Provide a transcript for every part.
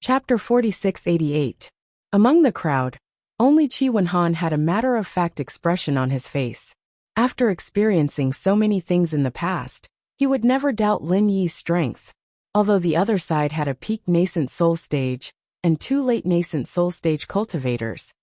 Chapter 4688. Among the crowd, only Chi Wenhan had a matter-of-fact expression on his face. After experiencing so many things in the past, he would never doubt Lin Yi's strength. Although the other side had a peak nascent soul stage and 2 late nascent soul stage cultivators,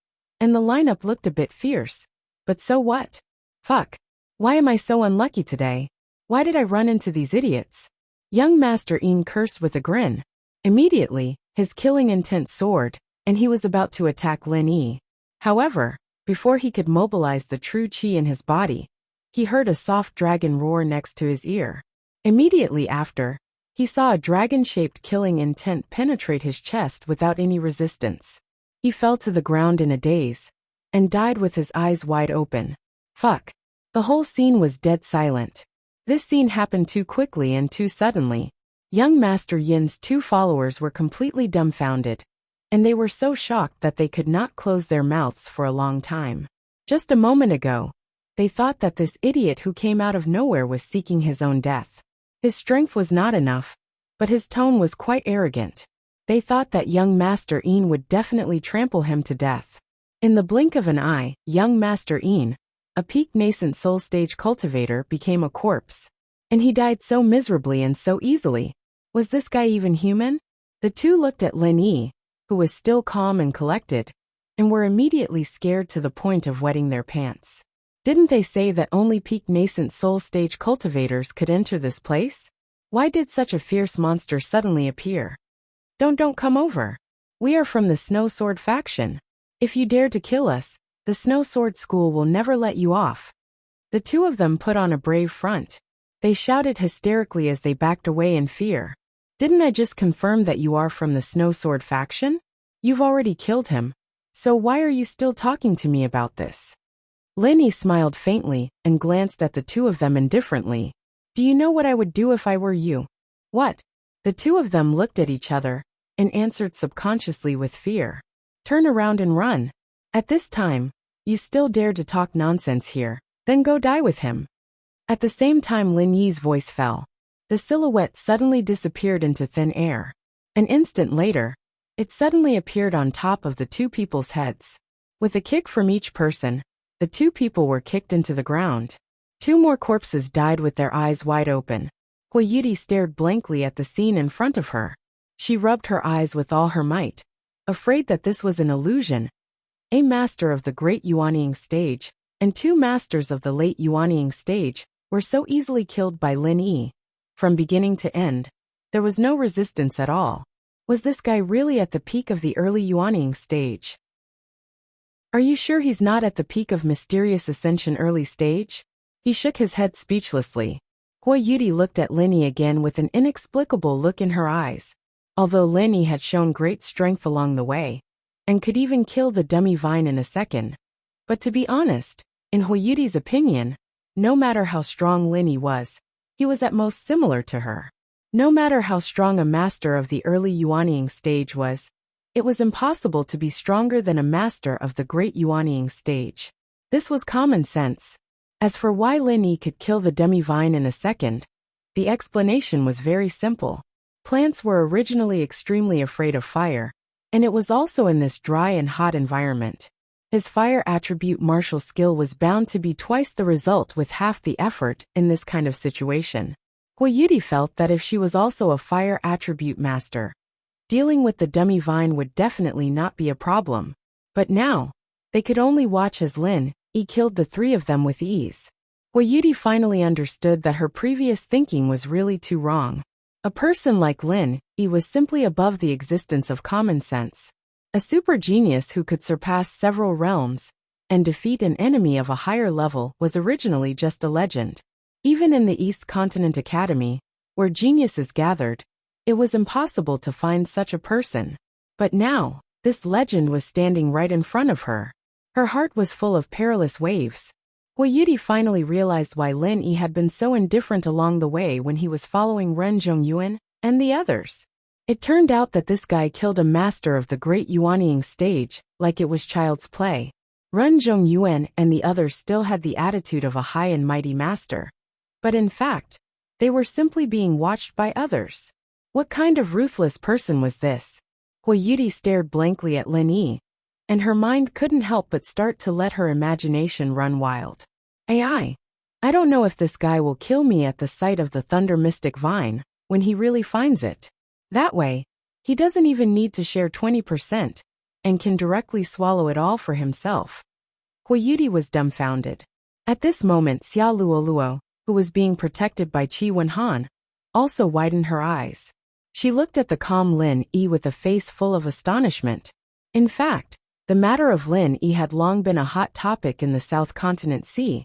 and the lineup looked a bit fierce. But so what? Fuck. Why am I so unlucky today? Why did I run into these idiots? Young Master Yin cursed with a grin. Immediately, his killing intent soared, and he was about to attack Lin Yi. However, before he could mobilize the true chi in his body, he heard a soft dragon roar next to his ear. Immediately after, he saw a dragon-shaped killing intent penetrate his chest without any resistance. He fell to the ground in a daze, and died with his eyes wide open. Fuck. The whole scene was dead silent. This scene happened too quickly and too suddenly. Young Master Yin's 2 followers were completely dumbfounded, and they were so shocked that they could not close their mouths for a long time. Just a moment ago, they thought that this idiot who came out of nowhere was seeking his own death. His strength was not enough, but his tone was quite arrogant. They thought that young Master Yin would definitely trample him to death. In the blink of an eye, young Master Yin, a peak nascent soul stage cultivator, became a corpse. And he died so miserably and so easily. Was this guy even human? The 2 looked at Lin Yi, who was still calm and collected, and were immediately scared to the point of wetting their pants. Didn't they say that only peak nascent soul stage cultivators could enter this place? Why did such a fierce monster suddenly appear? Don't come over. We are from the Snow Sword faction. If you dare to kill us, the Snow Sword School will never let you off. The 2 of them put on a brave front. They shouted hysterically as they backed away in fear. Didn't I just confirm that you are from the Snow Sword faction? You've already killed him, so why are you still talking to me about this? Lin Yi smiled faintly and glanced at the 2 of them indifferently. Do you know what I would do if I were you? What? The 2 of them looked at each other and answered subconsciously with fear. Turn around and run. At this time, you still dare to talk nonsense here, then go die with him. At the same time Lin Yi's voice fell. The silhouette suddenly disappeared into thin air. An instant later, it suddenly appeared on top of the 2 people's heads. With a kick from each person, the 2 people were kicked into the ground. 2 more corpses died with their eyes wide open. Hui Yuti stared blankly at the scene in front of her. She rubbed her eyes with all her might, afraid that this was an illusion. A master of the Great Yuanying stage, and 2 masters of the Late Yuanying stage, were so easily killed by Lin Yi. From beginning to end, there was no resistance at all. Was this guy really at the peak of the early Yuanying stage? Are you sure he's not at the peak of Mysterious Ascension early stage? He shook his head speechlessly. Hui Yuti looked at Lin Yi again with an inexplicable look in her eyes. Although Lin Yi had shown great strength along the way, and could even kill the dummy vine in a second. But to be honest, in Hui Yuti's opinion, no matter how strong Lin Yi was, he was at most similar to her. No matter how strong a master of the early Yuanying stage was, it was impossible to be stronger than a master of the Great Yuanying stage. This was common sense. As for why Lin Yi could kill the dummy vine in a second, the explanation was very simple. Plants were originally extremely afraid of fire, and it was also in this dry and hot environment. His fire attribute martial skill was bound to be twice the result with half the effort in this kind of situation. Hui Yuti felt that if she was also a fire attribute master, dealing with the dummy vine would definitely not be a problem. But now, they could only watch as Lin Yi killed the 3 of them with ease. Hui Yuti finally understood that her previous thinking was really too wrong. A person like Lin Yi was simply above the existence of common sense. A super genius who could surpass several realms and defeat an enemy of a higher level was originally just a legend. Even in the East Continent Academy, where geniuses gathered, it was impossible to find such a person. But now, this legend was standing right in front of her. Her heart was full of perilous waves. Hui Yuti finally realized why Lin Yi had been so indifferent along the way when he was following Ren Zhongyuan and the others. It turned out that this guy killed a master of the Great Yuanying stage, like it was child's play. Ren Zhongyuan and the others still had the attitude of a high and mighty master. But in fact, they were simply being watched by others. What kind of ruthless person was this? Huayuti stared blankly at Lin Yi, and her mind couldn't help but start to let her imagination run wild. I don't know if this guy will kill me at the sight of the Thunder Mystic Vine when he really finds it. That way, he doesn't even need to share 20% and can directly swallow it all for himself. Huayuti was dumbfounded. At this moment, Xia Luoluo, who was being protected by Qi Wenhan, also widened her eyes. She looked at the calm Lin Yi with a face full of astonishment. In fact, the matter of Lin Yi had long been a hot topic in the South Continent Sea,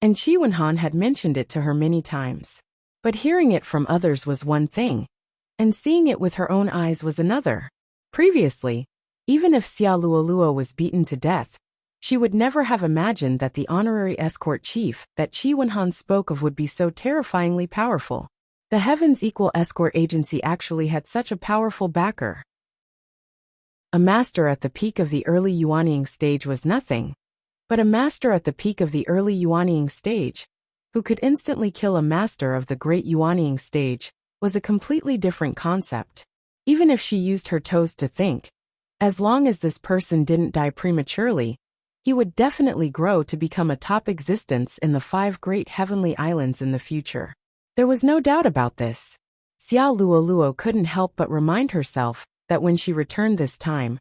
and Qi Wenhan had mentioned it to her many times. But hearing it from others was one thing, and seeing it with her own eyes was another. Previously, even if Xia Luoluo was beaten to death, she would never have imagined that the honorary escort chief that Qi Wenhan spoke of would be so terrifyingly powerful. The Heaven's Equal Escort Agency actually had such a powerful backer. A master at the peak of the early Yuanying stage was nothing, but a master at the peak of the early Yuanying stage, who could instantly kill a master of the great Yuanying stage, was a completely different concept. Even if she used her toes to think, as long as this person didn't die prematurely, he would definitely grow to become a top existence in the 5 great heavenly islands in the future. There was no doubt about this. Xia Luoluo couldn't help but remind herself that when she returned this time,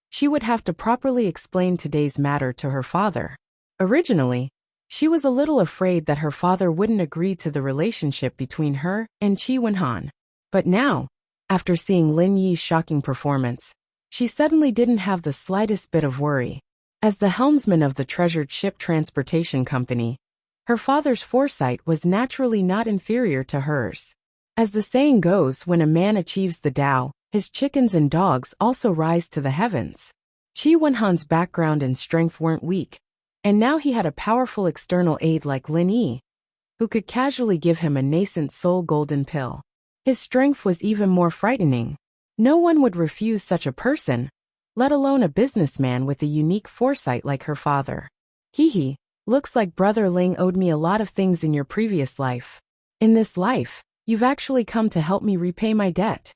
she would have to properly explain today's matter to her father. Originally, she was a little afraid that her father wouldn't agree to the relationship between her and Qi Wenhan. But now, after seeing Lin Yi's shocking performance, she suddenly didn't have the slightest bit of worry. As the helmsman of the treasured ship transportation company, her father's foresight was naturally not inferior to hers. As the saying goes, when a man achieves the Tao, his chickens and dogs also rise to the heavens. Qi Wenhan's background and strength weren't weak, and now he had a powerful external aid like Lin Yi, who could casually give him a nascent soul golden pill. His strength was even more frightening. No one would refuse such a person, let alone a businessman with a unique foresight like her father. Hee, looks like Brother Ling owed me a lot of things in your previous life. In this life, you've actually come to help me repay my debt.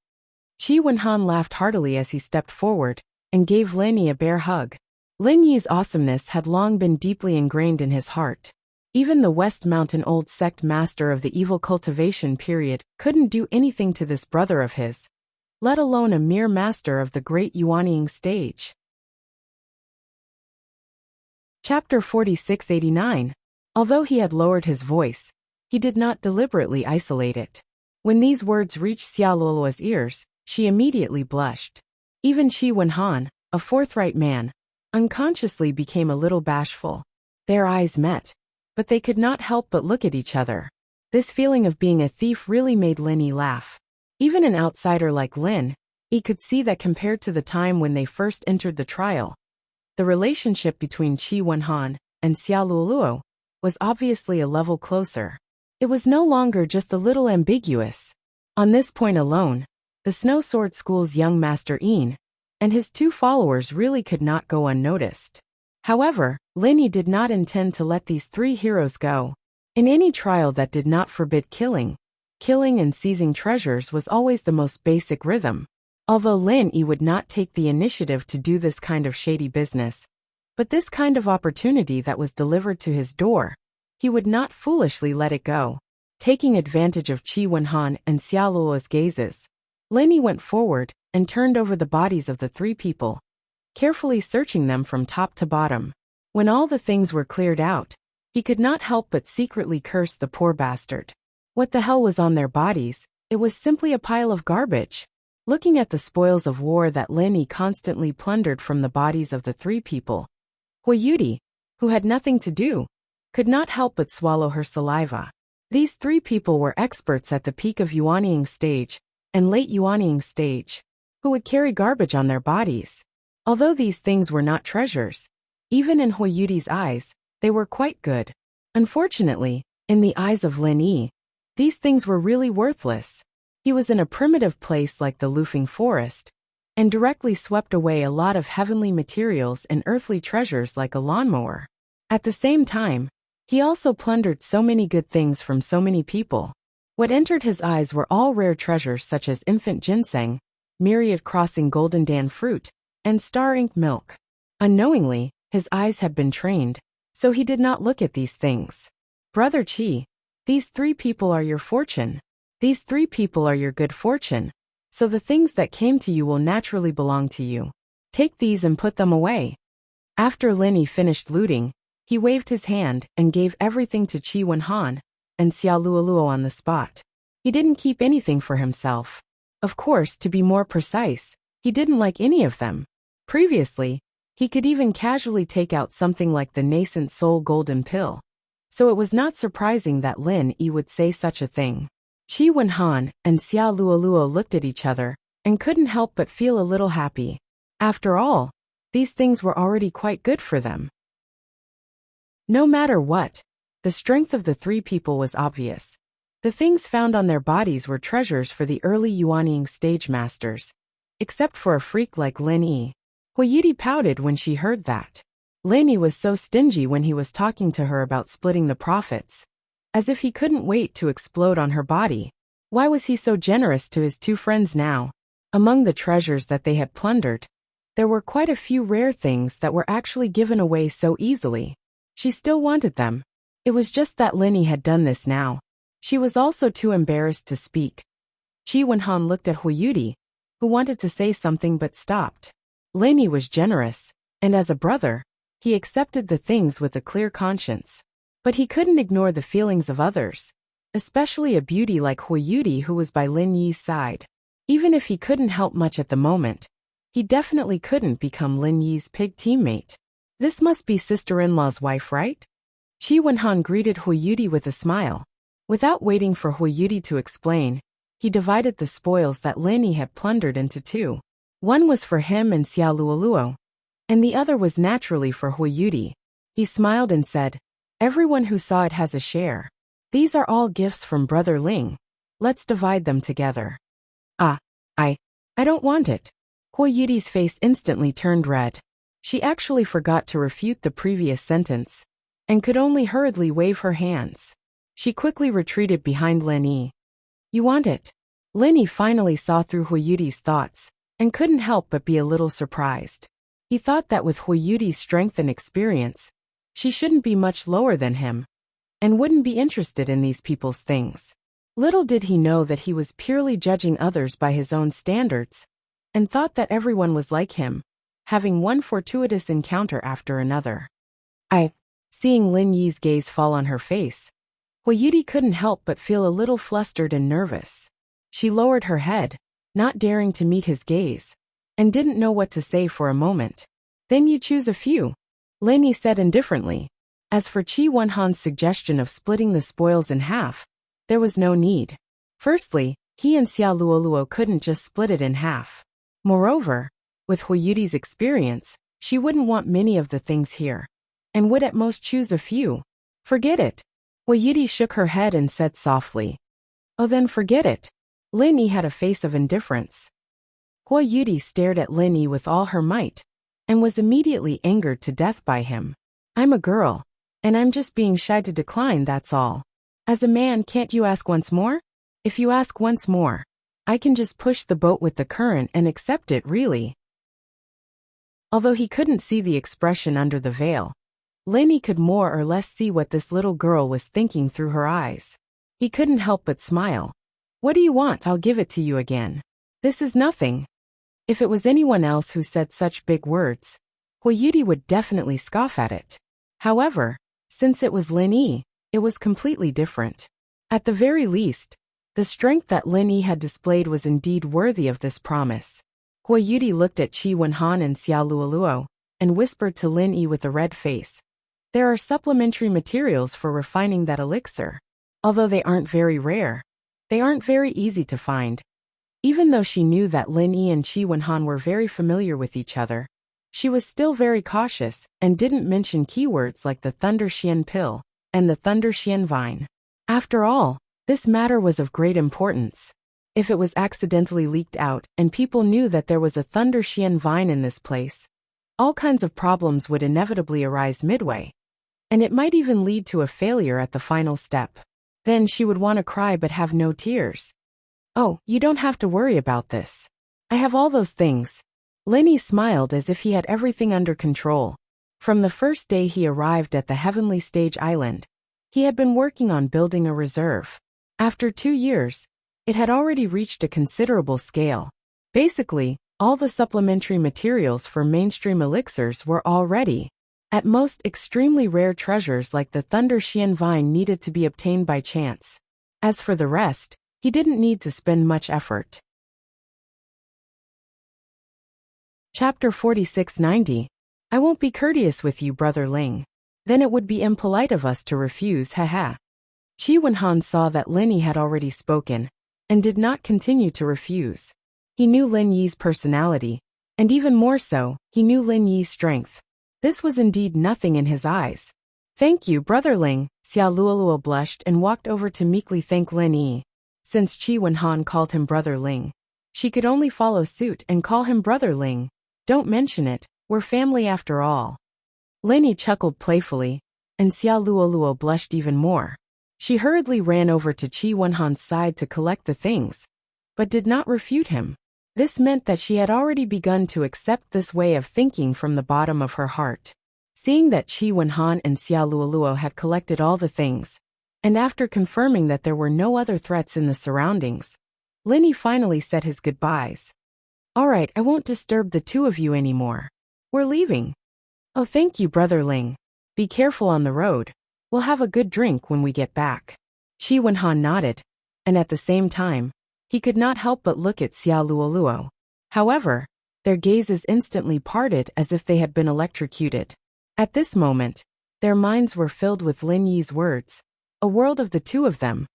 Qi Wenhan laughed heartily as he stepped forward and gave Lin Yi a bear hug. Lin Yi's awesomeness had long been deeply ingrained in his heart. Even the West Mountain Old Sect master of the evil cultivation period couldn't do anything to this brother of his, let alone a mere master of the great Yuanying stage. Chapter 4689. Although he had lowered his voice, he did not deliberately isolate it. When these words reached Xia Luoluo's ears, she immediately blushed. Even Qi Wenhan, a forthright man, unconsciously became a little bashful. Their eyes met, but they could not help but look at each other. This feeling of being a thief really made Lin Yi laugh. Even an outsider like Lin Yi could see that compared to the time when they first entered the trial, the relationship between Qi Wenhan and Xia Luoluo was obviously a level closer. It was no longer just a little ambiguous. On this point alone, the Snow Sword School's young master Yin and his 2 followers really could not go unnoticed. However, Lin Yi did not intend to let these 3 heroes go. In any trial that did not forbid killing and seizing treasures was always the most basic rhythm. Although Lin Yi would not take the initiative to do this kind of shady business, but this kind of opportunity that was delivered to his door, he would not foolishly let it go. Taking advantage of Qi Wenhan and Xia Luoluo's gazes, Lin Yi went forward and turned over the bodies of the 3 people, carefully searching them from top to bottom. When all the things were cleared out, he could not help but secretly curse the poor bastard. What the hell was on their bodies? It was simply a pile of garbage. Looking at the spoils of war that Lin Yi constantly plundered from the bodies of the 3 people, Huayuti, who had nothing to do, could not help but swallow her saliva. These 3 people were experts at the peak of Yuanying stage and late Yuanying stage, who would carry garbage on their bodies. Although these things were not treasures, even in Huayuti's eyes, they were quite good. Unfortunately, in the eyes of Lin Yi, these things were really worthless. He was in a primitive place like the Lufeng Forest, and directly swept away a lot of heavenly materials and earthly treasures like a lawnmower. At the same time, he also plundered so many good things from so many people. What entered his eyes were all rare treasures such as infant ginseng, myriad crossing golden dan fruit, and star ink milk. Unknowingly, his eyes had been trained, so he did not look at these things. Brother Chi, these 3 people are your fortune. These 3 people are your good fortune. So the things that came to you will naturally belong to you. Take these and put them away. After Lin Yi finished looting, he waved his hand and gave everything to Qi Wenhan and Xia Luoluo on the spot. He didn't keep anything for himself. Of course, to be more precise, he didn't like any of them. Previously, he could even casually take out something like the nascent soul golden pill. So it was not surprising that Lin Yi would say such a thing. Qi Wenhan and Xia Luoluo looked at each other and couldn't help but feel a little happy. After all, these things were already quite good for them. No matter what, the strength of the 3 people was obvious. The things found on their bodies were treasures for the early Yuanying stage masters. Except for a freak like Lin Yi. Huiyuti pouted when she heard that. Lin Yi was so stingy when he was talking to her about splitting the profits. As if he couldn't wait to explode on her body. Why was he so generous to his 2 friends now? Among the treasures that they had plundered, there were quite a few rare things that were actually given away so easily. She still wanted them. It was just that Lin Yi had done this now. She was also too embarrassed to speak. Qi Wenhan looked at Huiyuti, who wanted to say something but stopped. Lin Yi was generous, and as a brother, he accepted the things with a clear conscience. But he couldn't ignore the feelings of others, especially a beauty like Huiyuti who was by Lin Yi's side. Even if he couldn't help much at the moment, he definitely couldn't become Lin Yi's pig teammate. This must be sister-in-law's wife, right? Qi Wenhan greeted Huiyuti with a smile. Without waiting for Huiyuti to explain, he divided the spoils that Lin Yi had plundered into 2. One was for him and Xia Luoluo, and the other was naturally for Huiyuti. He smiled and said, "Everyone who saw it has a share. These are all gifts from Brother Ling. Let's divide them together." I don't want it. Huiyuti's face instantly turned red. She actually forgot to refute the previous sentence, and could only hurriedly wave her hands. She quickly retreated behind Lin Yi. "You want it?" Lin Yi finally saw through Huiyuti's thoughts, and couldn't help but be a little surprised. He thought that with Huiyuti's strength and experience, she shouldn't be much lower than him, and wouldn't be interested in these people's things. Little did he know that he was purely judging others by his own standards, and thought that everyone was like him, having one fortuitous encounter after another. Seeing Lin Yi's gaze fall on her face, Huiyuti couldn't help but feel a little flustered and nervous. She lowered her head, not daring to meet his gaze, and didn't know what to say for a moment. "Then you choose a few," Lin Yi said indifferently. As for Qi Wenhan's suggestion of splitting the spoils in half, there was no need. Firstly, he and Xia Luoluo couldn't just split it in half. Moreover, with Huiyuti's experience, she wouldn't want many of the things here, and would at most choose a few. "Forget it." Huiyuti shook her head and said softly. "Oh, then forget it." Lin Yi had a face of indifference. Huiyuti stared at Lin Yi with all her might, and was immediately angered to death by him. "I'm a girl, and I'm just being shy to decline, that's all. As a man, can't you ask once more? If you ask once more, I can just push the boat with the current and accept it, really." Although he couldn't see the expression under the veil, Lin Yi could more or less see what this little girl was thinking through her eyes. He couldn't help but smile. "What do you want? I'll give it to you again. This is nothing." If it was anyone else who said such big words, Huiyuti would definitely scoff at it. However, since it was Lin Yi, it was completely different. At the very least, the strength that Lin Yi had displayed was indeed worthy of this promise. Huiyuti looked at Qi Wenhan and Xia Luoluo, and whispered to Lin Yi with a red face, "There are supplementary materials for refining that elixir. Although they aren't very rare, they aren't very easy to find." Even though she knew that Lin Yi and Qi Wenhan were very familiar with each other, she was still very cautious and didn't mention keywords like the Thunder Xian pill and the Thunder Xian vine. After all, this matter was of great importance. If it was accidentally leaked out and people knew that there was a Thunder Xian vine in this place, all kinds of problems would inevitably arise midway, and it might even lead to a failure at the final step. Then she would want to cry but have no tears. "Oh, you don't have to worry about this. I have all those things. Lin Yi smiled as if he had everything under control. From the first day he arrived at the Heavenly Stage Island, he had been working on building a reserve. After 2 years, it had already reached a considerable scale. Basically, all the supplementary materials for mainstream elixirs were all ready. At most, extremely rare treasures like the Thunder Xian Vine needed to be obtained by chance. As for the rest, he didn't need to spend much effort. Chapter 4690. I won't be courteous with you, Brother Ling. Then it would be impolite of us to refuse, haha. Qi Wenhan saw that Lin Yi had already spoken, and did not continue to refuse. He knew Lin Yi's personality, and even more so, he knew Lin Yi's strength. This was indeed nothing in his eyes. Thank you, Brother Ling. Xia Luoluo blushed and walked over to meekly thank Lin Yi. Since Qi Wenhan called him Brother Ling, she could only follow suit and call him Brother Ling. Don't mention it, we're family after all. Lin Yi chuckled playfully, and Xia Luoluo blushed even more. She hurriedly ran over to Qi Wenhan's side to collect the things, but did not refute him. This meant that she had already begun to accept this way of thinking from the bottom of her heart. Seeing that Qi Wenhan and Xia Luoluo had collected all the things, and after confirming that there were no other threats in the surroundings, Lin Yi finally said his goodbyes. Alright, I won't disturb the two of you anymore. We're leaving. Oh, thank you, Brother Ling. Be careful on the road. We'll have a good drink when we get back. Qi Wenhan nodded, and at the same time, he could not help but look at Xia Luoluo. However, their gazes instantly parted as if they had been electrocuted. At this moment, their minds were filled with Lin Yi's words, a world of the two of them.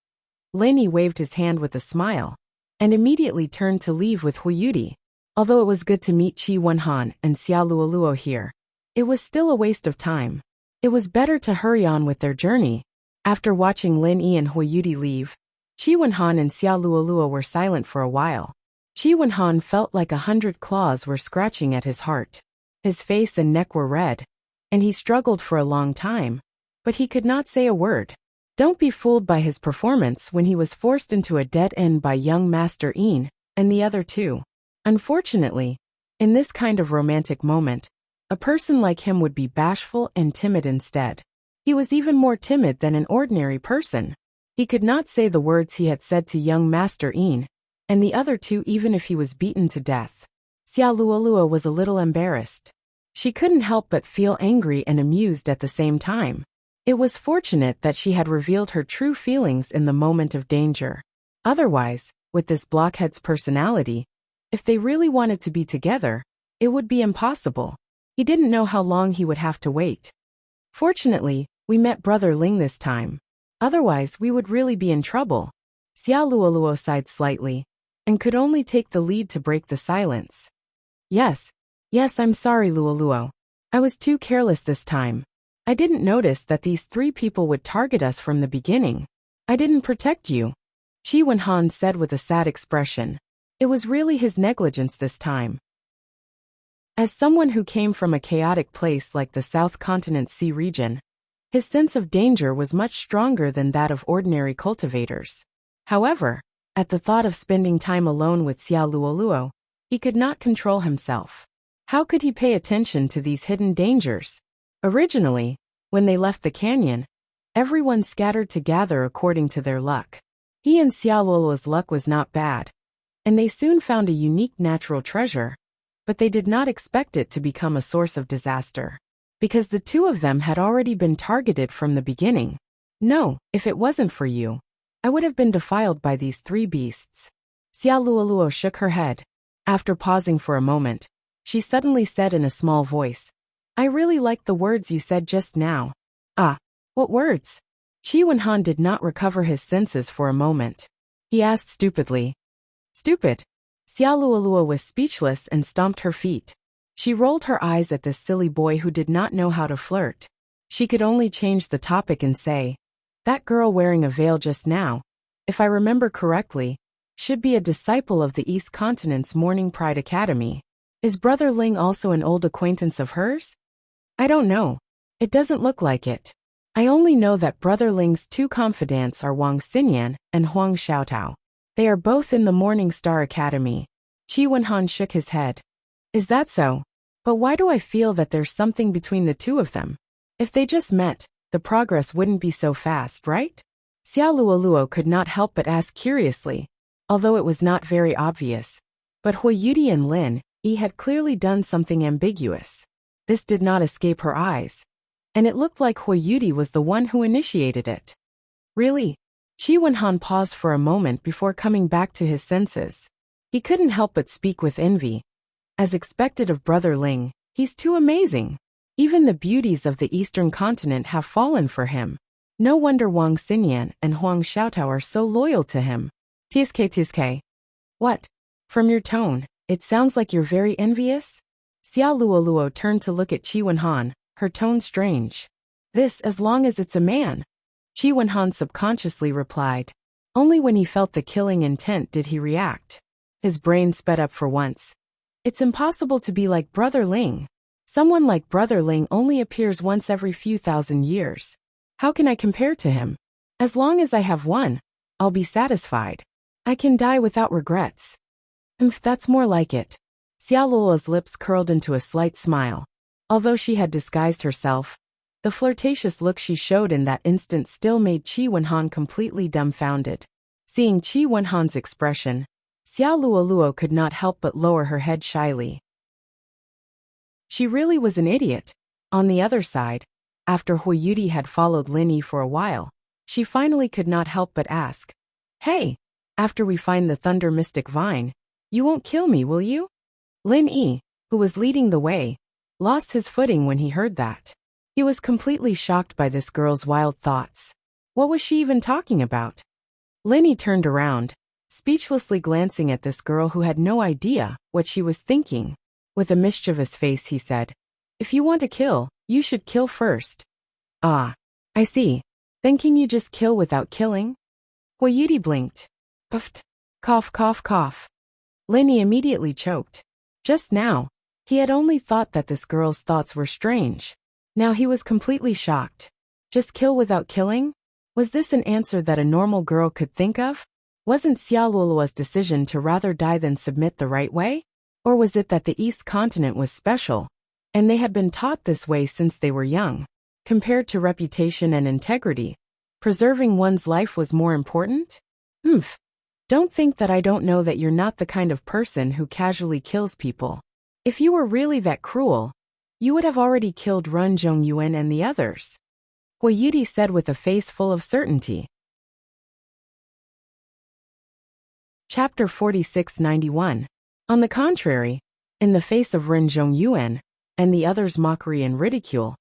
Lin Yi waved his hand with a smile, and immediately turned to leave with Huiyuti. Although it was good to meet Qi Wenhan and Xia Luoluo here, it was still a waste of time. It was better to hurry on with their journey. After watching Lin Yi and Huiyuti leave, Qi Wenhan and Xia Luoluo were silent for a while. Qi Wenhan felt like 100 claws were scratching at his heart. His face and neck were red, and he struggled for a long time, but he could not say a word. Don't be fooled by his performance when he was forced into a dead end by young Master Yin and the other two. Unfortunately, in this kind of romantic moment, a person like him would be bashful and timid instead. He was even more timid than an ordinary person. He could not say the words he had said to young Master Yin, and the other two even if he was beaten to death. Xia Luoluo was a little embarrassed. She couldn't help but feel angry and amused at the same time. It was fortunate that she had revealed her true feelings in the moment of danger. Otherwise, with this blockhead's personality, if they really wanted to be together, it would be impossible. He didn't know how long he would have to wait. Fortunately, we met Brother Ling this time. Otherwise, we would really be in trouble. Xia Luoluo sighed slightly, and could only take the lead to break the silence. Yes, I'm sorry, Luoluo. I was too careless this time. I didn't notice that these 3 people would target us from the beginning. I didn't protect you. Qi Wenhan said with a sad expression. It was really his negligence this time. As someone who came from a chaotic place like the South Continent Sea region, his sense of danger was much stronger than that of ordinary cultivators. However, at the thought of spending time alone with Xia Luoluo, he could not control himself. How could he pay attention to these hidden dangers? Originally, when they left the canyon, everyone scattered to gather according to their luck. He and Xia Luoluo's luck was not bad, and they soon found a unique natural treasure, but they did not expect it to become a source of disaster, because the two of them had already been targeted from the beginning. No, if it wasn't for you, I would have been defiled by these 3 beasts. Xia Luoluo shook her head. After pausing for a moment, she suddenly said in a small voice, I really liked the words you said just now. Ah, what words? Qi Wenhan did not recover his senses for a moment. He asked stupidly. Stupid? Xia Luoluo was speechless and stomped her feet. She rolled her eyes at this silly boy who did not know how to flirt. She could only change the topic and say, that girl wearing a veil just now, if I remember correctly, should be a disciple of the East Continent's Morning Pride Academy. Is Brother Ling also an old acquaintance of hers? I don't know. It doesn't look like it. I only know that Brother Ling's 2 confidants are Wang Xinyan and Huang Xiaotao. They are both in the Morning Star Academy. Chi Wenhan shook his head. Is that so? But why do I feel that there's something between the two of them? If they just met, the progress wouldn't be so fast, right? Xia Luoluo could not help but ask curiously, although it was not very obvious. But Hui Yudi and Lin Yi had clearly done something ambiguous. This did not escape her eyes. And it looked like Hui Yudi was the one who initiated it. Really? Chi Wenhan paused for a moment before coming back to his senses. He couldn't help but speak with envy. As expected of Brother Ling, he's too amazing. Even the beauties of the eastern continent have fallen for him. No wonder Wang Xinyan and Huang Xiaotao are so loyal to him. Tsk. What? From your tone, it sounds like you're very envious? Xia Luoluo turned to look at Chi Wenhan, her tone strange. This as long as it's a man. Chi Wenhan subconsciously replied. Only when he felt the killing intent did he react. His brain sped up for once. It's impossible to be like Brother Ling. Someone like Brother Ling only appears once every few thousand years. How can I compare to him? As long as I have one, I'll be satisfied. I can die without regrets. That's more like it. Xia Luoluo's lips curled into a slight smile. Although she had disguised herself, the flirtatious look she showed in that instant still made Chi Wenhan completely dumbfounded. Seeing Chi Wenhan's expression, Xia Luoluo could not help but lower her head shyly. She really was an idiot. On the other side, after Hui Yudi had followed Lin Yi for a while, she finally could not help but ask, Hey, after we find the Thunder Mystic Vine, you won't kill me, will you? Lin Yi, who was leading the way, lost his footing when he heard that. He was completely shocked by this girl's wild thoughts. What was she even talking about? Lin Yi turned around, speechlessly glancing at this girl who had no idea what she was thinking. With a mischievous face he said, If you want to kill, you should kill first. Ah, I see. Then can you just kill without killing? Hui Yudi blinked. Puffed. Cough. Lin Yi immediately choked. Just now, he had only thought that this girl's thoughts were strange. Now he was completely shocked. Just kill without killing? Was this an answer that a normal girl could think of? Wasn't Xia Luoluo's decision to rather die than submit the right way? Or was it that the East Continent was special, and they had been taught this way since they were young? Compared to reputation and integrity, preserving one's life was more important? Don't think that I don't know that you're not the kind of person who casually kills people. If you were really that cruel, you would have already killed Ren Zhongyuan and the others. Hui Yudi said with a face full of certainty. Chapter 4691. On the contrary, in the face of Ren Zhongyuan and the others' mockery and ridicule,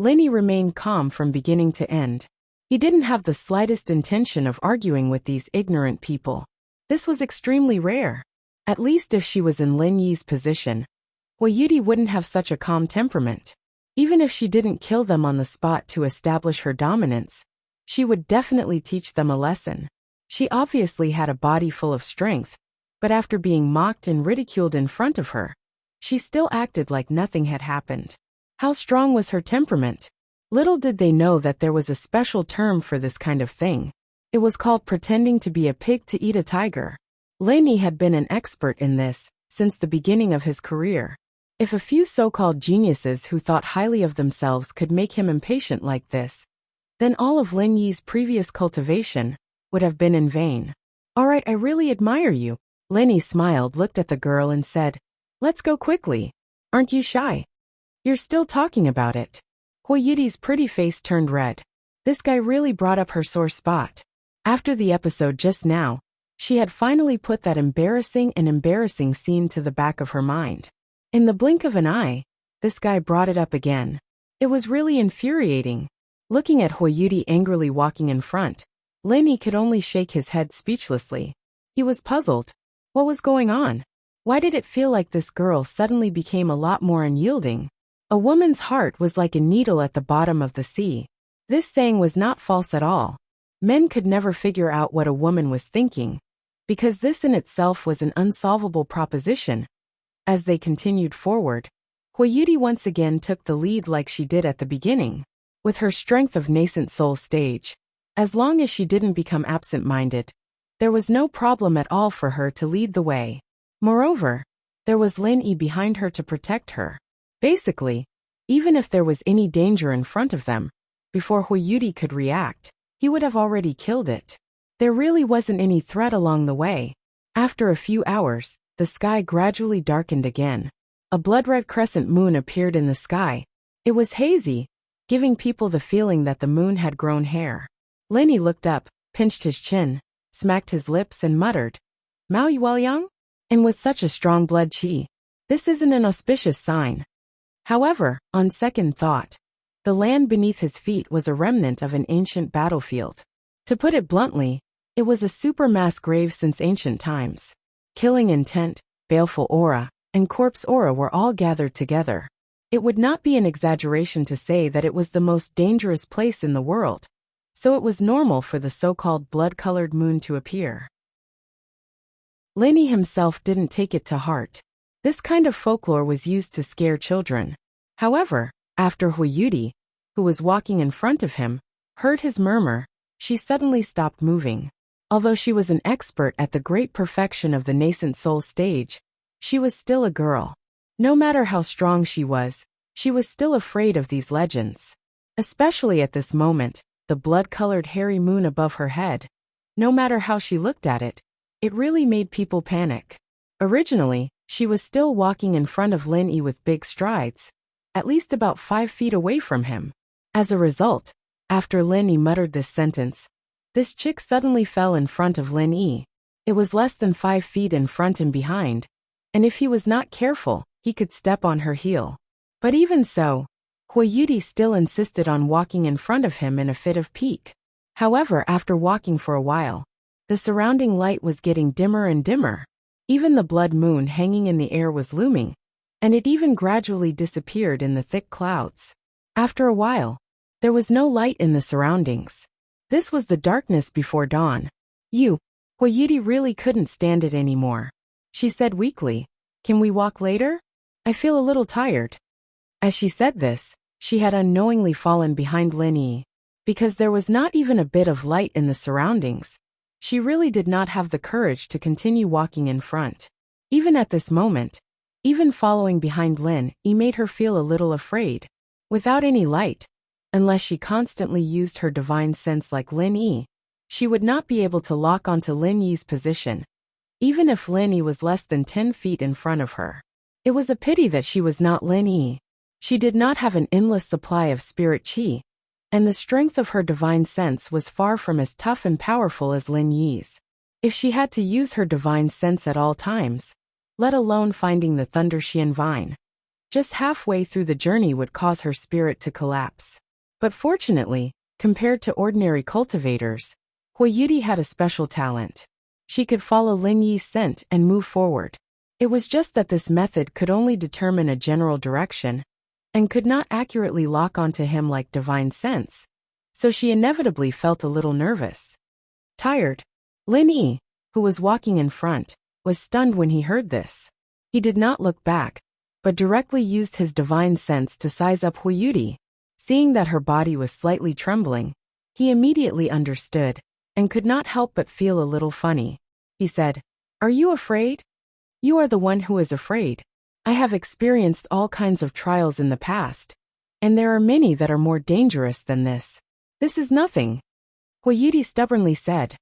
Lin Yi remained calm from beginning to end. He didn't have the slightest intention of arguing with these ignorant people. This was extremely rare. At least if she was in Lin Yi's position, Hui Yudi wouldn't have such a calm temperament. Even if she didn't kill them on the spot to establish her dominance, she would definitely teach them a lesson. She obviously had a body full of strength, but after being mocked and ridiculed in front of her, she still acted like nothing had happened. How strong was her temperament? Little did they know that there was a special term for this kind of thing. It was called pretending to be a pig to eat a tiger. Lin Yi had been an expert in this since the beginning of his career. If a few so-called geniuses who thought highly of themselves could make him impatient like this, then all of Lin Yi's previous cultivation would have been in vain. All right, I really admire you. Lin Yi smiled, looked at the girl and said, Let's go quickly. Aren't you shy? You're still talking about it. Hui Yudi's pretty face turned red. This guy really brought up her sore spot. After the episode just now, she had finally put that embarrassing scene to the back of her mind. In the blink of an eye, this guy brought it up again. It was really infuriating. Looking at Hui Yudi angrily walking in front, Lin Yi could only shake his head speechlessly. He was puzzled. What was going on? Why did it feel like this girl suddenly became a lot more unyielding? A woman's heart was like a needle at the bottom of the sea. This saying was not false at all. Men could never figure out what a woman was thinking, because this in itself was an unsolvable proposition. As they continued forward, Hui Yudi once again took the lead like she did at the beginning. With her strength of nascent soul stage, as long as she didn't become absent-minded, there was no problem at all for her to lead the way. Moreover, there was Lin Yi behind her to protect her. Basically, even if there was any danger in front of them, before Hui Yudi could react, he would have already killed it. There really wasn't any threat along the way. After a few hours, the sky gradually darkened again. A blood-red crescent moon appeared in the sky. It was hazy, giving people the feeling that the moon had grown hair. Lin Yi looked up, pinched his chin, smacked his lips and muttered, "Mao Yuoliang?" And with such a strong blood qi, this isn't an auspicious sign. However, on second thought, the land beneath his feet was a remnant of an ancient battlefield. To put it bluntly, it was a supermass grave since ancient times. Killing intent, baleful aura, and corpse aura were all gathered together. It would not be an exaggeration to say that it was the most dangerous place in the world, so it was normal for the so-called blood-colored moon to appear. Lin Yi himself didn't take it to heart. This kind of folklore was used to scare children. However, after Hui Yudi, who was walking in front of him, heard his murmur, she suddenly stopped moving. Although she was an expert at the great perfection of the nascent soul stage, she was still a girl. No matter how strong she was still afraid of these legends. Especially at this moment, the blood-colored hairy moon above her head. No matter how she looked at it, it really made people panic. Originally, she was still walking in front of Lin Yi with big strides, at least about 5 feet away from him. As a result, after Lin Yi muttered this sentence, this chick suddenly fell in front of Lin Yi. It was less than 5 feet in front and behind, and if he was not careful, he could step on her heel. But even so, Hui Yudi still insisted on walking in front of him in a fit of pique. However, after walking for a while, the surrounding light was getting dimmer and dimmer. Even the blood moon hanging in the air was looming, and it even gradually disappeared in the thick clouds. After a while, there was no light in the surroundings. This was the darkness before dawn. Hui Yudi really couldn't stand it anymore. She said weakly, "Can we walk later? I feel a little tired." As she said this, she had unknowingly fallen behind Lin Yi. Because there was not even a bit of light in the surroundings, she really did not have the courage to continue walking in front. Even at this moment, even following behind Lin Yi made her feel a little afraid. Without any light, unless she constantly used her divine sense like Lin Yi, she would not be able to lock onto Lin Yi's position, even if Lin Yi was less than 10 feet in front of her. It was a pity that she was not Lin Yi. She did not have an endless supply of spirit qi, and the strength of her divine sense was far from as tough and powerful as Lin Yi's. If she had to use her divine sense at all times, let alone finding the Thunder Xian vine, just halfway through the journey would cause her spirit to collapse. But fortunately, compared to ordinary cultivators, Hui Yudi had a special talent. She could follow Lin Yi's scent and move forward. It was just that this method could only determine a general direction, and could not accurately lock onto him like divine sense, so she inevitably felt a little nervous. Tired, Lin Yi, who was walking in front, was stunned when he heard this. He did not look back, but directly used his divine sense to size up Hui Yudi. Seeing that her body was slightly trembling, he immediately understood, and could not help but feel a little funny. He said, "Are you afraid? You are the one who is afraid. I have experienced all kinds of trials in the past, and there are many that are more dangerous than this. This is nothing." Hui Yudi stubbornly said,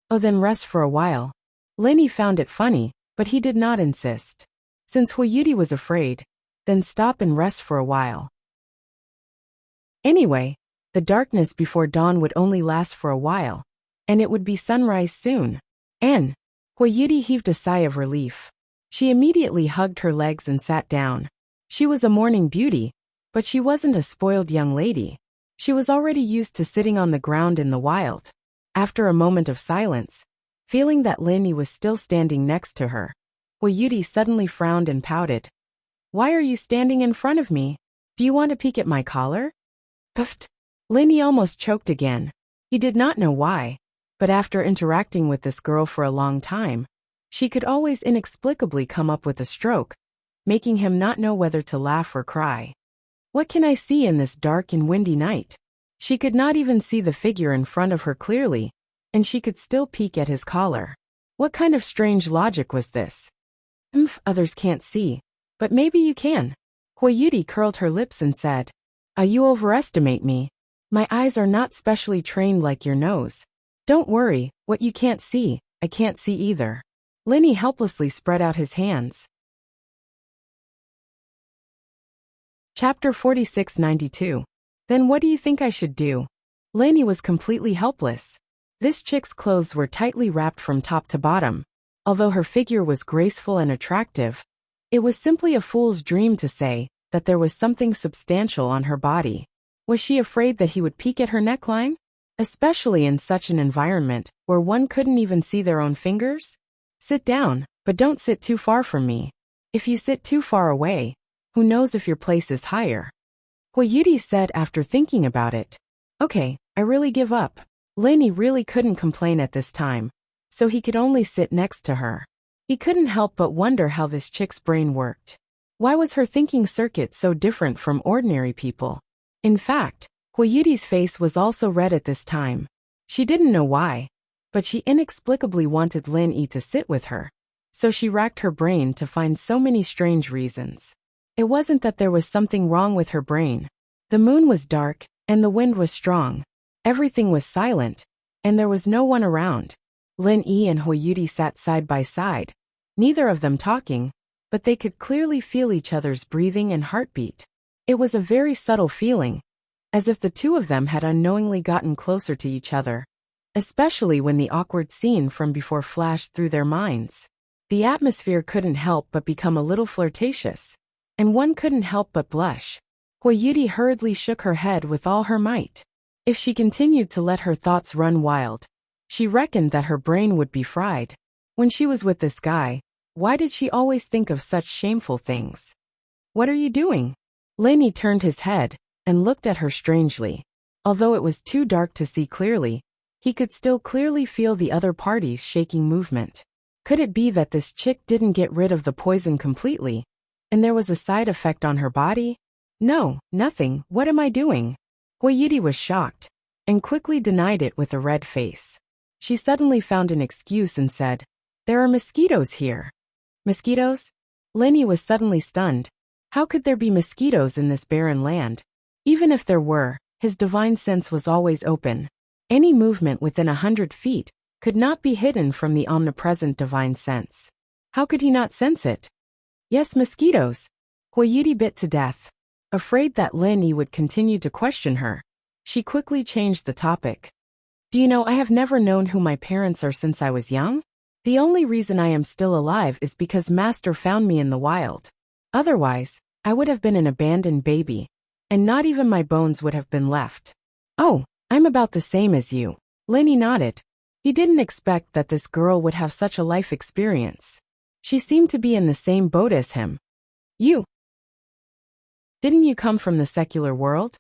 "Oh, then rest for a while." Lin Yi found it funny, but he did not insist. Since Hui Yudi was afraid, then stop and rest for a while. Anyway, the darkness before dawn would only last for a while, and it would be sunrise soon. And Hui Yudi heaved a sigh of relief. She immediately hugged her legs and sat down. She was a morning beauty, but she wasn't a spoiled young lady. She was already used to sitting on the ground in the wild. After a moment of silence, feeling that Lin Yi was still standing next to her, Hui Yudi suddenly frowned and pouted. "Why are you standing in front of me? Do you want to peek at my collar?" Puffed. Lin Yi almost choked again. He did not know why, but after interacting with this girl for a long time, she could always inexplicably come up with a stroke, making him not know whether to laugh or cry. What can I see in this dark and windy night? She could not even see the figure in front of her clearly, and she could still peek at his collar. What kind of strange logic was this? Others can't see. But maybe you can. Huayuti curled her lips and said, You overestimate me. My eyes are not specially trained like your nose. Don't worry, what you can't see, I can't see either. Linny helplessly spread out his hands. Chapter 4692. Then what do you think I should do? Laney was completely helpless. This chick's clothes were tightly wrapped from top to bottom. Although her figure was graceful and attractive, it was simply a fool's dream to say that there was something substantial on her body. Was she afraid that he would peek at her neckline? Especially in such an environment where one couldn't even see their own fingers? Sit down, but don't sit too far from me. If you sit too far away, who knows if your place is higher? Huayuti said after thinking about it. Okay, I really give up. Laney really couldn't complain at this time, so he could only sit next to her. He couldn't help but wonder how this chick's brain worked. Why was her thinking circuit so different from ordinary people? In fact, Huayuti's face was also red at this time. She didn't know why, but she inexplicably wanted Lin Yi to sit with her. So she racked her brain to find so many strange reasons. It wasn't that there was something wrong with her brain. The moon was dark, and the wind was strong. Everything was silent, and there was no one around. Lin Yi and Huayuti sat side by side, neither of them talking, but they could clearly feel each other's breathing and heartbeat. It was a very subtle feeling, as if the two of them had unknowingly gotten closer to each other, especially when the awkward scene from before flashed through their minds. The atmosphere couldn't help but become a little flirtatious, and one couldn't help but blush. Huayuti hurriedly shook her head with all her might. If she continued to let her thoughts run wild, she reckoned that her brain would be fried. When she was with this guy, why did she always think of such shameful things? What are you doing? Laney turned his head and looked at her strangely. Although it was too dark to see clearly, he could still clearly feel the other party's shaking movement. Could it be that this chick didn't get rid of the poison completely, and there was a side effect on her body? No, nothing. What am I doing? Huayuti was shocked, and quickly denied it with a red face. She suddenly found an excuse and said, There are mosquitoes here. Mosquitoes? Lenny was suddenly stunned. How could there be mosquitoes in this barren land? Even if there were, his divine sense was always open. Any movement within 100 feet could not be hidden from the omnipresent divine sense. How could he not sense it? Yes, mosquitoes. Huayuti bit to death. Afraid that Lin Yi would continue to question her, she quickly changed the topic. Do you know I have never known who my parents are since I was young? The only reason I am still alive is because Master found me in the wild. Otherwise, I would have been an abandoned baby, and not even my bones would have been left. Oh, I'm about the same as you. Lin Yi nodded. He didn't expect that this girl would have such a life experience. She seemed to be in the same boat as him. Didn't you come from the secular world?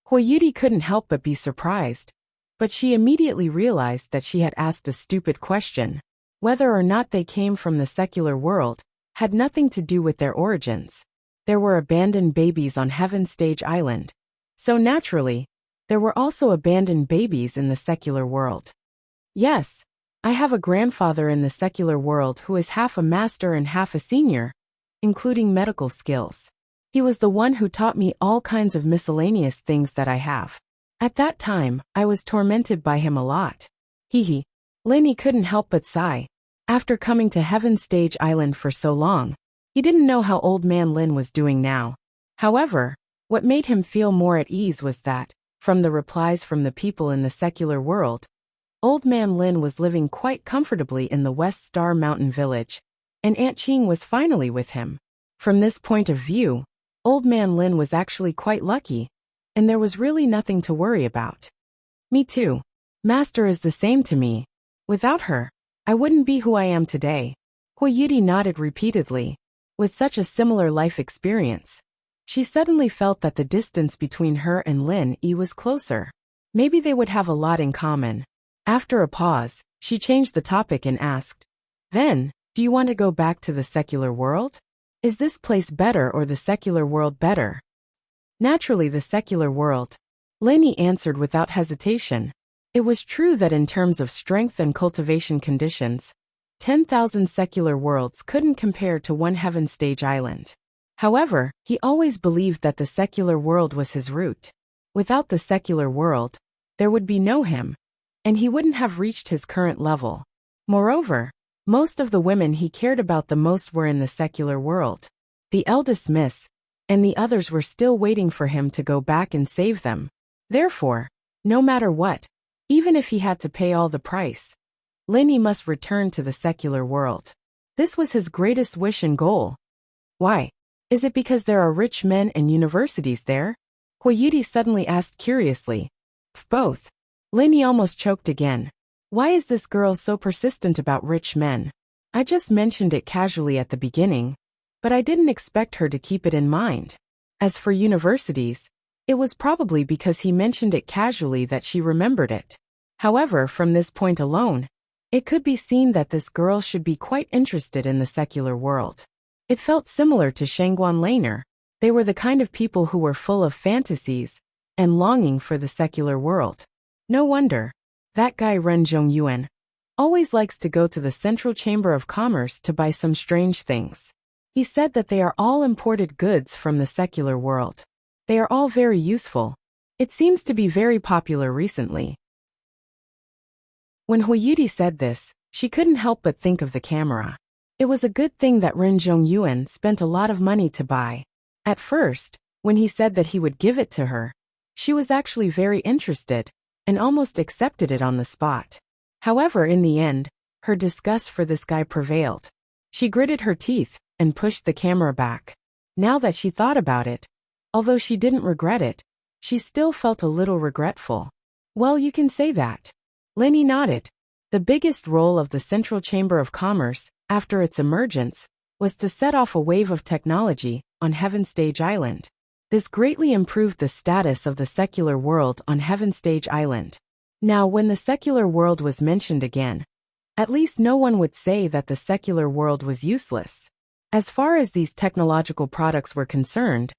Huayuti couldn't help but be surprised. But she immediately realized that she had asked a stupid question. Whether or not they came from the secular world had nothing to do with their origins. There were abandoned babies on Heaven's Stage Island. So naturally, there were also abandoned babies in the secular world. Yes, I have a grandfather in the secular world who is half a master and half a senior, including medical skills. He was the one who taught me all kinds of miscellaneous things that I have. At that time, I was tormented by him a lot. Hee. Linny couldn't help but sigh. After coming to Heaven's Stage Island for so long, he didn't know how Old Man Lin was doing now. However, what made him feel more at ease was that, from the replies from the people in the secular world, Old Man Lin was living quite comfortably in the West Star Mountain village, and Aunt Ching was finally with him. From this point of view, Old Man Lin was actually quite lucky, and there was really nothing to worry about. Me too. Master is the same to me. Without her, I wouldn't be who I am today. Huayuti nodded repeatedly. With such a similar life experience, she suddenly felt that the distance between her and Lin Yi was closer. Maybe they would have a lot in common. After a pause, she changed the topic and asked, Then, do you want to go back to the secular world? Is this place better or the secular world better? Naturally the secular world. Lin Yi answered without hesitation. It was true that in terms of strength and cultivation conditions, 10,000 secular worlds couldn't compare to one heaven stage island. However, he always believed that the secular world was his root. Without the secular world, there would be no him, and he wouldn't have reached his current level. Moreover, most of the women he cared about the most were in the secular world. The eldest miss, and the others were still waiting for him to go back and save them. Therefore, no matter what, even if he had to pay all the price, Lenny must return to the secular world. This was his greatest wish and goal. Why? Is it because there are rich men and universities there? Huayuti suddenly asked curiously. Both. Lenny almost choked again. Why is this girl so persistent about rich men? I just mentioned it casually at the beginning, but I didn't expect her to keep it in mind. As for universities, it was probably because he mentioned it casually that she remembered it. However, from this point alone, it could be seen that this girl should be quite interested in the secular world. It felt similar to Shangguan Laner. They were the kind of people who were full of fantasies and longing for the secular world. No wonder. That guy Ren Zhongyuan always likes to go to the Central Chamber of Commerce to buy some strange things. He said that they are all imported goods from the secular world. They are all very useful. It seems to be very popular recently. When Huayuti said this, she couldn't help but think of the camera. It was a good thing that Ren Zhongyuan spent a lot of money to buy. At first, when he said that he would give it to her, she was actually very interested and almost accepted it on the spot. However, in the end, her disgust for this guy prevailed. She gritted her teeth and pushed the camera back. Now that she thought about it, although she didn't regret it, she still felt a little regretful. Well, you can say that. Lenny nodded. The biggest role of the Central Chamber of Commerce, after its emergence, was to set off a wave of technology on Heaven Stage Island. This greatly improved the status of the secular world on Heaven Stage Island. Now, when the secular world was mentioned again, at least no one would say that the secular world was useless. As far as these technological products were concerned,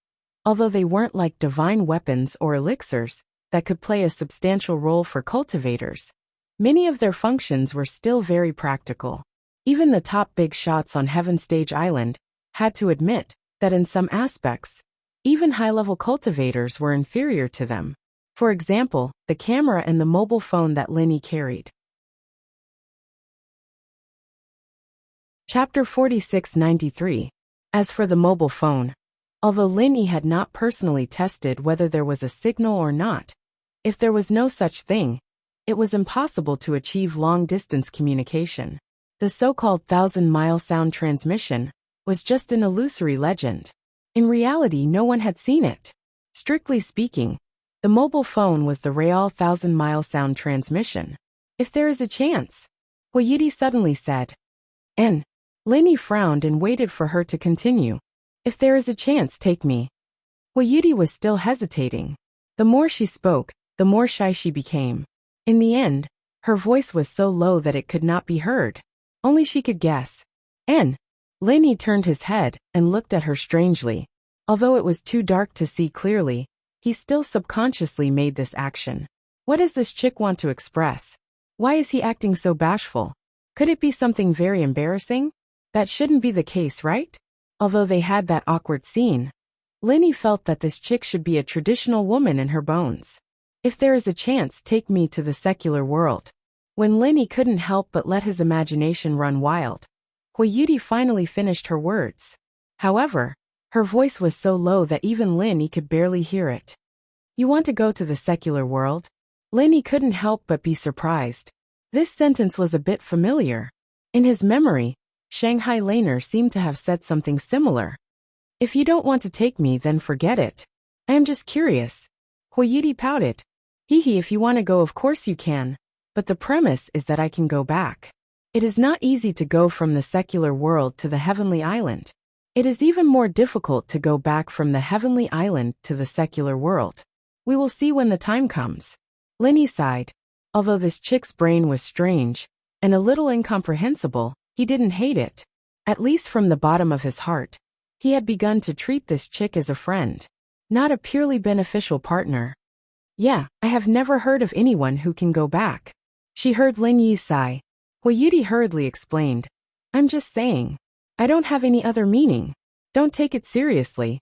although they weren't like divine weapons or elixirs that could play a substantial role for cultivators, many of their functions were still very practical. Even the top big shots on Heaven Stage Island had to admit that in some aspects, even high-level cultivators were inferior to them. For example, the camera and the mobile phone that Lenny carried. Chapter 4693. As for the mobile phone, although Lenny had not personally tested whether there was a signal or not, if there was no such thing, it was impossible to achieve long-distance communication. The so-called 1,000-mile sound transmission was just an illusory legend. In reality, no one had seen it. Strictly speaking, the mobile phone was the real 1,000-mile sound transmission. If there is a chance, Huayuti suddenly said. Lenny frowned and waited for her to continue. If there is a chance, take me. Huayuti was still hesitating. The more she spoke, the more shy she became. In the end, her voice was so low that it could not be heard. Only she could guess. Lenny turned his head and looked at her strangely. Although it was too dark to see clearly, he still subconsciously made this action. What does this chick want to express? Why is he acting so bashful? Could it be something very embarrassing? That shouldn't be the case, right? Although they had that awkward scene, Lenny felt that this chick should be a traditional woman in her bones. If there is a chance, take me to the secular world. When Lenny couldn't help but let his imagination run wild, Huayuti finally finished her words. However, her voice was so low that even Lenny could barely hear it. You want to go to the secular world? Lenny couldn't help but be surprised. This sentence was a bit familiar. In his memory, Shanghai Laner seemed to have said something similar. If you don't want to take me, then forget it. I am just curious. Huayuti pouted. If you want to go, of course you can. But the premise is that I can go back. It is not easy to go from the secular world to the heavenly island. It is even more difficult to go back from the heavenly island to the secular world. We will see when the time comes. Lenny sighed. Although this chick's brain was strange and a little incomprehensible, he didn't hate it. At least from the bottom of his heart, he had begun to treat this chick as a friend, not a purely beneficial partner. Yeah, I have never heard of anyone who can go back. She heard Lin Yi's sigh. Huayuti hurriedly explained, I'm just saying. I don't have any other meaning. Don't take it seriously.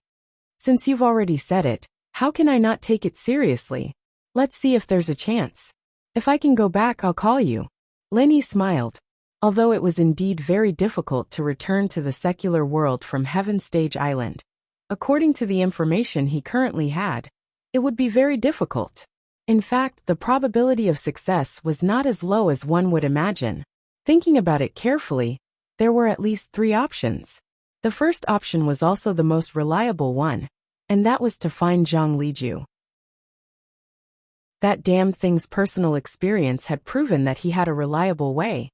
Since you've already said it, how can I not take it seriously? Let's see if there's a chance. If I can go back, I'll call you. Lenny smiled. Although it was indeed very difficult to return to the secular world from Heaven Stage Island, according to the information he currently had, it would be very difficult. In fact, the probability of success was not as low as one would imagine. Thinking about it carefully, there were at least 3 options. The first option was also the most reliable one, and that was to find Zhang Liju. That damn thing's personal experience had proven that he had a reliable way.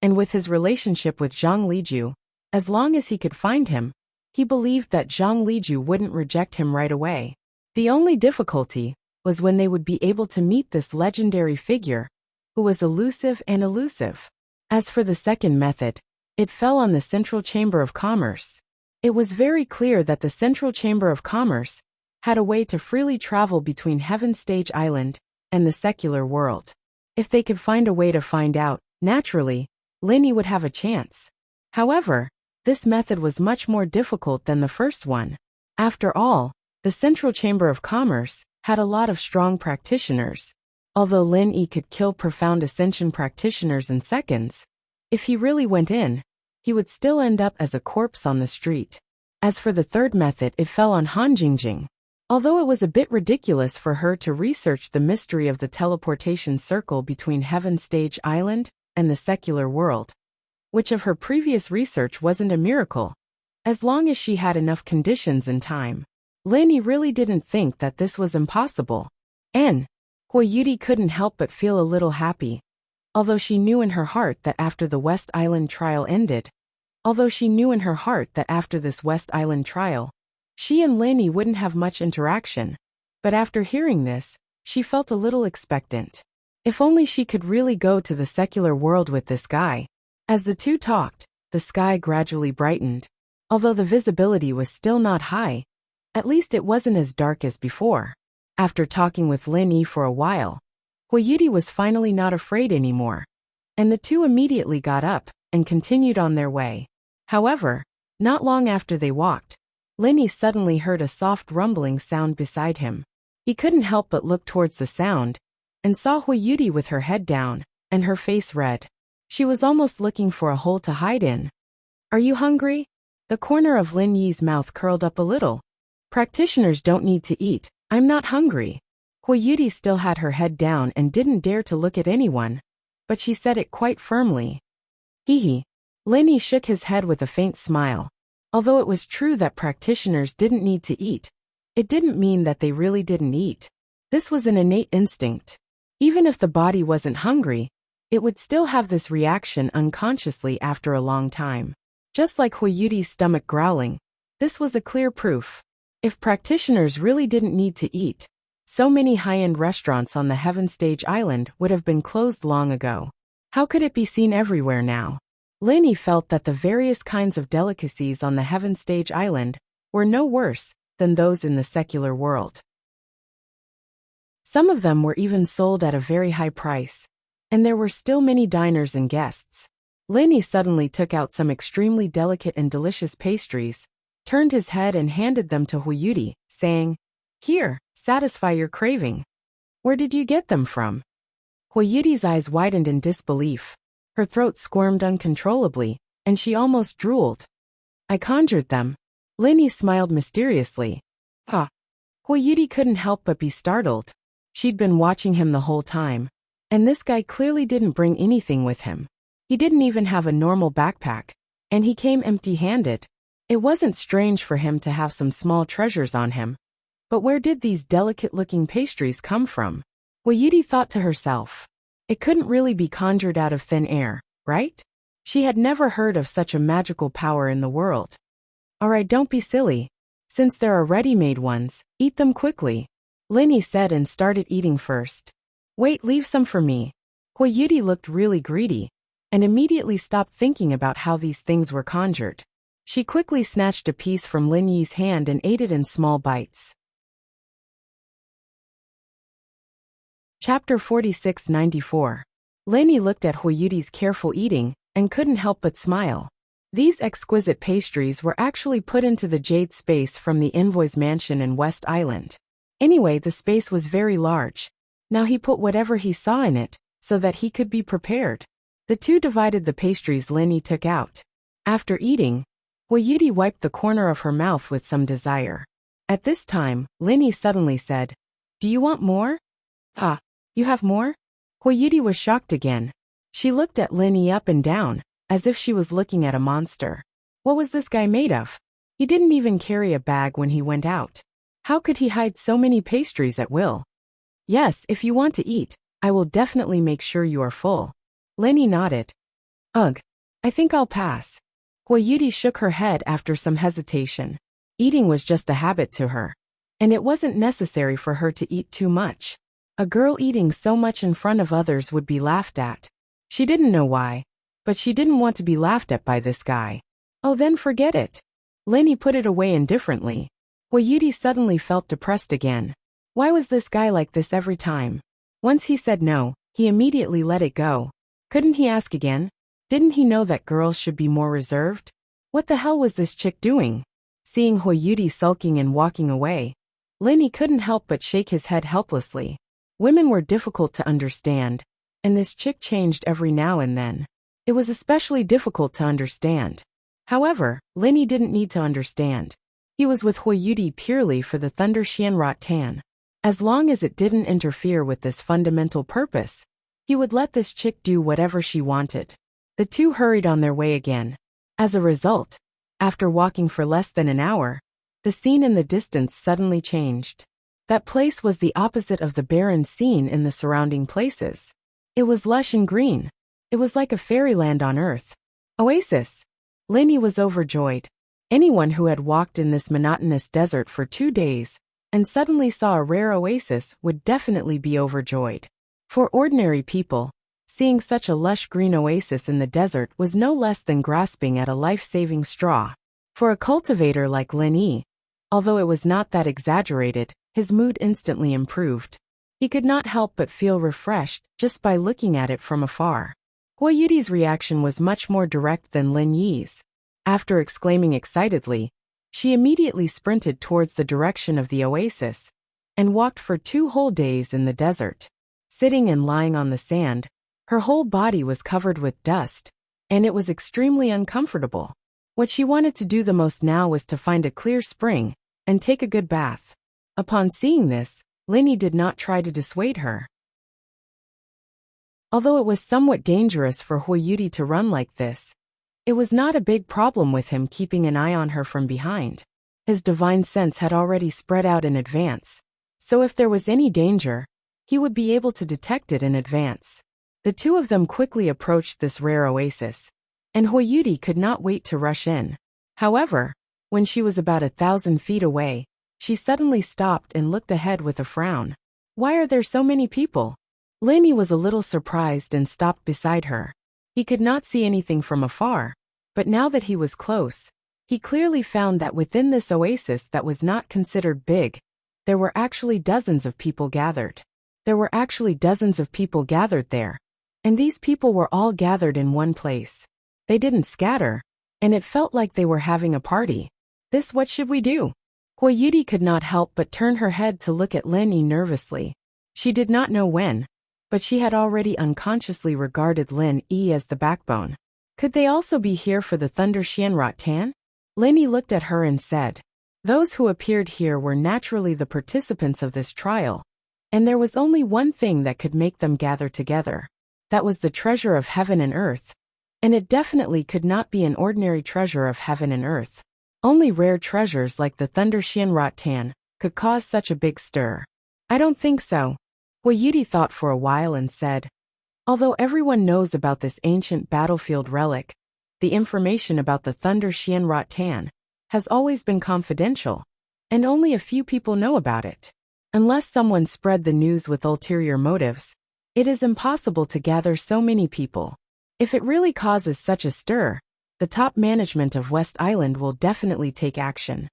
And with his relationship with Zhang Liju, as long as he could find him, he believed that Zhang Liju wouldn't reject him right away. The only difficulty was when they would be able to meet this legendary figure, who was elusive and elusive. As for the second method, it fell on the Central Chamber of Commerce. It was very clear that the Central Chamber of Commerce had a way to freely travel between Heaven Stage Island and the secular world. If they could find a way to find out, naturally, Lenny would have a chance. However, this method was much more difficult than the first one. After all, the Central Chamber of Commerce had a lot of strong practitioners. Although Lin Yi could kill profound ascension practitioners in seconds, if he really went in, he would still end up as a corpse on the street. As for the third method, it fell on Han Jingjing. Although it was a bit ridiculous for her to research the mystery of the teleportation circle between Heaven Stage Island and the secular world, which of her previous research wasn't a miracle, as long as she had enough conditions and time. Lenny really didn't think that this was impossible. And Huayuti couldn't help but feel a little happy, although she knew in her heart that after the West Island trial ended, this West Island trial, she and Lenny wouldn't have much interaction. But after hearing this, she felt a little expectant. If only she could really go to the secular world with this guy. As the two talked, the sky gradually brightened. Although the visibility was still not high, at least it wasn't as dark as before. After talking with Lin Yi for a while, Huayuti was finally not afraid anymore, and the two immediately got up and continued on their way. However, not long after they walked, Lin Yi suddenly heard a soft rumbling sound beside him. He couldn't help but look towards the sound, and saw Huayuti with her head down and her face red. She was almost looking for a hole to hide in. "Are you hungry?" The corner of Lin Yi's mouth curled up a little. "Practitioners don't need to eat. I'm not hungry." Huayuti still had her head down and didn't dare to look at anyone, but she said it quite firmly. Hee. Lin Yi shook his head with a faint smile. Although it was true that practitioners didn't need to eat, it didn't mean that they really didn't eat. This was an innate instinct. Even if the body wasn't hungry, it would still have this reaction unconsciously after a long time. Just like Huayuti's stomach growling, this was a clear proof. If practitioners really didn't need to eat, so many high-end restaurants on the Heaven Stage Island would have been closed long ago. How could it be seen everywhere now? Lin Yi felt that the various kinds of delicacies on the Heaven Stage Island were no worse than those in the secular world. Some of them were even sold at a very high price, and there were still many diners and guests. Lin Yi suddenly took out some extremely delicate and delicious pastries, turned his head and handed them to Huayuti, saying, "Here, satisfy your craving." "Where did you get them from?" Huayuti's eyes widened in disbelief. Her throat squirmed uncontrollably, and she almost drooled. "I conjured them." Lin Yi smiled mysteriously. "Huh." Huayuti couldn't help but be startled. She'd been watching him the whole time, and this guy clearly didn't bring anything with him. He didn't even have a normal backpack, and he came empty-handed. It wasn't strange for him to have some small treasures on him. But where did these delicate-looking pastries come from? Huayuti thought to herself. It couldn't really be conjured out of thin air, right? She had never heard of such a magical power in the world. "Alright, don't be silly. Since there are ready-made ones, eat them quickly," Lin Yi said and started eating first. "Wait, leave some for me." Huayuti looked really greedy, and immediately stopped thinking about how these things were conjured. She quickly snatched a piece from Lin Yi's hand and ate it in small bites. Chapter 46-94. Lin Yi looked at Huayuti's careful eating and couldn't help but smile. These exquisite pastries were actually put into the jade space from the Envoy's mansion in West Island. Anyway, the space was very large. Now he put whatever he saw in it, so that he could be prepared. The two divided the pastries Lenny took out. After eating, Huayuti wiped the corner of her mouth with some desire. At this time, Lenny suddenly said, "Do you want more?" "Ah, you have more?" Huayuti was shocked again. She looked at Lenny up and down, as if she was looking at a monster. What was this guy made of? He didn't even carry a bag when he went out. How could he hide so many pastries at will? "Yes, if you want to eat, I will definitely make sure you are full." Lenny nodded. "Ugh, I think I'll pass." Huayuti shook her head after some hesitation. Eating was just a habit to her, and it wasn't necessary for her to eat too much. A girl eating so much in front of others would be laughed at. She didn't know why, but she didn't want to be laughed at by this guy. Oh, then forget it. Lenny put it away indifferently. Huayuti suddenly felt depressed again. Why was this guy like this every time? Once he said no, he immediately let it go. Couldn't he ask again? Didn't he know that girls should be more reserved? What the hell was this chick doing? Seeing Huayuti sulking and walking away, Lenny couldn't help but shake his head helplessly. Women were difficult to understand, and this chick changed every now and then. It was especially difficult to understand. However, Lenny didn't need to understand. He was with Huayuti purely for the Thunder Xianrot Tan. As long as it didn't interfere with this fundamental purpose, he would let this chick do whatever she wanted. The two hurried on their way again. As a result, after walking for less than an hour, the scene in the distance suddenly changed. That place was the opposite of the barren scene in the surrounding places. It was lush and green. It was like a fairyland on earth. Oasis. Lenny was overjoyed. Anyone who had walked in this monotonous desert for 2 days and suddenly saw a rare oasis would definitely be overjoyed. For ordinary people, seeing such a lush green oasis in the desert was no less than grasping at a life-saving straw. For a cultivator like Lenny, although it was not that exaggerated, his mood instantly improved. He could not help but feel refreshed just by looking at it from afar. Huayuti's reaction was much more direct than Lin Yi's. After exclaiming excitedly, she immediately sprinted towards the direction of the oasis and walked for 2 whole days in the desert. Sitting and lying on the sand, her whole body was covered with dust, and it was extremely uncomfortable. What she wanted to do the most now was to find a clear spring and take a good bath. Upon seeing this, Lenny did not try to dissuade her. Although it was somewhat dangerous for Huayuti to run like this, it was not a big problem with him keeping an eye on her from behind. His divine sense had already spread out in advance, so if there was any danger, he would be able to detect it in advance. The two of them quickly approached this rare oasis, and Huayuti could not wait to rush in. However, when she was about 1,000 feet away, she suddenly stopped and looked ahead with a frown. Why are there so many people? Lenny was a little surprised and stopped beside her. He could not see anything from afar, but now that he was close, he clearly found that within this oasis that was not considered big, there were actually dozens of people gathered. There were actually dozens of people gathered there, and these people were all gathered in one place. They didn't scatter, and it felt like they were having a party. What should we do? Huayuti could not help but turn her head to look at Lenny nervously. She did not know when, but she had already unconsciously regarded Lin Yi as the backbone. Could they also be here for the Thunder Xianrot Tan? Lenny looked at her and said, "Those who appeared here were naturally the participants of this trial, and there was only one thing that could make them gather together. That was the treasure of heaven and earth, and it definitely could not be an ordinary treasure of heaven and earth. Only rare treasures like the Thunder Xianrot Tan could cause such a big stir." "I don't think so." Huayuti thought for a while and said, "Although everyone knows about this ancient battlefield relic, the information about the Thunder Xianrot Tan has always been confidential, and only a few people know about it. Unless someone spread the news with ulterior motives, it is impossible to gather so many people. If it really causes such a stir, the top management of West Island will definitely take action."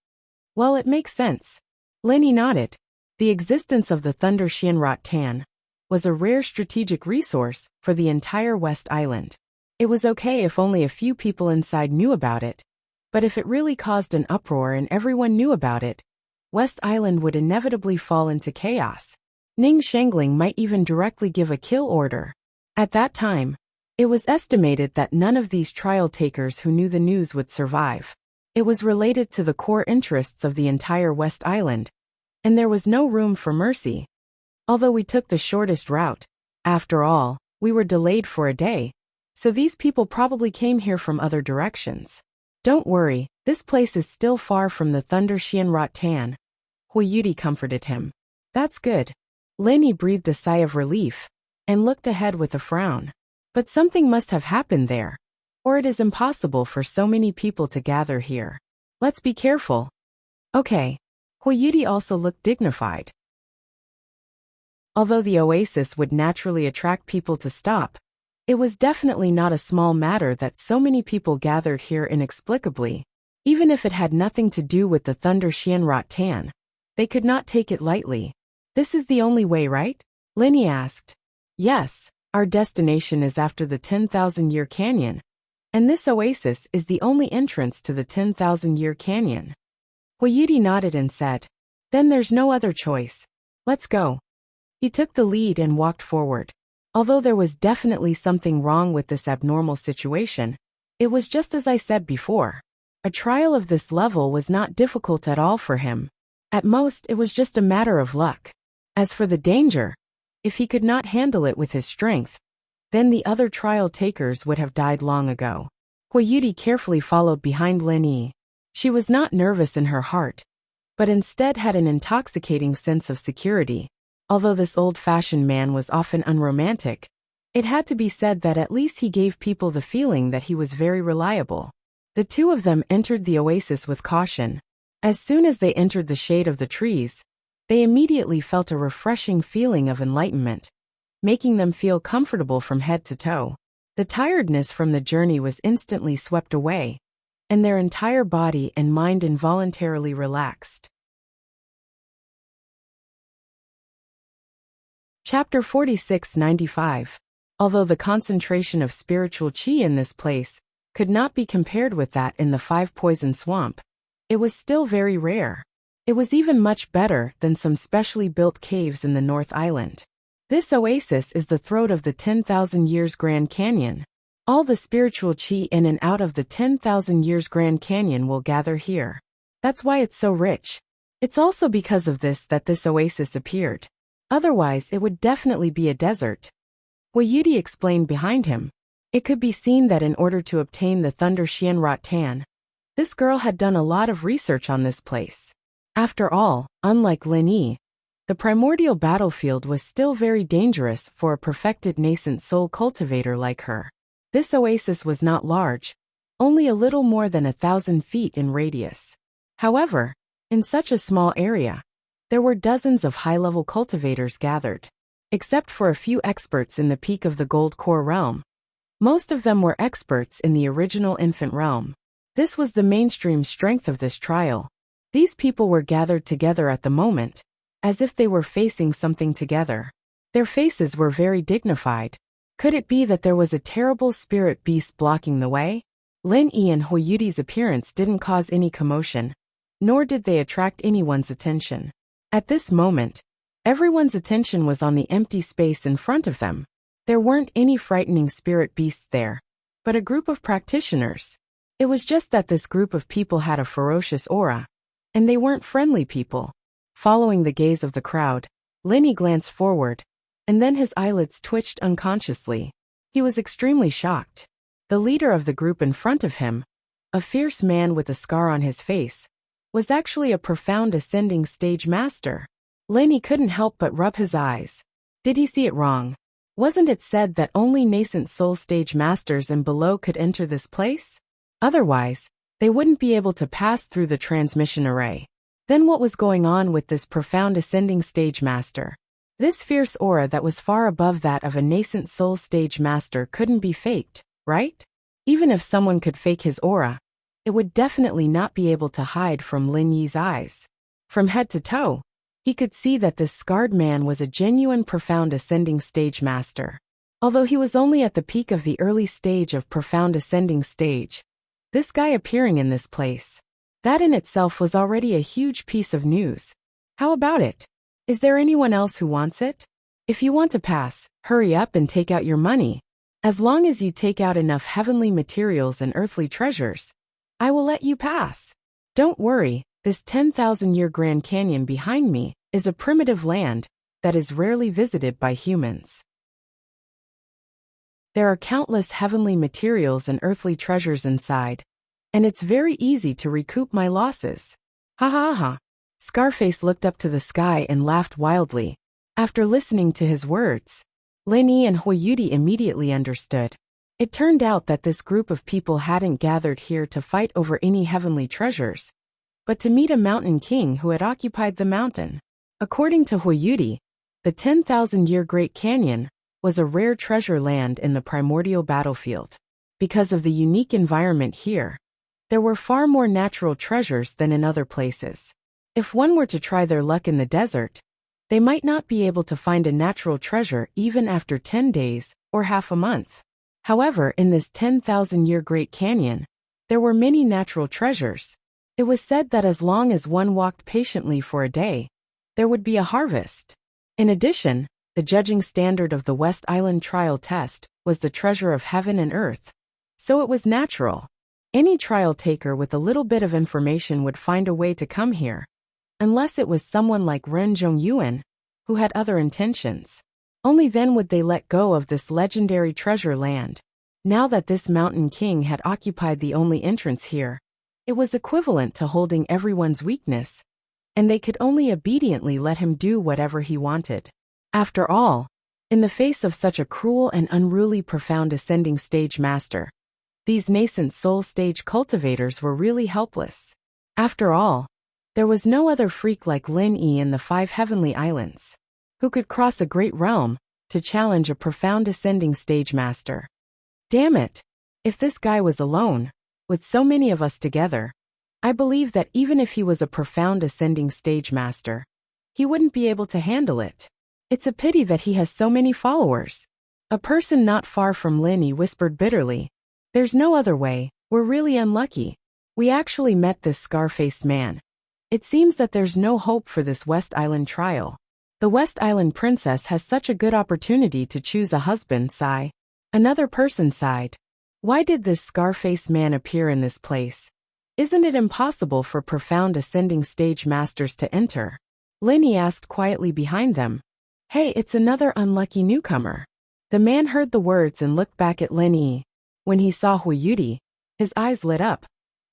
"Well, it makes sense." Lenny nodded. The existence of the Thunder Xianrot Tan was a rare strategic resource for the entire West Island. It was okay if only a few people inside knew about it. But if it really caused an uproar and everyone knew about it, West Island would inevitably fall into chaos. Ning Shangling might even directly give a kill order. At that time, it was estimated that none of these trial takers who knew the news would survive. It was related to the core interests of the entire West Island, and there was no room for mercy. Although we took the shortest route, after all, we were delayed for a day, so these people probably came here from other directions. Don't worry, this place is still far from the Thunder Xianrot Tan. Hui Yudi comforted him. That's good. Lin Yi breathed a sigh of relief, and looked ahead with a frown. But something must have happened there, or it is impossible for so many people to gather here. Let's be careful. Okay. Hui Yudi also looked dignified. Although the oasis would naturally attract people to stop, it was definitely not a small matter that so many people gathered here inexplicably. Even if it had nothing to do with the Thunder Xianrot Tan, they could not take it lightly. This is the only way, right? Lin Yi asked. Yes, our destination is after the 10,000-year canyon, and this oasis is the only entrance to the 10,000-year canyon. Hui Yudi nodded and said, then there's no other choice. Let's go. He took the lead and walked forward. Although there was definitely something wrong with this abnormal situation, it was just as I said before. A trial of this level was not difficult at all for him. At most, it was just a matter of luck. As for the danger, if he could not handle it with his strength, then the other trial takers would have died long ago. Hui Yudi carefully followed behind Lin Yi. She was not nervous in her heart, but instead had an intoxicating sense of security. Although this old-fashioned man was often unromantic, it had to be said that at least he gave people the feeling that he was very reliable. The two of them entered the oasis with caution. As soon as they entered the shade of the trees, they immediately felt a refreshing feeling of enlightenment, making them feel comfortable from head to toe. The tiredness from the journey was instantly swept away, and their entire body and mind involuntarily relaxed. Chapter 46-95. Although the concentration of spiritual qi in this place could not be compared with that in the Five Poison Swamp, it was still very rare. It was even much better than some specially built caves in the North Island. This oasis is the throat of the 10,000 Years Grand Canyon. All the spiritual qi in and out of the 10,000 Years Grand Canyon will gather here. That's why it's so rich. It's also because of this that this oasis appeared. Otherwise, it would definitely be a desert. Hui Yudi explained behind him. It could be seen that in order to obtain the Thunder Xianrot Tan, this girl had done a lot of research on this place. After all, unlike Lin Yi, the primordial battlefield was still very dangerous for a perfected nascent soul cultivator like her. This oasis was not large, only a little more than 1,000 feet in radius. However, in such a small area, there were dozens of high-level cultivators gathered. Except for a few experts in the peak of the Gold Core realm, most of them were experts in the original infant realm. This was the mainstream strength of this trial. These people were gathered together at the moment, as if they were facing something together. Their faces were very dignified. Could it be that there was a terrible spirit beast blocking the way? Lin Yi and Hui Yudi's appearance didn't cause any commotion, nor did they attract anyone's attention. At this moment, everyone's attention was on the empty space in front of them. There weren't any frightening spirit beasts there, but a group of practitioners. It was just that this group of people had a ferocious aura, and they weren't friendly people. Following the gaze of the crowd, Lin Yi glanced forward, and then his eyelids twitched unconsciously. He was extremely shocked. The leader of the group in front of him, a fierce man with a scar on his face, was actually a profound ascending stage master. Lin Yi couldn't help but rub his eyes. Did he see it wrong? Wasn't it said that only nascent soul stage masters and below could enter this place? Otherwise, they wouldn't be able to pass through the transmission array. Then what was going on with this profound ascending stage master? This fierce aura that was far above that of a nascent soul stage master couldn't be faked, right? Even if someone could fake his aura, it would definitely not be able to hide from Lin Yi's eyes. From head to toe, he could see that this scarred man was a genuine profound ascending stage master. Although he was only at the peak of the early stage of profound ascending stage, this guy appearing in this place, that in itself was already a huge piece of news. How about it? Is there anyone else who wants it? If you want to pass, hurry up and take out your money. As long as you take out enough heavenly materials and earthly treasures, I will let you pass. Don't worry, this 10,000-year Grand Canyon behind me is a primitive land that is rarely visited by humans. There are countless heavenly materials and earthly treasures inside, and it's very easy to recoup my losses. Ha ha ha. Scarface looked up to the sky and laughed wildly. After listening to his words, Lin Yi and Huoyuti immediately understood. It turned out that this group of people hadn't gathered here to fight over any heavenly treasures, but to meet a mountain king who had occupied the mountain. According to Huoyuti, the 10,000-year Great Canyon was a rare treasure land in the primordial battlefield. Because of the unique environment here, there were far more natural treasures than in other places. If one were to try their luck in the desert, they might not be able to find a natural treasure even after 10 days or half a month. However, in this 10,000-year Great Canyon, there were many natural treasures. It was said that as long as one walked patiently for a day, there would be a harvest. In addition, the judging standard of the West Island trial test was the treasure of heaven and earth. So it was natural. Any trial taker with a little bit of information would find a way to come here. Unless it was someone like Ren Zhongyuan, who had other intentions. Only then would they let go of this legendary treasure land. Now that this mountain king had occupied the only entrance here, it was equivalent to holding everyone's weakness, and they could only obediently let him do whatever he wanted. After all, in the face of such a cruel and unruly profound ascending stage master, these nascent soul stage cultivators were really helpless. After all, there was no other freak like Lin Yi in the 5 heavenly islands, who could cross a great realm to challenge a profound ascending stage master. Damn it! If this guy was alone, with so many of us together, I believe that even if he was a profound ascending stage master, he wouldn't be able to handle it. It's a pity that he has so many followers. A person not far from Lin Yi whispered bitterly. There's no other way, we're really unlucky. We actually met this scar-faced man. It seems that there's no hope for this West Island trial. The West Island princess has such a good opportunity to choose a husband, sigh. Another person sighed. Why did this scar-faced man appear in this place? Isn't it impossible for profound ascending stage masters to enter? Lin Yi asked quietly behind them. Hey, it's another unlucky newcomer. The man heard the words and looked back at Lin Yi. When he saw Huoyuti, his eyes lit up.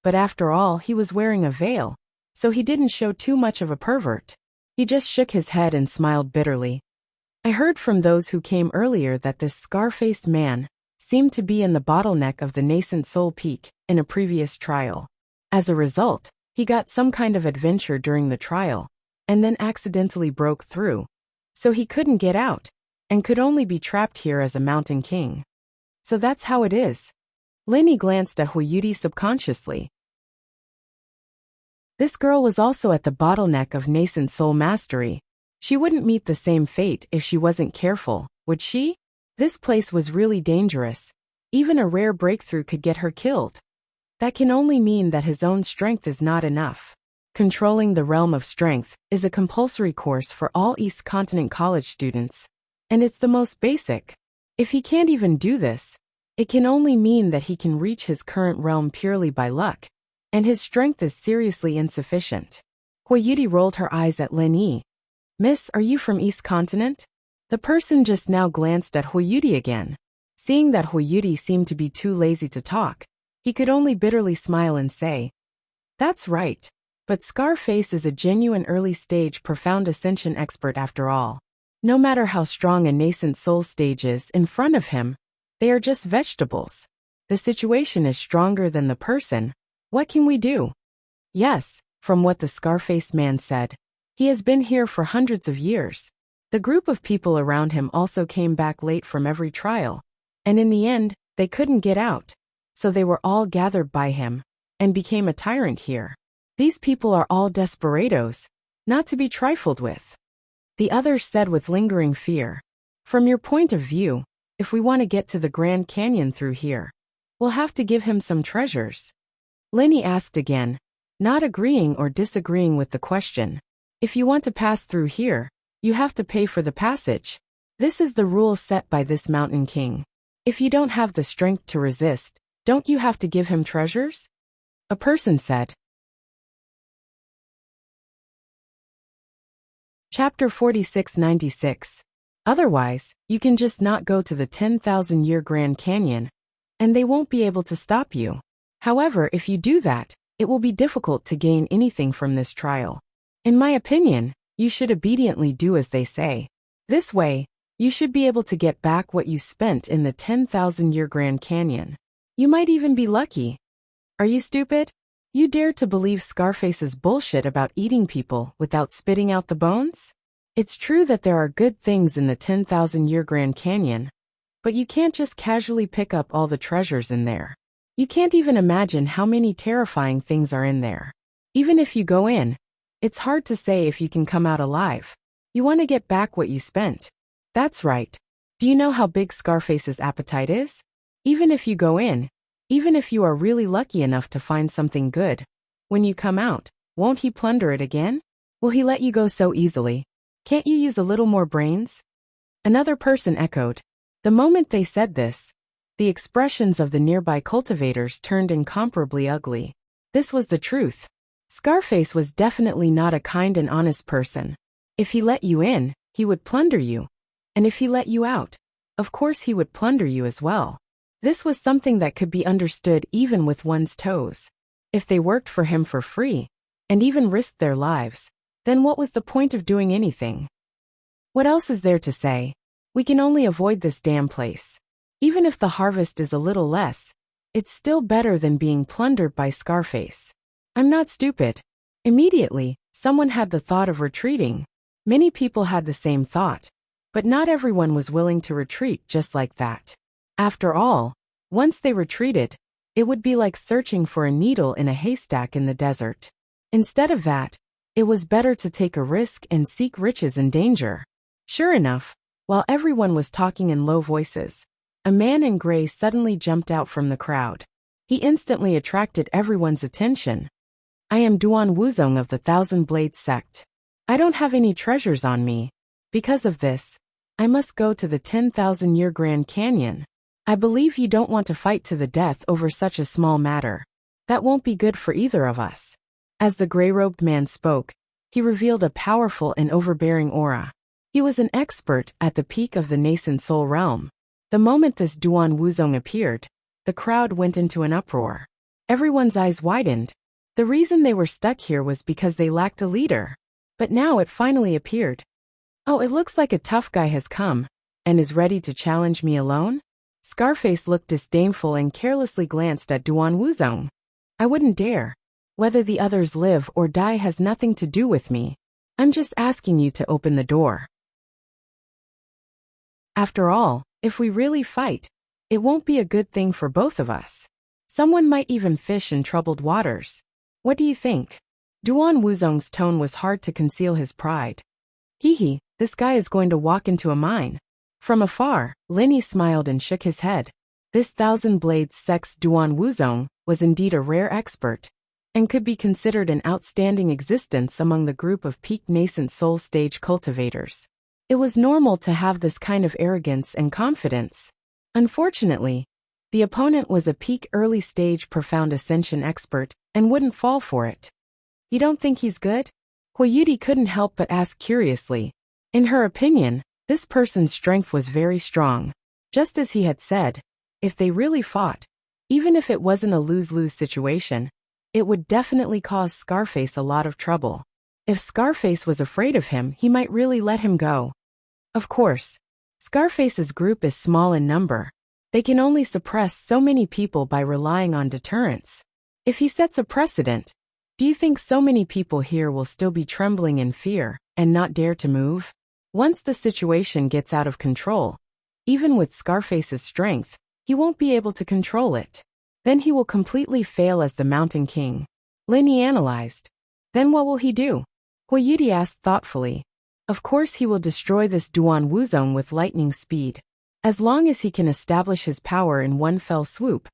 But after all, he was wearing a veil, so he didn't show too much of a pervert. He just shook his head and smiled bitterly. I heard from those who came earlier that this scar-faced man seemed to be in the bottleneck of the nascent soul peak in a previous trial. As a result, he got some kind of adventure during the trial, and then accidentally broke through. So he couldn't get out, and could only be trapped here as a mountain king. So that's how it is. Lin Yi glanced at Huoyuti subconsciously. This girl was also at the bottleneck of nascent soul mastery. She wouldn't meet the same fate if she wasn't careful, would she? This place was really dangerous. Even a rare breakthrough could get her killed. That can only mean that his own strength is not enough. Controlling the Realm of Strength is a compulsory course for all East Continent college students, and it's the most basic. If he can't even do this, it can only mean that he can reach his current realm purely by luck, and his strength is seriously insufficient. Huoyuti rolled her eyes at Lin Yi. Miss, are you from East Continent? The person just now glanced at Huoyuti again. Seeing that Huoyuti seemed to be too lazy to talk, he could only bitterly smile and say, That's right. But Scarface is a genuine early-stage profound ascension expert after all. No matter how strong a nascent soul stage is in front of him, they are just vegetables. The situation is stronger than the person. What can we do? Yes, from what the Scarface man said, he has been here for hundreds of years. The group of people around him also came back late from every trial, and in the end, they couldn't get out. So they were all gathered by him, and became a tyrant here. These people are all desperados, not to be trifled with. The others said with lingering fear. From your point of view, if we want to get to the Grand Canyon through here, we'll have to give him some treasures. Lenny asked again, not agreeing or disagreeing with the question. If you want to pass through here, you have to pay for the passage. This is the rule set by this Mountain King. If you don't have the strength to resist, don't you have to give him treasures? A person said. Chapter 4696. Otherwise, you can just not go to the 10,000-year Grand Canyon, and they won't be able to stop you. However, if you do that, it will be difficult to gain anything from this trial. In my opinion, you should obediently do as they say. This way, you should be able to get back what you spent in the 10,000-year Grand Canyon. You might even be lucky. Are you stupid? You dare to believe Scarface's bullshit about eating people without spitting out the bones? It's true that there are good things in the 10,000-year Grand Canyon, but you can't just casually pick up all the treasures in there. You can't even imagine how many terrifying things are in there. Even if you go in, it's hard to say if you can come out alive. You want to get back what you spent. That's right. Do you know how big Scarface's appetite is? Even if you go in, even if you are really lucky enough to find something good, when you come out, won't he plunder it again? Will he let you go so easily? Can't you use a little more brains? Another person echoed. The moment they said this, the expressions of the nearby cultivators turned incomparably ugly. This was the truth. Scarface was definitely not a kind and honest person. If he let you in, he would plunder you. And if he let you out, of course he would plunder you as well. This was something that could be understood even with one's toes. If they worked for him for free, and even risked their lives, then what was the point of doing anything? What else is there to say? We can only avoid this damn place. Even if the harvest is a little less, it's still better than being plundered by Scarface. I'm not stupid. Immediately, someone had the thought of retreating. Many people had the same thought, but not everyone was willing to retreat just like that. After all, once they retreated, it would be like searching for a needle in a haystack in the desert. Instead of that, it was better to take a risk and seek riches in danger. Sure enough, while everyone was talking in low voices, a man in gray suddenly jumped out from the crowd. He instantly attracted everyone's attention. I am Duan Wuzong of the Thousand Blades sect. I don't have any treasures on me. Because of this, I must go to the 10,000-year Grand Canyon. I believe you don't want to fight to the death over such a small matter. That won't be good for either of us. As the gray-robed man spoke, he revealed a powerful and overbearing aura. He was an expert at the peak of the nascent soul realm. The moment this Duan Wuzong appeared, the crowd went into an uproar. Everyone's eyes widened. The reason they were stuck here was because they lacked a leader. But now it finally appeared. Oh, it looks like a tough guy has come, and is ready to challenge me alone? Scarface looked disdainful and carelessly glanced at Duan Wuzong. I wouldn't dare. Whether the others live or die has nothing to do with me. I'm just asking you to open the door. After all, if we really fight, it won't be a good thing for both of us. Someone might even fish in troubled waters. What do you think? Duan Wuzong's tone was hard to conceal his pride. Hee, this guy is going to walk into a mine. From afar, Lenny smiled and shook his head. This Thousand Blades sect's Duan Wuzong was indeed a rare expert, and could be considered an outstanding existence among the group of peak nascent soul stage cultivators. It was normal to have this kind of arrogance and confidence. Unfortunately, the opponent was a peak early stage profound ascension expert, and wouldn't fall for it. You don't think he's good? Huayuti couldn't help but ask curiously. In her opinion, this person's strength was very strong. Just as he had said, if they really fought, even if it wasn't a lose-lose situation, it would definitely cause Scarface a lot of trouble. If Scarface was afraid of him, he might really let him go. Of course, Scarface's group is small in number. They can only suppress so many people by relying on deterrence. If he sets a precedent, do you think so many people here will still be trembling in fear and not dare to move? Once the situation gets out of control, even with Scarface's strength, he won't be able to control it. Then he will completely fail as the Mountain King. Lenny analyzed. Then what will he do? Huayuti asked thoughtfully. Of course he will destroy this Duan Wuzong with lightning speed. As long as he can establish his power in one fell swoop,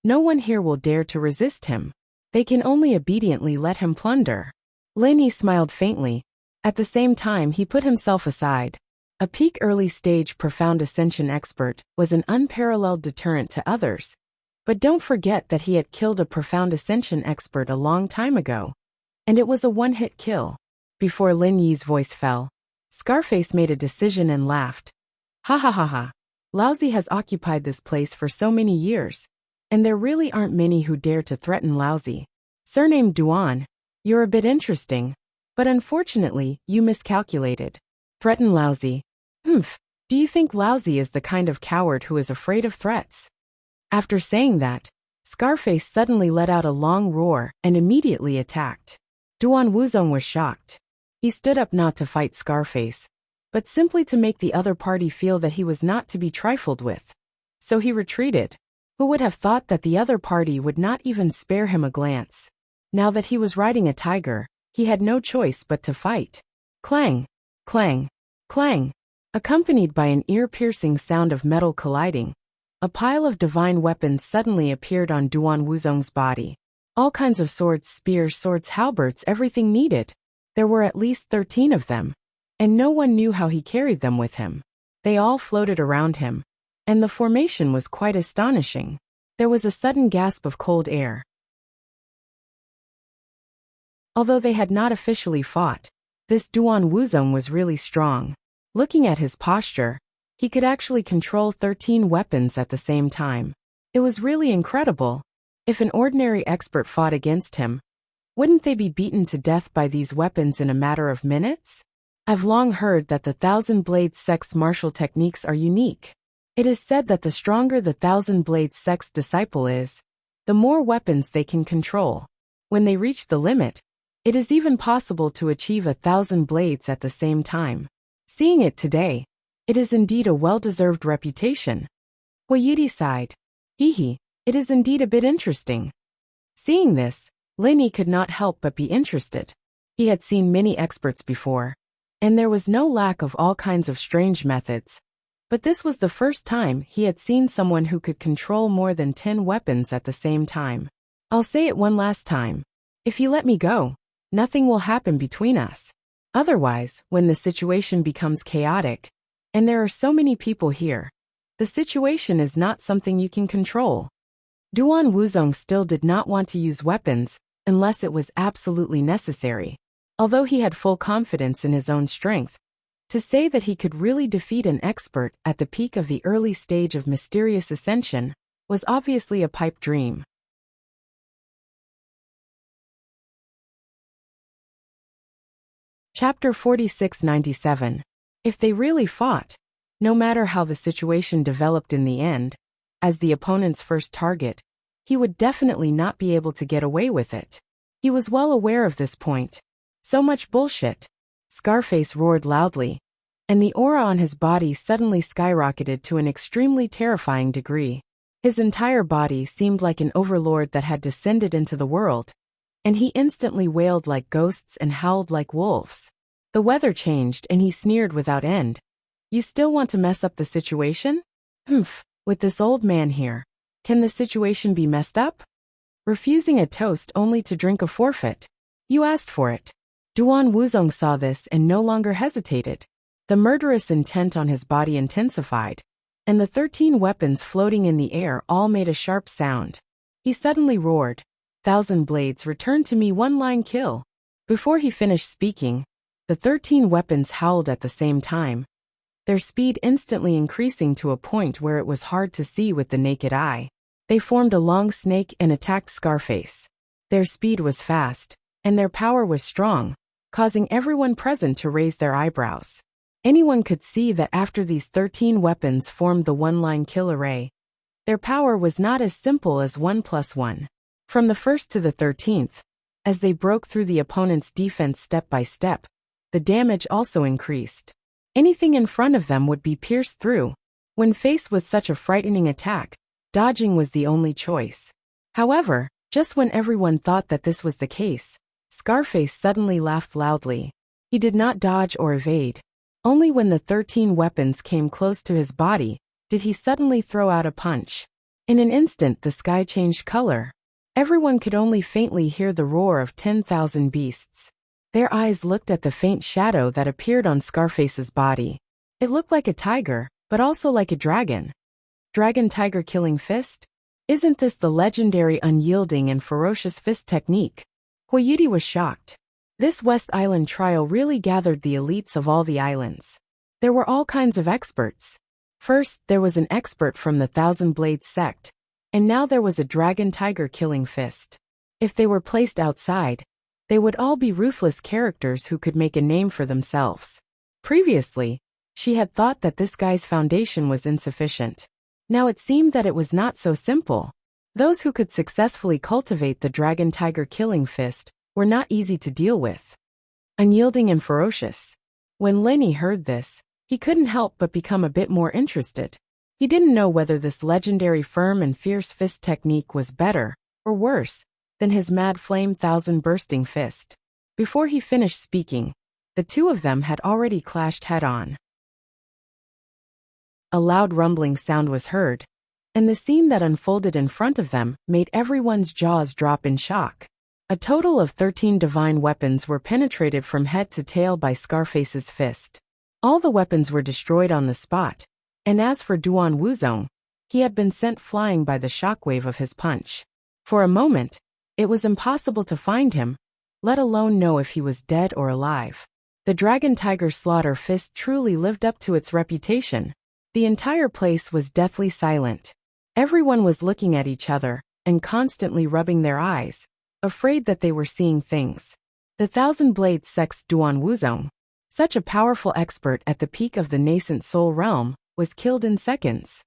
no one here will dare to resist him. They can only obediently let him plunder. Lenny smiled faintly. At the same time, he put himself aside. A peak early-stage profound ascension expert was an unparalleled deterrent to others. But don't forget that he had killed a profound ascension expert a long time ago. And it was a one-hit kill. Before Lin Yi's voice fell, Scarface made a decision and laughed. Ha ha ha ha. Laozi has occupied this place for so many years, and there really aren't many who dare to threaten Laozi. Surnamed Duan, you're a bit interesting, but unfortunately, you miscalculated. Threaten Laozi? Do you think Laozi is the kind of coward who is afraid of threats? After saying that, Scarface suddenly let out a long roar and immediately attacked. Duan Wuzong was shocked. He stood up not to fight Scarface, but simply to make the other party feel that he was not to be trifled with. So he retreated. Who would have thought that the other party would not even spare him a glance? Now that he was riding a tiger, he had no choice but to fight. Clang, clang, clang. Accompanied by an ear-piercing sound of metal colliding, a pile of divine weapons suddenly appeared on Duan Wuzong's body. All kinds of swords, spears, swords, halberds, everything needed. There were at least 13 of them, and no one knew how he carried them with him. They all floated around him, and the formation was quite astonishing. There was a sudden gasp of cold air. Although they had not officially fought, this Duan Wuzong was really strong. Looking at his posture, he could actually control 13 weapons at the same time. It was really incredible. If an ordinary expert fought against him, wouldn't they be beaten to death by these weapons in a matter of minutes? I've long heard that the Thousand Blades sect's martial techniques are unique. It is said that the stronger the Thousand Blades sect's disciple is, the more weapons they can control. When they reach the limit, it is even possible to achieve 1,000 blades at the same time. Seeing it today, it is indeed a well-deserved reputation. Huayuti sighed. Hee, it is indeed a bit interesting. Seeing this, Lenny could not help but be interested. He had seen many experts before, and there was no lack of all kinds of strange methods. But this was the first time he had seen someone who could control more than 10 weapons at the same time. I'll say it one last time. If you let me go, nothing will happen between us. Otherwise, when the situation becomes chaotic, and there are so many people here, the situation is not something you can control. Duan Wuzong still did not want to use weapons unless it was absolutely necessary. Although he had full confidence in his own strength, to say that he could really defeat an expert at the peak of the early stage of mysterious ascension was obviously a pipe dream. Chapter 4697. If they really fought, no matter how the situation developed in the end, as the opponent's first target, he would definitely not be able to get away with it. He was well aware of this point. So much bullshit. Scarface roared loudly, and the aura on his body suddenly skyrocketed to an extremely terrifying degree. His entire body seemed like an overlord that had descended into the world, and he instantly wailed like ghosts and howled like wolves. The weather changed and he sneered without end. You still want to mess up the situation? With this old man here, can the situation be messed up? Refusing a toast only to drink a forfeit. You asked for it. Duan Wuzong saw this and no longer hesitated. The murderous intent on his body intensified, and the 13 weapons floating in the air all made a sharp sound. He suddenly roared, 1,000 blades, return to me, one-line kill. Before he finished speaking, the 13 weapons howled at the same time, their speed instantly increasing to a point where it was hard to see with the naked eye. They formed a long snake and attacked Scarface. Their speed was fast, and their power was strong, causing everyone present to raise their eyebrows. Anyone could see that after these 13 weapons formed the one-line kill array, their power was not as simple as 1 + 1. From the first to the 13th, as they broke through the opponent's defense step by step, the damage also increased. Anything in front of them would be pierced through. When faced with such a frightening attack, dodging was the only choice. However, just when everyone thought that this was the case, Scarface suddenly laughed loudly. He did not dodge or evade. Only when the 13 weapons came close to his body did he suddenly throw out a punch. In an instant the sky changed color. Everyone could only faintly hear the roar of 10,000 beasts. Their eyes looked at the faint shadow that appeared on Scarface's body. It looked like a tiger, but also like a dragon. Dragon-tiger killing fist? Isn't this the legendary unyielding and ferocious fist technique? Koyuki was shocked. This West Island trial really gathered the elites of all the islands. There were all kinds of experts. First, there was an expert from the Thousand Blades sect, and now there was a dragon-tiger killing fist. If they were placed outside, they would all be ruthless characters who could make a name for themselves. Previously, she had thought that this guy's foundation was insufficient. Now it seemed that it was not so simple. Those who could successfully cultivate the dragon-tiger killing fist were not easy to deal with. Unyielding and ferocious. When Lenny heard this, he couldn't help but become a bit more interested. He didn't know whether this legendary firm and fierce fist technique was better, or worse, than his mad flame thousand-bursting fist. Before he finished speaking, the two of them had already clashed head-on. A loud rumbling sound was heard, and the scene that unfolded in front of them made everyone's jaws drop in shock. A total of 13 divine weapons were penetrated from head to tail by Scarface's fist. All the weapons were destroyed on the spot, and as for Duan Wuzong, he had been sent flying by the shockwave of his punch. For a moment, it was impossible to find him, let alone know if he was dead or alive. The dragon-tiger slaughter fist truly lived up to its reputation. The entire place was deathly silent. Everyone was looking at each other and constantly rubbing their eyes, afraid that they were seeing things. The Thousand Blades sect's Duan Wuzong, such a powerful expert at the peak of the nascent soul realm, was killed in seconds.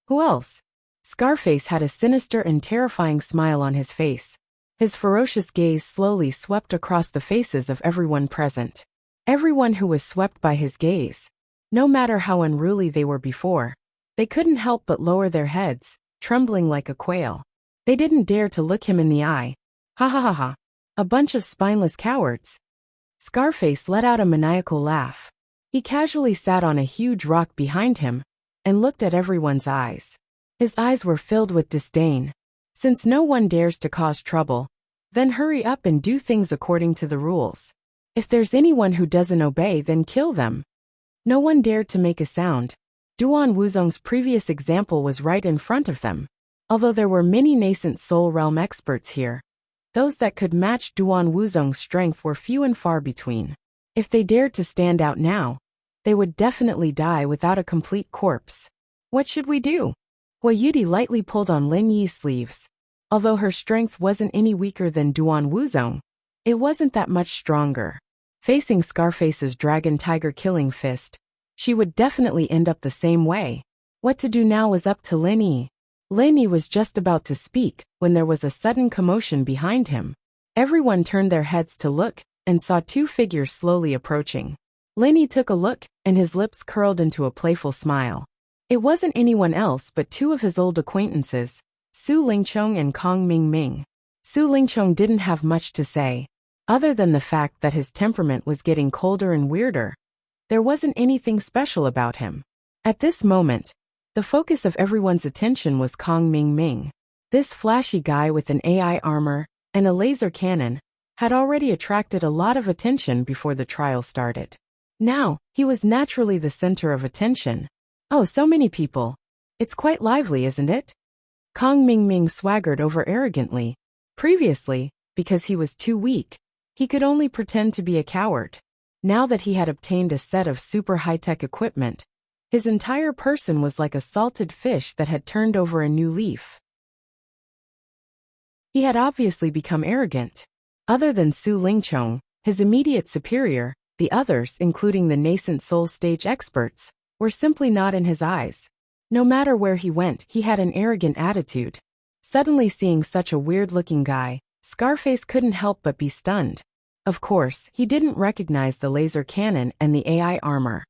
Who else? Scarface had a sinister and terrifying smile on his face. His ferocious gaze slowly swept across the faces of everyone present. Everyone who was swept by his gaze, no matter how unruly they were before, they couldn't help but lower their heads, trembling like a quail. They didn't dare to look him in the eye. Ha ha ha ha. A bunch of spineless cowards. Scarface let out a maniacal laugh. He casually sat on a huge rock behind him and looked at everyone's eyes. His eyes were filled with disdain. Since no one dares to cause trouble, then hurry up and do things according to the rules. If there's anyone who doesn't obey, then kill them. No one dared to make a sound. Duan Wuzong's previous example was right in front of them. Although there were many nascent soul realm experts here, those that could match Duan Wuzong's strength were few and far between. If they dared to stand out now, they would definitely die without a complete corpse. What should we do? Koyuki lightly pulled on Lin Yi's sleeves. Although her strength wasn't any weaker than Duan Wuzong, it wasn't that much stronger. Facing Scarface's dragon-tiger killing fist, she would definitely end up the same way. What to do now was up to Lin Yi. Lin Yi was just about to speak when there was a sudden commotion behind him. Everyone turned their heads to look and saw two figures slowly approaching. Lin Yi took a look and his lips curled into a playful smile. It wasn't anyone else but two of his old acquaintances, Su Lingchong and Kong Mingming. Su Lingchong didn't have much to say, other than the fact that his temperament was getting colder and weirder. There wasn't anything special about him. At this moment, the focus of everyone's attention was Kong Mingming. This flashy guy with an AI armor and a laser cannon had already attracted a lot of attention before the trial started. Now, he was naturally the center of attention. Oh, so many people. It's quite lively, isn't it? Kong Mingming swaggered over arrogantly. Previously, because he was too weak, he could only pretend to be a coward. Now that he had obtained a set of super high-tech equipment, his entire person was like a salted fish that had turned over a new leaf. He had obviously become arrogant. Other than Su Lingchong, his immediate superior, the others, including the nascent soul stage experts, were simply not in his eyes. No matter where he went, he had an arrogant attitude. Suddenly seeing such a weird-looking guy, Scarface couldn't help but be stunned. Of course, he didn't recognize the laser cannon and the AI armor.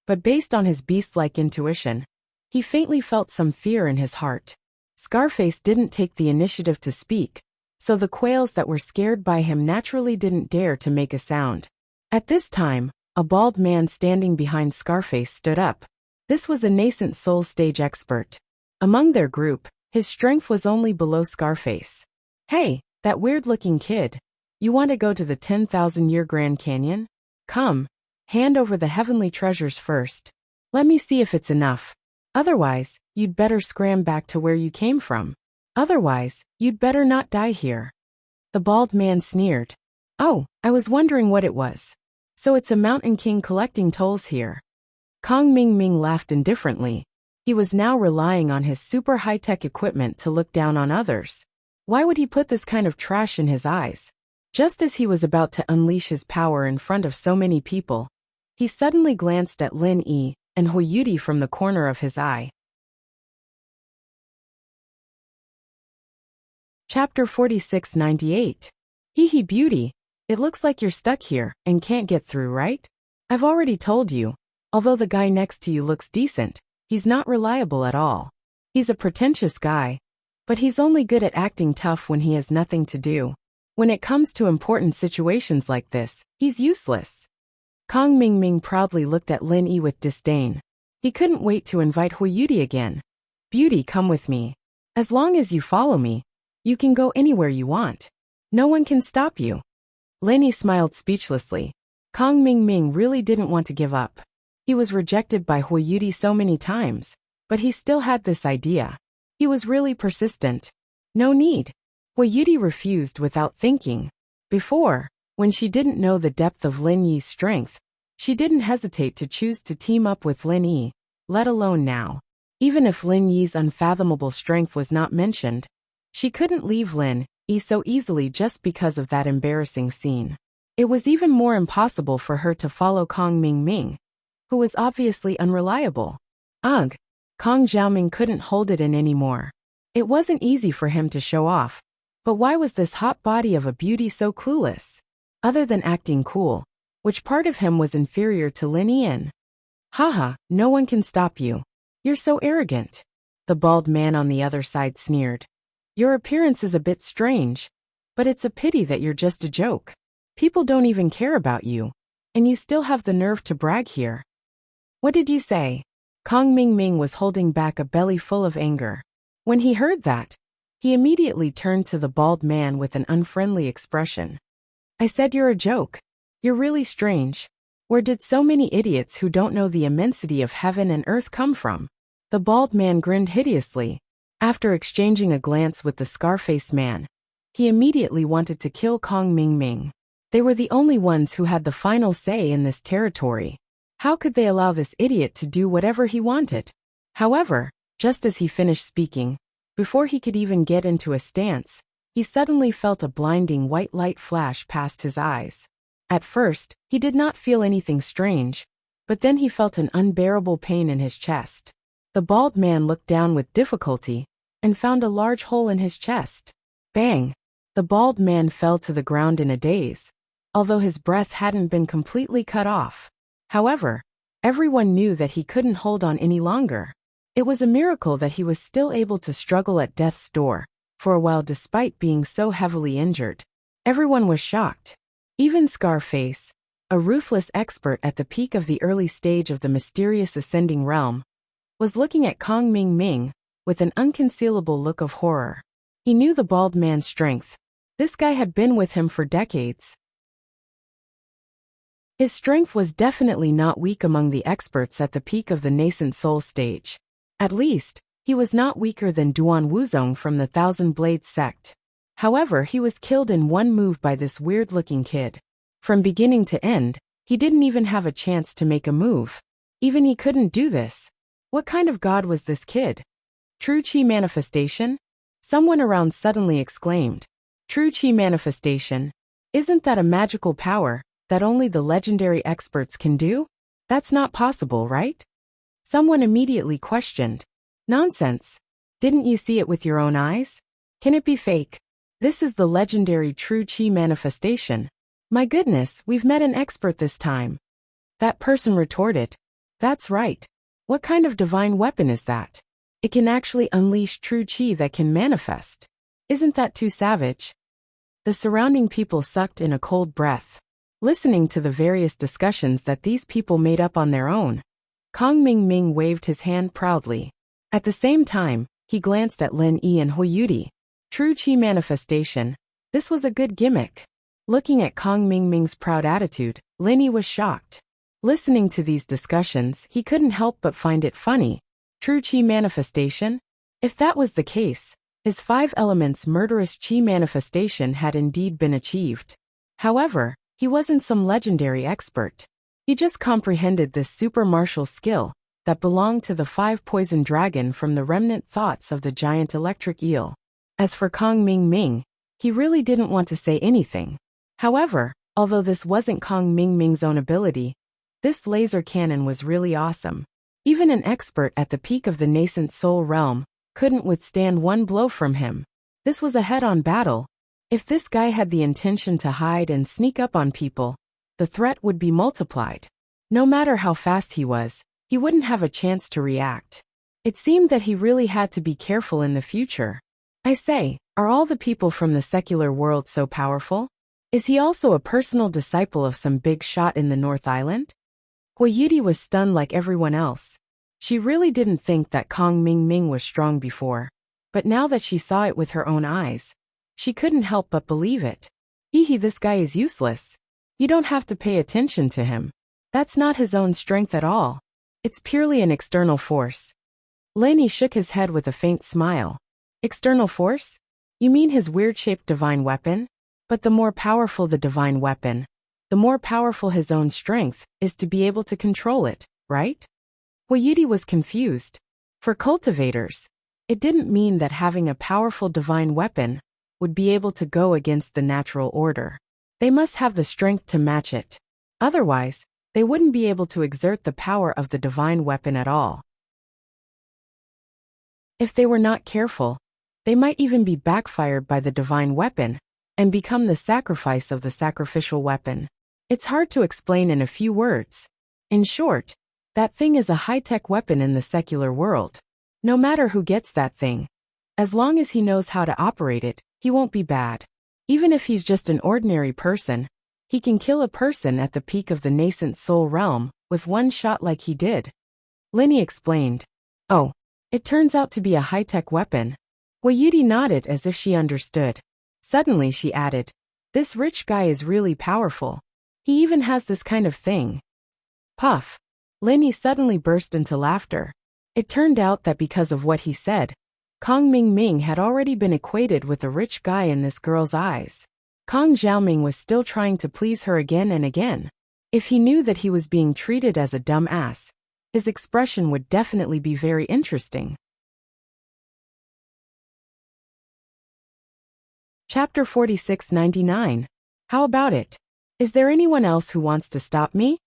But based on his beast-like intuition, he faintly felt some fear in his heart. Scarface didn't take the initiative to speak, so the quails that were scared by him naturally didn't dare to make a sound. At this time, a bald man standing behind Scarface stood up. This was a nascent soul stage expert. Among their group, his strength was only below Scarface. Hey, that weird-looking kid. You want to go to the 10,000-year Grand Canyon? Come. Hand over the heavenly treasures first. Let me see if it's enough. Otherwise, you'd better scram back to where you came from. Otherwise, you'd better not die here. The bald man sneered. Oh, I was wondering what it was. So it's a mountain king collecting tolls here. Kong Ming Ming laughed indifferently. He was now relying on his super high-tech equipment to look down on others. Why would he put this kind of trash in his eyes? Just as he was about to unleash his power in front of so many people, he suddenly glanced at Lin Yi and Hui Yudi from the corner of his eye. Chapter 4698. Hee beauty. It looks like you're stuck here and can't get through, right? I've already told you. Although the guy next to you looks decent, he's not reliable at all. He's a pretentious guy, but he's only good at acting tough when he has nothing to do. When it comes to important situations like this, he's useless. Kong Ming Ming proudly looked at Lin Yi with disdain. He couldn't wait to invite Hui Yudi again. Beauty, come with me. As long as you follow me, you can go anywhere you want. No one can stop you. Lin Yi smiled speechlessly. Kong Ming Ming really didn't want to give up. He was rejected by Hui Yudi so many times, but he still had this idea. He was really persistent. No need. Hui Yudi refused without thinking. Before, when she didn't know the depth of Lin Yi's strength, she didn't hesitate to choose to team up with Lin Yi, let alone now. Even if Lin Yi's unfathomable strength was not mentioned, she couldn't leave Lin Yi so easily just because of that embarrassing scene. It was even more impossible for her to follow Kong Ming Ming, who was obviously unreliable. Ugh! Kong Xiaoming couldn't hold it in anymore. It wasn't easy for him to show off, but why was this hot body of a beauty so clueless? Other than acting cool, which part of him was inferior to Lin Yi? Haha, no one can stop you. You're so arrogant. The bald man on the other side sneered. Your appearance is a bit strange, but it's a pity that you're just a joke. People don't even care about you, and you still have the nerve to brag here. What did you say? Kong Ming Ming was holding back a belly full of anger. When he heard that, he immediately turned to the bald man with an unfriendly expression. I said you're a joke. You're really strange. Where did so many idiots who don't know the immensity of heaven and earth come from? The bald man grinned hideously. After exchanging a glance with the scar-faced man, he immediately wanted to kill Kong Ming Ming. They were the only ones who had the final say in this territory. How could they allow this idiot to do whatever he wanted? However, just as he finished speaking, before he could even get into a stance, he suddenly felt a blinding white light flash past his eyes. At first, he did not feel anything strange, but then he felt an unbearable pain in his chest. The bald man looked down with difficulty and found a large hole in his chest. Bang! The bald man fell to the ground in a daze, although his breath hadn't been completely cut off. However, everyone knew that he couldn't hold on any longer. It was a miracle that he was still able to struggle at death's door for a while despite being so heavily injured. Everyone was shocked. Even Scarface, a ruthless expert at the peak of the early stage of the mysterious ascending realm, was looking at Kong Ming Ming with an unconcealable look of horror. He knew the bald man's strength. This guy had been with him for decades. His strength was definitely not weak among the experts at the peak of the nascent soul stage. At least, he was not weaker than Duan Wuzong from the Thousand Blades sect. However, he was killed in one move by this weird-looking kid. From beginning to end, he didn't even have a chance to make a move. Even he couldn't do this. What kind of god was this kid? True Qi manifestation? Someone around suddenly exclaimed. True Qi manifestation? Isn't that a magical power that only the legendary experts can do? That's not possible, right? Someone immediately questioned. Nonsense. Didn't you see it with your own eyes? Can it be fake? This is the legendary True Qi manifestation. My goodness, we've met an expert this time. That person retorted. That's right. What kind of divine weapon is that? It can actually unleash true Qi that can manifest. Isn't that too savage? The surrounding people sucked in a cold breath. Listening to the various discussions that these people made up on their own, Kong Ming Ming waved his hand proudly. At the same time, he glanced at Lin Yi and Hui Yudi. True Qi manifestation. This was a good gimmick. Looking at Kong Ming Ming's proud attitude, Lin Yi was shocked. Listening to these discussions, he couldn't help but find it funny. True Qi manifestation? If that was the case, his 5 elements murderous Qi manifestation had indeed been achieved. However, he wasn't some legendary expert. He just comprehended this super martial skill that belonged to the 5 poison dragon from the remnant thoughts of the giant electric eel. As for Kong Ming Ming, he really didn't want to say anything. However, although this wasn't Kong Ming Ming's own ability, this laser cannon was really awesome. Even an expert at the peak of the nascent soul realm couldn't withstand one blow from him. This was a head-on battle. If this guy had the intention to hide and sneak up on people, the threat would be multiplied. No matter how fast he was, he wouldn't have a chance to react. It seemed that he really had to be careful in the future. I say, are all the people from the secular world so powerful? Is he also a personal disciple of some big shot in the North Island? Hui Yudi was stunned like everyone else. She really didn't think that Kong Ming Ming was strong before, but now that she saw it with her own eyes, she couldn't help but believe it. This guy is useless. You don't have to pay attention to him. That's not his own strength at all. It's purely an external force. Laney shook his head with a faint smile. External force? You mean his weird-shaped divine weapon? But the more powerful the divine weapon, the more powerful his own strength is to be able to control it, right? Hui Yudi was confused. For cultivators, it didn't mean that having a powerful divine weapon would be able to go against the natural order. They must have the strength to match it. Otherwise, they wouldn't be able to exert the power of the divine weapon at all. If they were not careful, they might even be backfired by the divine weapon and become the sacrifice of the sacrificial weapon. It's hard to explain in a few words. In short, that thing is a high-tech weapon in the secular world. No matter who gets that thing, as long as he knows how to operate it, he won't be bad. Even if he's just an ordinary person, he can kill a person at the peak of the nascent soul realm with one shot like he did. Linny explained. Oh, it turns out to be a high-tech weapon. Hui Yudi nodded as if she understood. Suddenly she added, this rich guy is really powerful. He even has this kind of thing. Puff. Linny suddenly burst into laughter. It turned out that because of what he said, Kong Ming Ming had already been equated with a rich guy in this girl's eyes. Kong Xiaoming was still trying to please her again and again. If he knew that he was being treated as a dumb ass, his expression would definitely be very interesting. Chapter 4699. How about it? Is there anyone else who wants to stop me?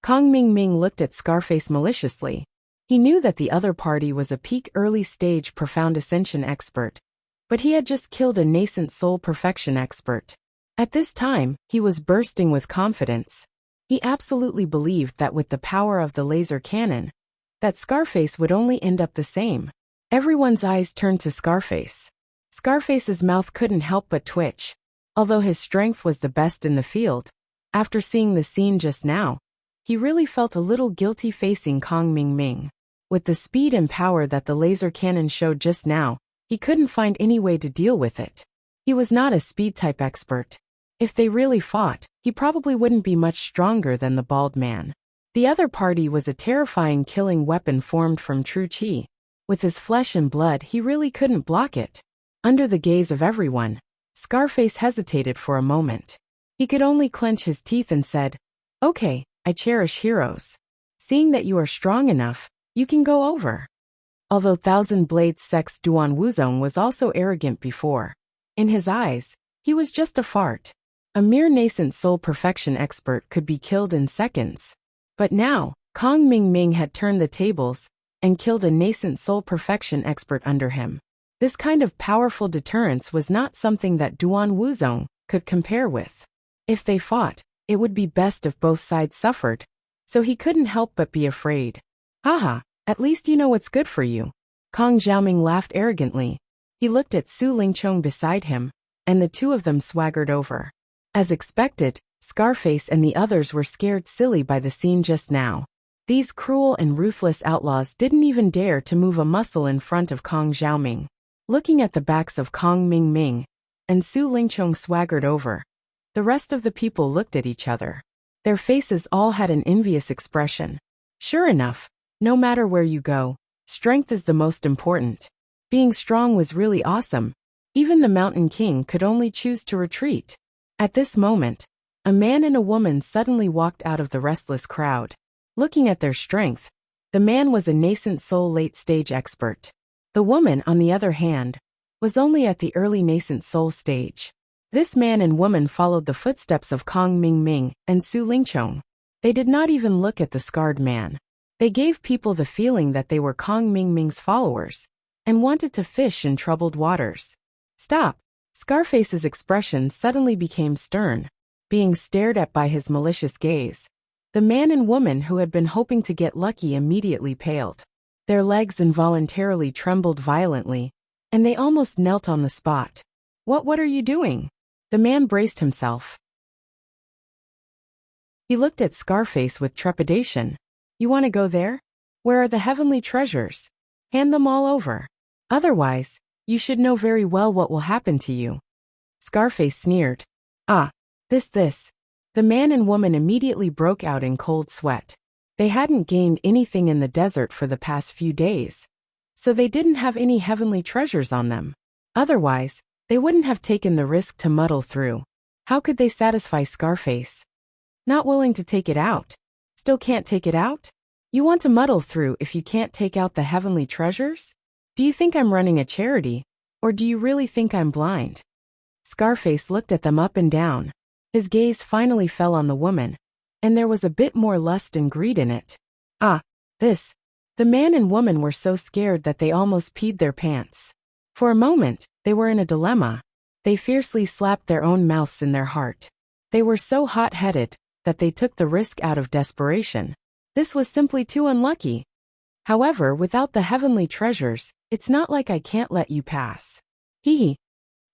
Kong Ming Ming looked at Scarface maliciously. He knew that the other party was a peak early-stage profound ascension expert, but he had just killed a nascent soul perfection expert. At this time, he was bursting with confidence. He absolutely believed that with the power of the laser cannon, that Scarface would only end up the same. Everyone's eyes turned to Scarface. Scarface's mouth couldn't help but twitch. Although his strength was the best in the field, after seeing the scene just now, he really felt a little guilty facing Kong Ming Ming. With the speed and power that the laser cannon showed just now, he couldn't find any way to deal with it. He was not a speed-type expert. If they really fought, he probably wouldn't be much stronger than the bald man. The other party was a terrifying killing weapon formed from true qi. With his flesh and blood, he really couldn't block it. Under the gaze of everyone, Scarface hesitated for a moment. He could only clench his teeth and said, "Okay, I cherish heroes. Seeing that you are strong enough, you can go over." Although Thousand Blades Sex Duan Wuzong was also arrogant before, in his eyes, he was just a fart. A mere nascent soul perfection expert could be killed in seconds. But now, Kong Ming Ming had turned the tables and killed a nascent soul perfection expert under him. This kind of powerful deterrence was not something that Duan Wuzong could compare with. If they fought, it would be best if both sides suffered, so he couldn't help but be afraid. Haha, at least you know what's good for you. Kong Xiaoming laughed arrogantly. He looked at Su Lingchong beside him, and the two of them swaggered over. As expected, Scarface and the others were scared silly by the scene just now. These cruel and ruthless outlaws didn't even dare to move a muscle in front of Kong Xiaoming. Looking at the backs of Kong Mingming and Su Lingchong swaggered over, the rest of the people looked at each other. Their faces all had an envious expression. Sure enough, no matter where you go, strength is the most important. Being strong was really awesome. Even the Mountain King could only choose to retreat. At this moment, a man and a woman suddenly walked out of the restless crowd. Looking at their strength, the man was a nascent soul late-stage expert. The woman, on the other hand, was only at the early nascent soul stage. This man and woman followed the footsteps of Kong Mingming and Su Lingchong. They did not even look at the scarred man. They gave people the feeling that they were Kong Mingming's followers and wanted to fish in troubled waters. Stop! Scarface's expression suddenly became stern, being stared at by his malicious gaze. The man and woman who had been hoping to get lucky immediately paled. Their legs involuntarily trembled violently, and they almost knelt on the spot. What are you doing? The man braced himself. He looked at Scarface with trepidation. You want to go there? Where are the heavenly treasures? Hand them all over. Otherwise, you should know very well what will happen to you. Scarface sneered. This. The man and woman immediately broke out in cold sweat. They hadn't gained anything in the desert for the past few days, so they didn't have any heavenly treasures on them. Otherwise, they wouldn't have taken the risk to muddle through. How could they satisfy Scarface? Not willing to take it out. Still can't take it out? You want to muddle through if you can't take out the heavenly treasures? Do you think I'm running a charity, or do you really think I'm blind? Scarface looked at them up and down. His gaze finally fell on the woman, and there was a bit more lust and greed in it. The man and woman were so scared that they almost peed their pants. For a moment, they were in a dilemma. They fiercely slapped their own mouths in their heart. They were so hot-headed that they took the risk out of desperation. This was simply too unlucky. However, without the heavenly treasures, it's not like I can't let you pass. Hee.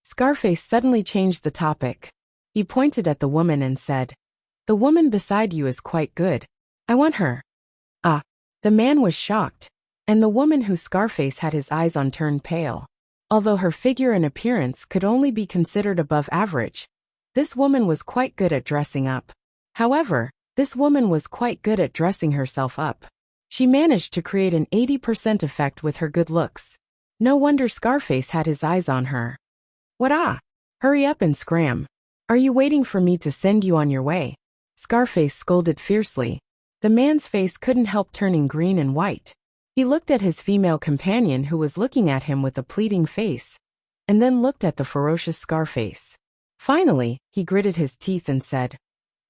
Scarface suddenly changed the topic. He pointed at the woman and said, "The woman beside you is quite good. I want her." The man was shocked, and the woman whose Scarface had his eyes on turned pale. Although her figure and appearance could only be considered above average, this woman was quite good at dressing up. However, this woman was quite good at dressing herself up. She managed to create an 80% effect with her good looks. No wonder Scarface had his eyes on her. What? Hurry up and scram. Are you waiting for me to send you on your way? Scarface scolded fiercely. The man's face couldn't help turning green and white. He looked at his female companion who was looking at him with a pleading face, and then looked at the ferocious Scarface. Finally, he gritted his teeth and said,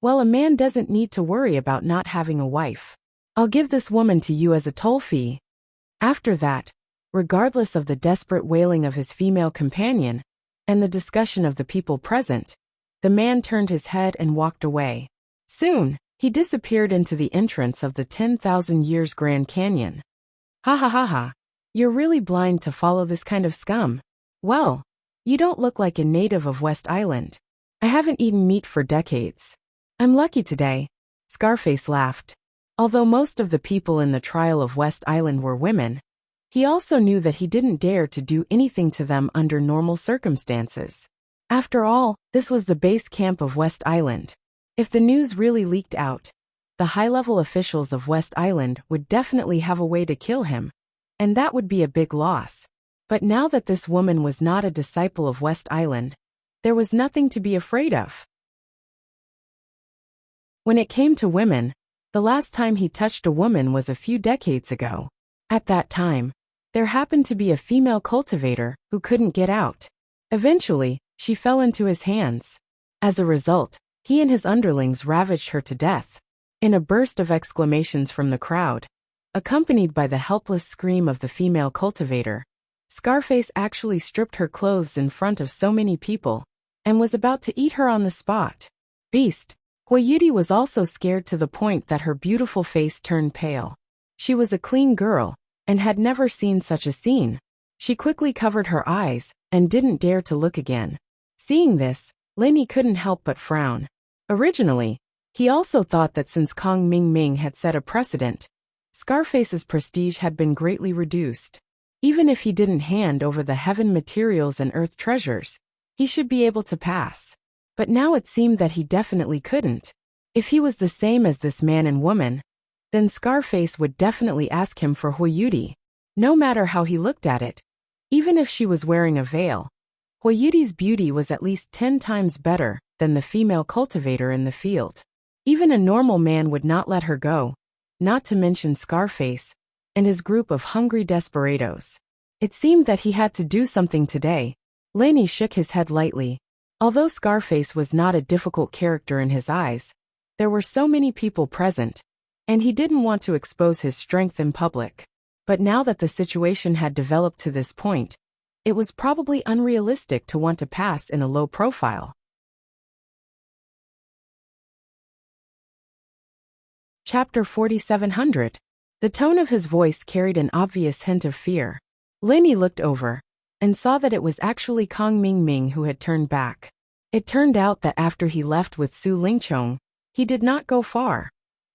"Well, a man doesn't need to worry about not having a wife. I'll give this woman to you as a toll fee." After that, regardless of the desperate wailing of his female companion and the discussion of the people present, the man turned his head and walked away. Soon, he disappeared into the entrance of the 10,000 Years Grand Canyon. Ha. You're really blind to follow this kind of scum. Well, you don't look like a native of West Island. I haven't eaten meat for decades. I'm lucky today. Scarface laughed. Although most of the people in the trial of West Island were women, he also knew that he didn't dare to do anything to them under normal circumstances. After all, this was the base camp of West Island. If the news really leaked out, the high-level officials of West Island would definitely have a way to kill him, and that would be a big loss. But now that this woman was not a disciple of West Island, there was nothing to be afraid of. When it came to women, the last time he touched a woman was a few decades ago. At that time, there happened to be a female cultivator who couldn't get out. Eventually, she fell into his hands. As a result, he and his underlings ravaged her to death. In a burst of exclamations from the crowd, accompanied by the helpless scream of the female cultivator, Scarface actually stripped her clothes in front of so many people, and was about to eat her on the spot. Beast! Huayuti was also scared to the point that her beautiful face turned pale. She was a clean girl, and had never seen such a scene. She quickly covered her eyes, and didn't dare to look again. Seeing this, Lenny couldn't help but frown. Originally, he also thought that since Kong Mingming had set a precedent, Scarface's prestige had been greatly reduced. Even if he didn't hand over the heaven materials and earth treasures, he should be able to pass. But now it seemed that he definitely couldn't. If he was the same as this man and woman, then Scarface would definitely ask him for Huiyuti, no matter how he looked at it. Even if she was wearing a veil, Huiyuti's beauty was at least 10 times better than the female cultivator in the field. Even a normal man would not let her go, not to mention Scarface and his group of hungry desperados. It seemed that he had to do something today. Lenny shook his head lightly. Although Scarface was not a difficult character in his eyes, there were so many people present, and he didn't want to expose his strength in public. But now that the situation had developed to this point, it was probably unrealistic to want to pass in a low profile. Chapter 4700. The tone of his voice carried an obvious hint of fear. Lenny looked over and saw that it was actually Kong Mingming who had turned back. It turned out that after he left with Su Lingchong, he did not go far,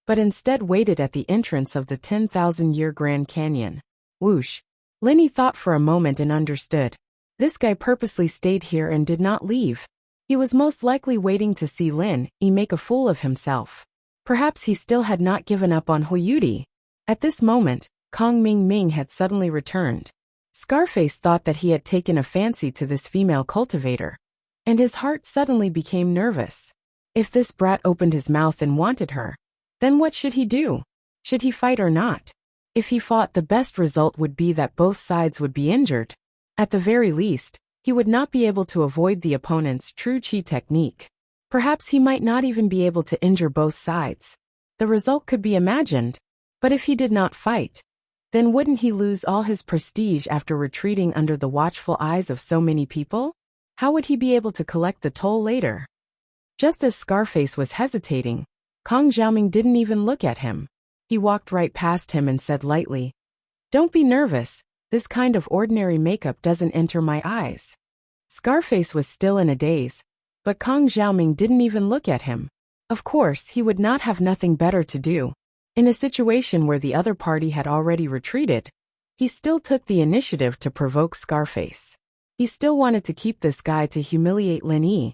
but instead waited at the entrance of the 10,000-year Grand Canyon. Whoosh. Lenny thought for a moment and understood. This guy purposely stayed here and did not leave. He was most likely waiting to see Lin Yi make a fool of himself. Perhaps he still had not given up on Huiyuti. At this moment, Kong Mingming had suddenly returned. Scarface thought that he had taken a fancy to this female cultivator, and his heart suddenly became nervous. If this brat opened his mouth and wanted her, then what should he do? Should he fight or not? If he fought, the best result would be that both sides would be injured. At the very least, he would not be able to avoid the opponent's true chi technique. Perhaps he might not even be able to injure both sides. The result could be imagined. But if he did not fight, then wouldn't he lose all his prestige after retreating under the watchful eyes of so many people? How would he be able to collect the toll later? Just as Scarface was hesitating, Kong Xiaoming didn't even look at him. He walked right past him and said lightly, "Don't be nervous, this kind of ordinary makeup doesn't enter my eyes." Scarface was still in a daze, but Kong Xiaoming didn't even look at him. Of course, he would not have nothing better to do. In a situation where the other party had already retreated, he still took the initiative to provoke Scarface. He still wanted to keep this guy to humiliate Lin Yi,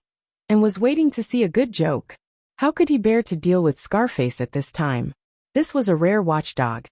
and was waiting to see a good joke. How could he bear to deal with Scarface at this time? This was a rare watchdog.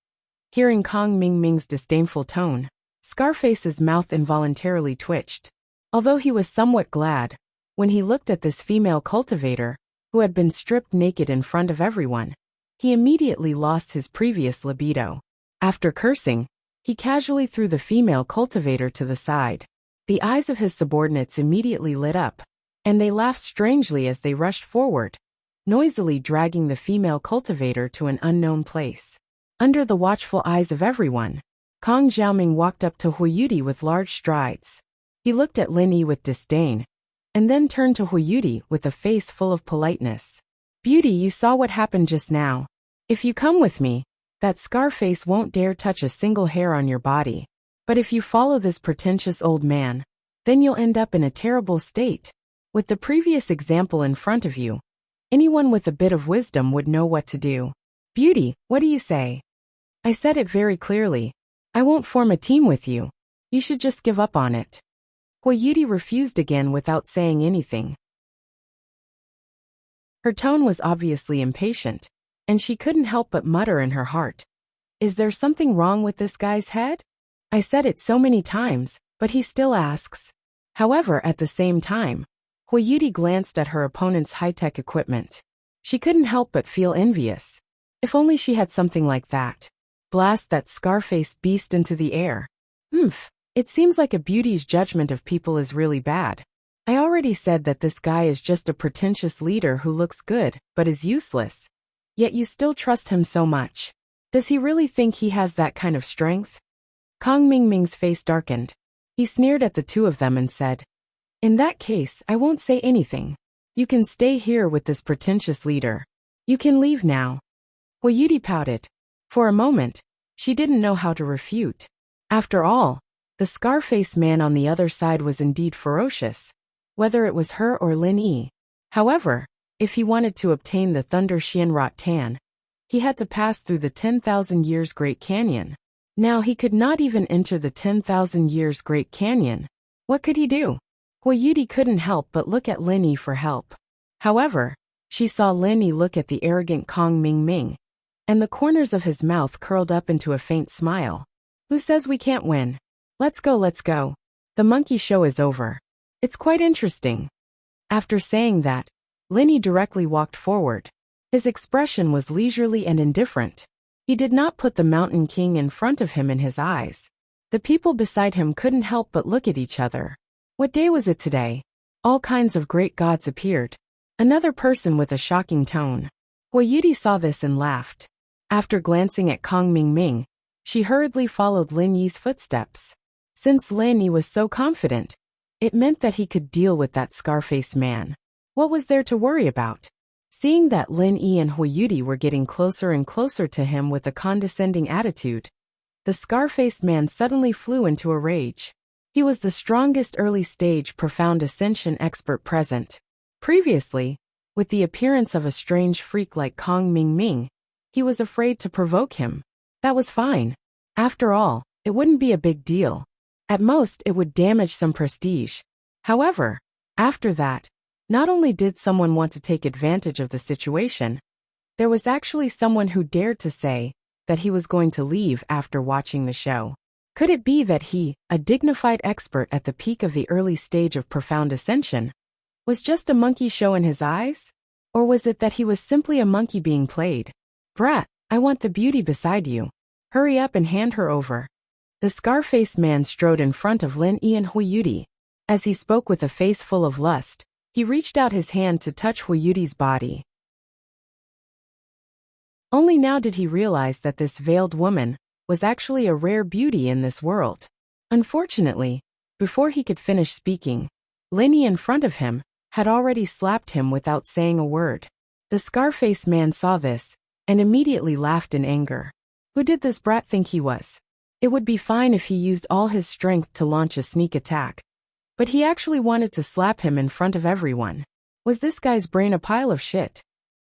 Hearing Kong Mingming's disdainful tone, Scarface's mouth involuntarily twitched. Although he was somewhat glad when he looked at this female cultivator, who had been stripped naked in front of everyone, he immediately lost his previous libido. After cursing, he casually threw the female cultivator to the side. The eyes of his subordinates immediately lit up, and they laughed strangely as they rushed forward, noisily dragging the female cultivator to an unknown place. Under the watchful eyes of everyone, Kong Xiaoming walked up to Huiyuti with large strides. He looked at Lin Yi with disdain, and then turned to Huiyuti with a face full of politeness. "Beauty, you saw what happened just now. If you come with me, that Scarface won't dare touch a single hair on your body. But if you follow this pretentious old man, then you'll end up in a terrible state. With the previous example in front of you, anyone with a bit of wisdom would know what to do. Beauty, what do you say?" "I said it very clearly. I won't form a team with you. You should just give up on it." Huiyuti refused again without saying anything. Her tone was obviously impatient, and she couldn't help but mutter in her heart, "Is there something wrong with this guy's head? I said it so many times, but he still asks." However, at the same time, Huiyuti glanced at her opponent's high-tech equipment. She couldn't help but feel envious. If only she had something like that. Blast that Scarface beast into the air. It seems like a beauty's judgment of people is really bad. I already said that this guy is just a pretentious leader who looks good, but is useless. Yet you still trust him so much. Does he really think he has that kind of strength? Kong Mingming's face darkened. He sneered at the two of them and said, "In that case, I won't say anything. You can stay here with this pretentious leader. You can leave now." Huiyuti pouted. For a moment, she didn't know how to refute. After all, the Scarface man on the other side was indeed ferocious, whether it was her or Lin Yi. However, if he wanted to obtain the Thunder Xianrot Tan, he had to pass through the 10,000 years Great Canyon. Now he could not even enter the 10,000 years Great Canyon. What could he do? Huayuti couldn't help but look at Lin Yi for help. However, she saw Lin Yi look at the arrogant Kong Ming, and the corners of his mouth curled up into a faint smile. Who says we can't win? Let's go, let's go. The monkey show is over. It's quite interesting. After saying that, Lin Yi directly walked forward. His expression was leisurely and indifferent. He did not put the Mountain King in front of him in his eyes. The people beside him couldn't help but look at each other. What day was it today? All kinds of great gods appeared. Another person with a shocking tone. Huayuti saw this and laughed. After glancing at Kong Ming, she hurriedly followed Lin Yi's footsteps. Since Lin Yi was so confident, it meant that he could deal with that scar-faced man. What was there to worry about? Seeing that Lin Yi and Huayuti were getting closer and closer to him with a condescending attitude, the scar-faced man suddenly flew into a rage. He was the strongest early-stage profound ascension expert present. Previously, with the appearance of a strange freak like Kong Ming, he was afraid to provoke him. That was fine. After all, it wouldn't be a big deal. At most, it would damage some prestige. However, after that, not only did someone want to take advantage of the situation, there was actually someone who dared to say that he was going to leave after watching the show. Could it be that he, a dignified expert at the peak of the early stage of profound ascension, was just a monkey show in his eyes? Or was it that he was simply a monkey being played? Brat, I want the beauty beside you. Hurry up and hand her over. The scar-faced man strode in front of Lin Yi and Huayuti. As he spoke with a face full of lust, he reached out his hand to touch Huayuti's body. Only now did he realize that this veiled woman was actually a rare beauty in this world. Unfortunately, before he could finish speaking, Lin Yi in front of him had already slapped him without saying a word. The scar-faced man saw this and immediately laughed in anger. Who did this brat think he was? It would be fine if he used all his strength to launch a sneak attack, but he actually wanted to slap him in front of everyone. Was this guy's brain a pile of shit?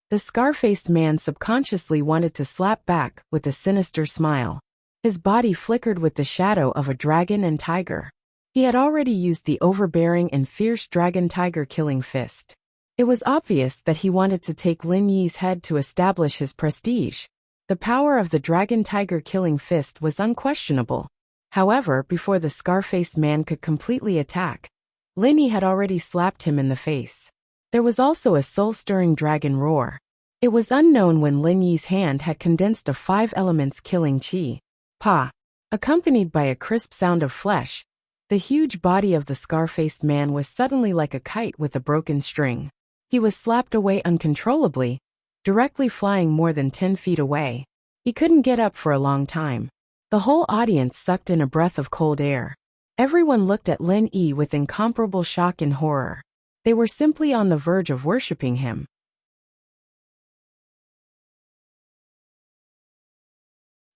The scar-faced man subconsciously wanted to slap back with a sinister smile. His body flickered with the shadow of a dragon and tiger. He had already used the overbearing and fierce dragon-tiger killing fist. It was obvious that he wanted to take Lin Yi's head to establish his prestige. The power of the dragon-tiger killing fist was unquestionable. However, before the scar-faced man could completely attack, Lin Yi had already slapped him in the face. There was also a soul-stirring dragon roar. It was unknown when Lin Yi's hand had condensed a 5 elements killing chi. Pa! Accompanied by a crisp sound of flesh, the huge body of the scar-faced man was suddenly like a kite with a broken string. He was slapped away uncontrollably, directly flying more than 10 feet away. He couldn't get up for a long time. The whole audience sucked in a breath of cold air. Everyone looked at Lin Yi with incomparable shock and horror. They were simply on the verge of worshipping him.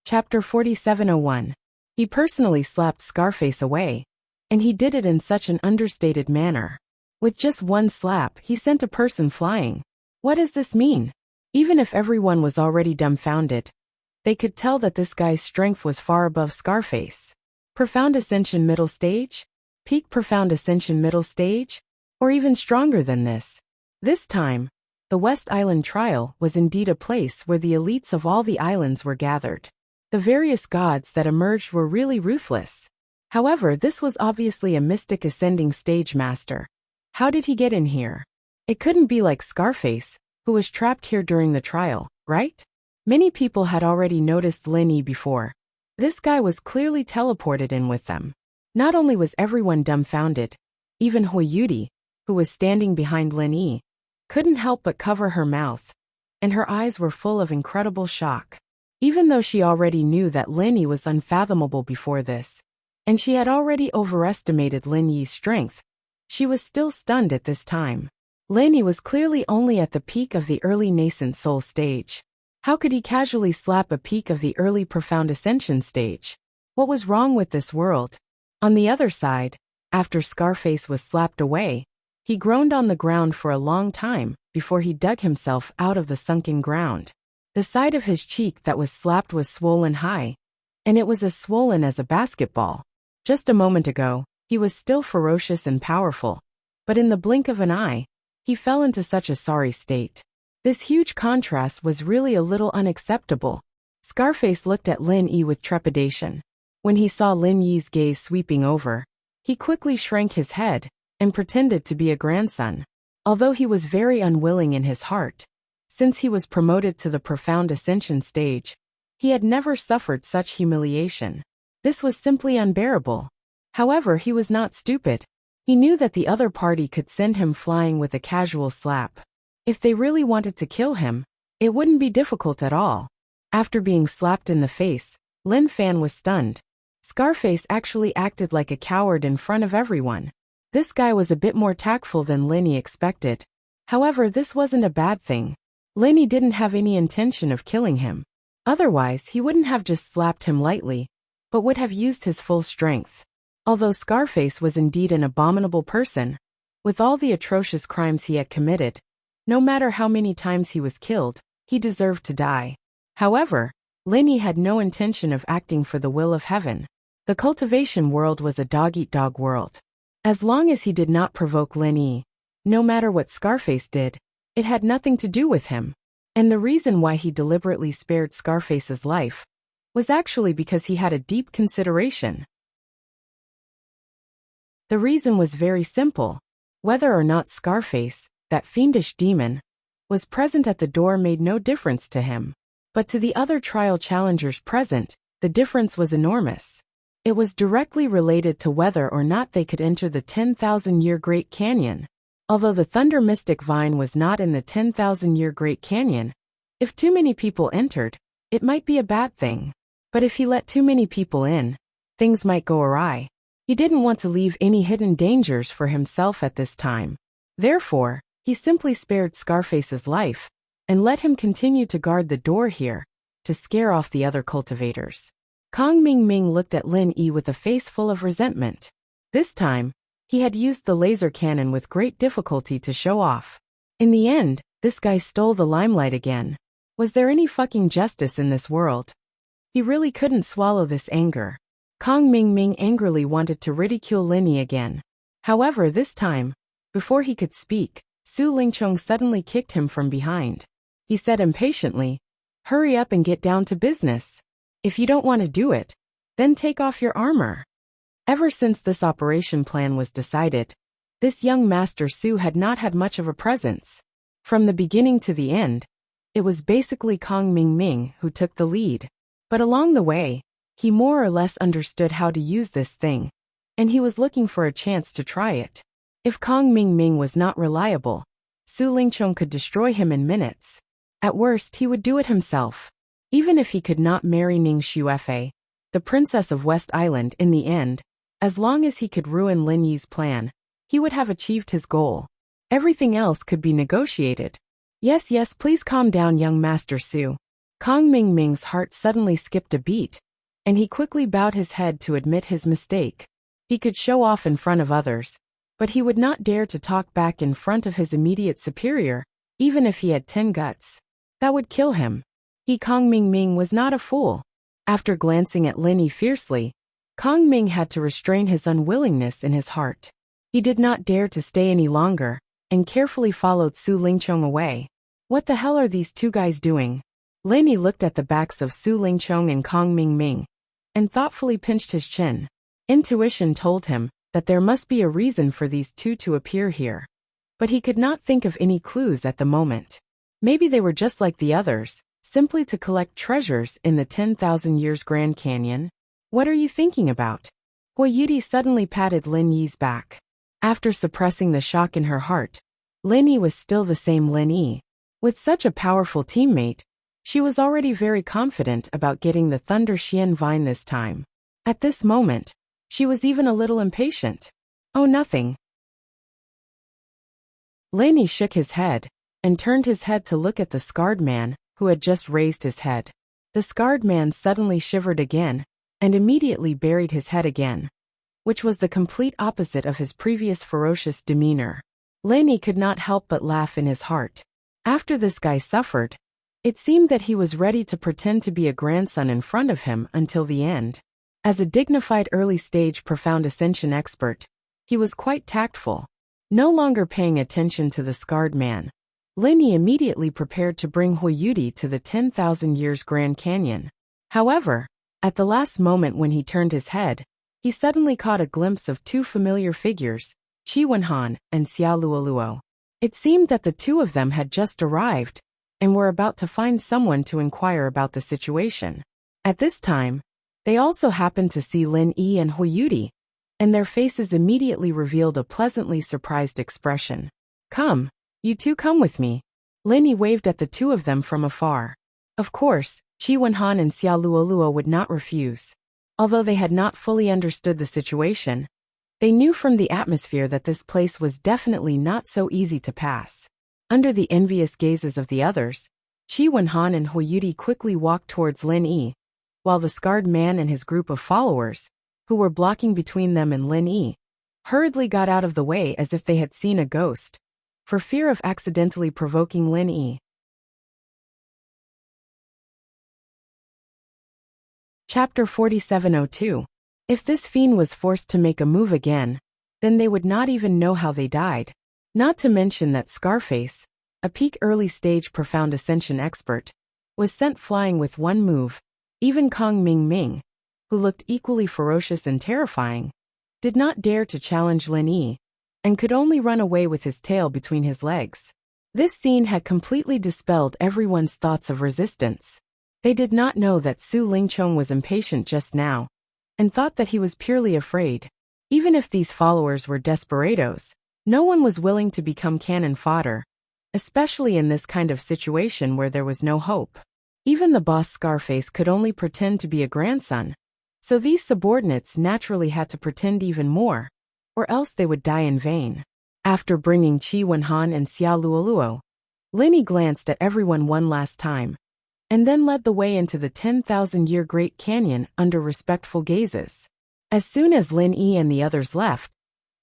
Chapter 4701. He personally slapped Scarface away, and he did it in such an understated manner. With just one slap, he sent a person flying. What does this mean? Even if everyone was already dumbfounded, they could tell that this guy's strength was far above Scarface. Profound Ascension Middle Stage? Peak Profound Ascension Middle Stage? Or even stronger than this. This time, the West Island Trial was indeed a place where the elites of all the islands were gathered. The various gods that emerged were really ruthless. However, this was obviously a mystic ascending stage master. How did he get in here? It couldn't be like Scarface, who was trapped here during the trial, right? Many people had already noticed Lin Yi before. This guy was clearly teleported in with them. Not only was everyone dumbfounded, even Huayuti, who was standing behind Lin Yi, couldn't help but cover her mouth, and her eyes were full of incredible shock. Even though she already knew that Lin Yi was unfathomable before this, and she had already overestimated Lin Yi's strength, she was still stunned at this time. Lin Yi was clearly only at the peak of the early nascent soul stage. How could he casually slap a peak of the early profound ascension stage? What was wrong with this world? On the other side, after Scarface was slapped away, he groaned on the ground for a long time before he dug himself out of the sunken ground. The side of his cheek that was slapped was swollen high, and it was as swollen as a basketball. Just a moment ago, he was still ferocious and powerful, but in the blink of an eye, he fell into such a sorry state. This huge contrast was really a little unacceptable. Scarface looked at Lin Yi with trepidation. When he saw Lin Yi's gaze sweeping over, he quickly shrank his head and pretended to be a grandson. Although he was very unwilling in his heart, since he was promoted to the profound ascension stage, he had never suffered such humiliation. This was simply unbearable. However, he was not stupid. He knew that the other party could send him flying with a casual slap. If they really wanted to kill him, it wouldn't be difficult at all. After being slapped in the face, Lin Fan was stunned. Scarface actually acted like a coward in front of everyone. This guy was a bit more tactful than Lin Yi expected. However, this wasn't a bad thing. Lin Yi didn't have any intention of killing him. Otherwise, he wouldn't have just slapped him lightly, but would have used his full strength. Although Scarface was indeed an abominable person, with all the atrocious crimes he had committed, no matter how many times he was killed, he deserved to die. However, Lin Yi had no intention of acting for the will of heaven. The cultivation world was a dog-eat-dog world. As long as he did not provoke Lin Yi, no matter what Scarface did, it had nothing to do with him. And the reason why he deliberately spared Scarface's life was actually because he had a deep consideration. The reason was very simple. Whether or not Scarface, that fiendish demon, was present at the door made no difference to him. But to the other trial challengers present, the difference was enormous. It was directly related to whether or not they could enter the 10,000-year Great Canyon. Although the Thunder Mystic Vine was not in the 10,000-year Great Canyon, if too many people entered, it might be a bad thing. But if he let too many people in, things might go awry. He didn't want to leave any hidden dangers for himself at this time. Therefore, he simply spared Scarface's life and let him continue to guard the door here, to scare off the other cultivators. Kong Ming Ming looked at Lin Yi with a face full of resentment. This time, he had used the laser cannon with great difficulty to show off. In the end, this guy stole the limelight again. Was there any fucking justice in this world? He really couldn't swallow this anger. Kong Ming Ming angrily wanted to ridicule Lin Yi again. However, this time, before he could speak, Su Lingchong suddenly kicked him from behind. He said impatiently, "Hurry up and get down to business. If you don't want to do it, then take off your armor." Ever since this operation plan was decided, this young Master Su had not had much of a presence. From the beginning to the end, it was basically Kong Ming Ming who took the lead. But along the way, he more or less understood how to use this thing, and he was looking for a chance to try it. If Kong Ming Ming was not reliable, Su Lingchong could destroy him in minutes. At worst, he would do it himself. Even if he could not marry Ning Xuefei, the princess of West Island, in the end, as long as he could ruin Lin Yi's plan, he would have achieved his goal. Everything else could be negotiated. Yes, please calm down, young Master Su. Kong Ming Ming's heart suddenly skipped a beat, and he quickly bowed his head to admit his mistake. He could show off in front of others, but he would not dare to talk back in front of his immediate superior, even if he had 10 guts. That would kill him. Kong Ming Ming was not a fool. After glancing at Lin Yi fiercely, Kong Ming had to restrain his unwillingness in his heart. He did not dare to stay any longer, and carefully followed Su Lingchong away. What the hell are these two guys doing? Lin Yi looked at the backs of Su Lingchong and Kong Ming Ming, and thoughtfully pinched his chin. Intuition told him that there must be a reason for these two to appear here. But he could not think of any clues at the moment. Maybe they were just like the others, simply to collect treasures in the 10,000 years Grand Canyon. What are you thinking about? Hui Yudi suddenly patted Lin Yi's back. After suppressing the shock in her heart, Lin Yi was still the same Lin Yi. With such a powerful teammate, she was already very confident about getting the Thunder Xian Vine this time. At this moment, she was even a little impatient. Oh, nothing. Lin Yi shook his head, and turned his head to look at the scarred man, who had just raised his head. The scarred man suddenly shivered again, and immediately buried his head again, which was the complete opposite of his previous ferocious demeanor. Lin Yi could not help but laugh in his heart. After this guy suffered, It seemed that he was ready to pretend to be a grandson in front of him until the end. As a dignified early-stage profound ascension expert, he was quite tactful. No longer paying attention to the scarred man, Lin Yi immediately prepared to bring Huiyuti to the 10,000 Years Grand Canyon. However, at the last moment when he turned his head, he suddenly caught a glimpse of two familiar figures, Qi Wenhan and Xia Luoluo. It seemed that the two of them had just arrived and were about to find someone to inquire about the situation. At this time, they also happened to see Lin Yi and Huiyuti, and their faces immediately revealed a pleasantly surprised expression. "Come, you two come with me." Lin Yi waved at the two of them from afar. Of course, Qi Wenhan and Xia Luoluo would not refuse. Although they had not fully understood the situation, they knew from the atmosphere that this place was definitely not so easy to pass. Under the envious gazes of the others, Qi Wenhan and Huiyuti quickly walked towards Lin Yi, while the scarred man and his group of followers, who were blocking between them and Lin Yi, hurriedly got out of the way as if they had seen a ghost, for fear of accidentally provoking Lin Yi. Chapter 4702. If this fiend was forced to make a move again, then they would not even know how they died. Not to mention that Scarface, a peak early-stage profound ascension expert, was sent flying with one move. Even Kong Ming Ming, who looked equally ferocious and terrifying, did not dare to challenge Lin Yi, and could only run away with his tail between his legs. This scene had completely dispelled everyone's thoughts of resistance. They did not know that Su Lingchong was impatient just now, and thought that he was purely afraid. Even if these followers were desperados, no one was willing to become cannon fodder, especially in this kind of situation where there was no hope. Even the boss Scarface could only pretend to be a grandson, so these subordinates naturally had to pretend even more, or else they would die in vain. After bringing Qi Wenhan and Xia Luoluo, Lin Yi glanced at everyone one last time, and then led the way into the 10,000-year Great Canyon under respectful gazes. As soon as Lin Yi and the others left,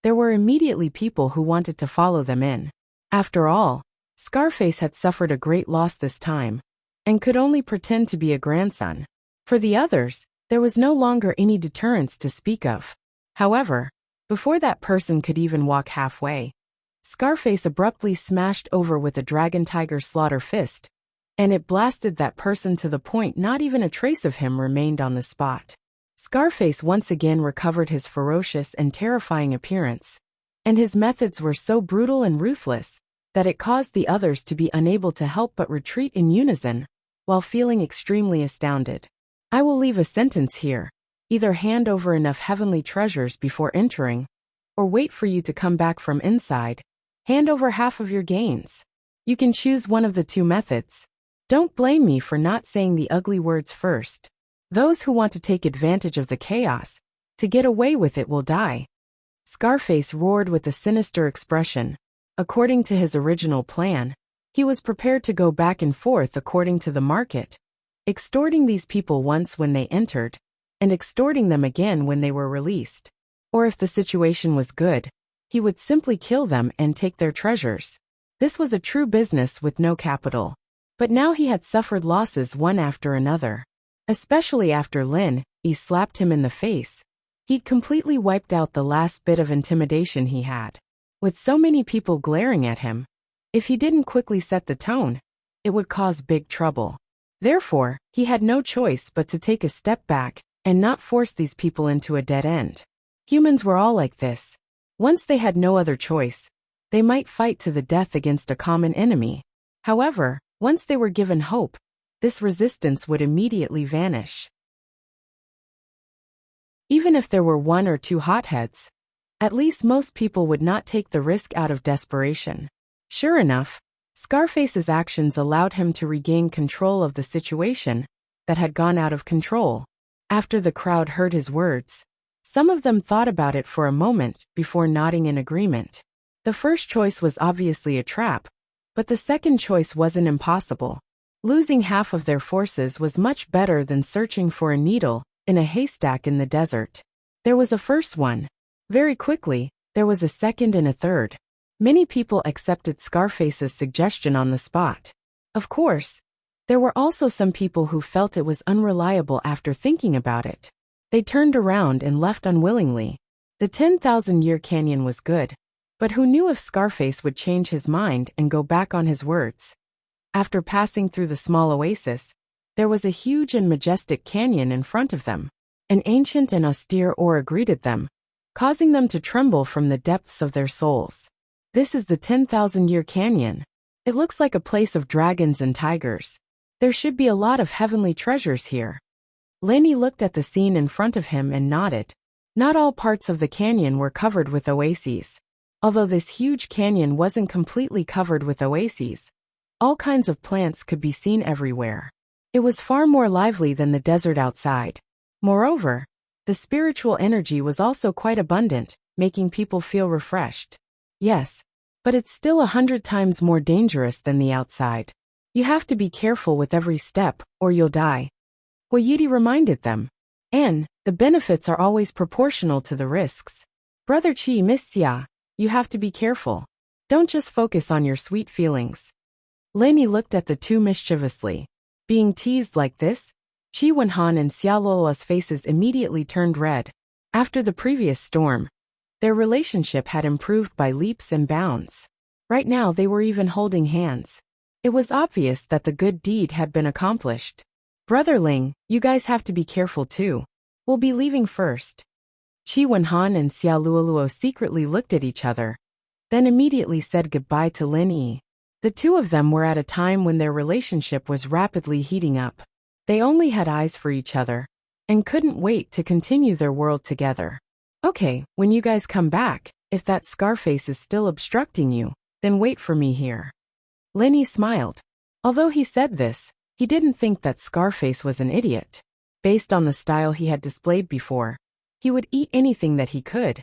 there were immediately people who wanted to follow them in. After all, Scarface had suffered a great loss this time, and could only pretend to be a grandson. For the others, there was no longer any deterrence to speak of. However, before that person could even walk halfway, Scarface abruptly smashed over with a Dragon Tiger Slaughter fist, and it blasted that person to the point not even a trace of him remained on the spot. Scarface once again recovered his ferocious and terrifying appearance, and his methods were so brutal and ruthless that it caused the others to be unable to help but retreat in unison, while feeling extremely astounded. I will leave a sentence here. Either hand over enough heavenly treasures before entering, or wait for you to come back from inside. Hand over half of your gains. You can choose one of the two methods. Don't blame me for not saying the ugly words first. Those who want to take advantage of the chaos, to get away with it, will die. Scarface roared with a sinister expression. According to his original plan, he was prepared to go back and forth according to the market, extorting these people once when they entered, and extorting them again when they were released. Or if the situation was good, he would simply kill them and take their treasures. This was a true business with no capital. But now he had suffered losses one after another. Especially after Lin Yi slapped him in the face, he'd completely wiped out the last bit of intimidation he had. With so many people glaring at him, if he didn't quickly set the tone, it would cause big trouble. Therefore, he had no choice but to take a step back and not force these people into a dead end. Humans were all like this. Once they had no other choice, they might fight to the death against a common enemy. However, once they were given hope, this resistance would immediately vanish. Even if there were one or two hotheads, at least most people would not take the risk out of desperation. Sure enough, Scarface's actions allowed him to regain control of the situation that had gone out of control. After the crowd heard his words, some of them thought about it for a moment before nodding in agreement. The first choice was obviously a trap, but the second choice wasn't impossible. Losing half of their forces was much better than searching for a needle in a haystack in the desert. There was a first one. Very quickly, there was a second and a third. Many people accepted Scarface's suggestion on the spot. Of course, There were also some people who felt it was unreliable after thinking about it. They turned around and left unwillingly. The 10,000-year canyon was good, but who knew if Scarface would change his mind and go back on his words? After passing through the small oasis, there was a huge and majestic canyon in front of them. An ancient and austere aura greeted them, causing them to tremble from the depths of their souls. This is the 10,000-year canyon. It looks like a place of dragons and tigers. There should be a lot of heavenly treasures here. Lenny looked at the scene in front of him and nodded. Not all parts of the canyon were covered with oases. Although this huge canyon wasn't completely covered with oases, all kinds of plants could be seen everywhere. It was far more lively than the desert outside. Moreover, the spiritual energy was also quite abundant, making people feel refreshed. Yes, but it's still 100 times more dangerous than the outside. You have to be careful with every step, or you'll die. Huayuti reminded them. And the benefits are always proportional to the risks. Brother Chi, Miss Xia, you have to be careful. Don't just focus on your sweet feelings. Lenny looked at the two mischievously. Being teased like this, Chi Wenhan and Xia Luoluo's faces immediately turned red. After the previous storm, their relationship had improved by leaps and bounds. Right now they were even holding hands. It was obvious that the good deed had been accomplished. Brother Ling, you guys have to be careful too. We'll be leaving first. Chi Wenhan and Xia Luoluo secretly looked at each other, then immediately said goodbye to Lin Yi. The two of them were at a time when their relationship was rapidly heating up. They only had eyes for each other, and couldn't wait to continue their world together. Okay, when you guys come back, if that Scarface is still obstructing you, then wait for me here. Lin Yi smiled. Although he said this, he didn't think that Scarface was an idiot. Based on the style he had displayed before, he would eat anything that he could,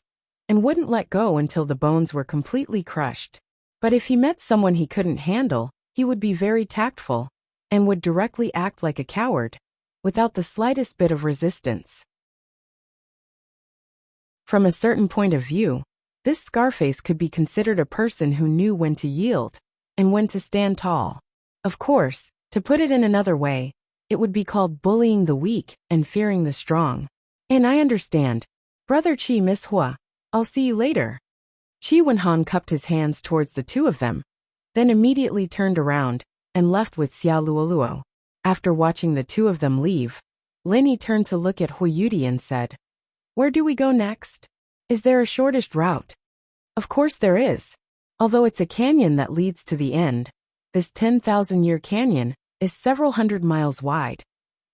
and wouldn't let go until the bones were completely crushed. But if he met someone he couldn't handle, he would be very tactful, and would directly act like a coward, without the slightest bit of resistance. From a certain point of view, this Scarface could be considered a person who knew when to yield, and when to stand tall. Of course, to put it in another way, it would be called bullying the weak and fearing the strong. And I understand. Brother Chi, Miss Hua, I'll see you later. Chi Wenhan cupped his hands towards the two of them, then immediately turned around and left with Xia Luoluo. After watching the two of them leave, Lin Yi turned to look at Huayuti and said, "Where do we go next? Is there a shortest route?" Of course there is. Although it's a canyon that leads to the end, this 10,000-year canyon is several hundred miles wide,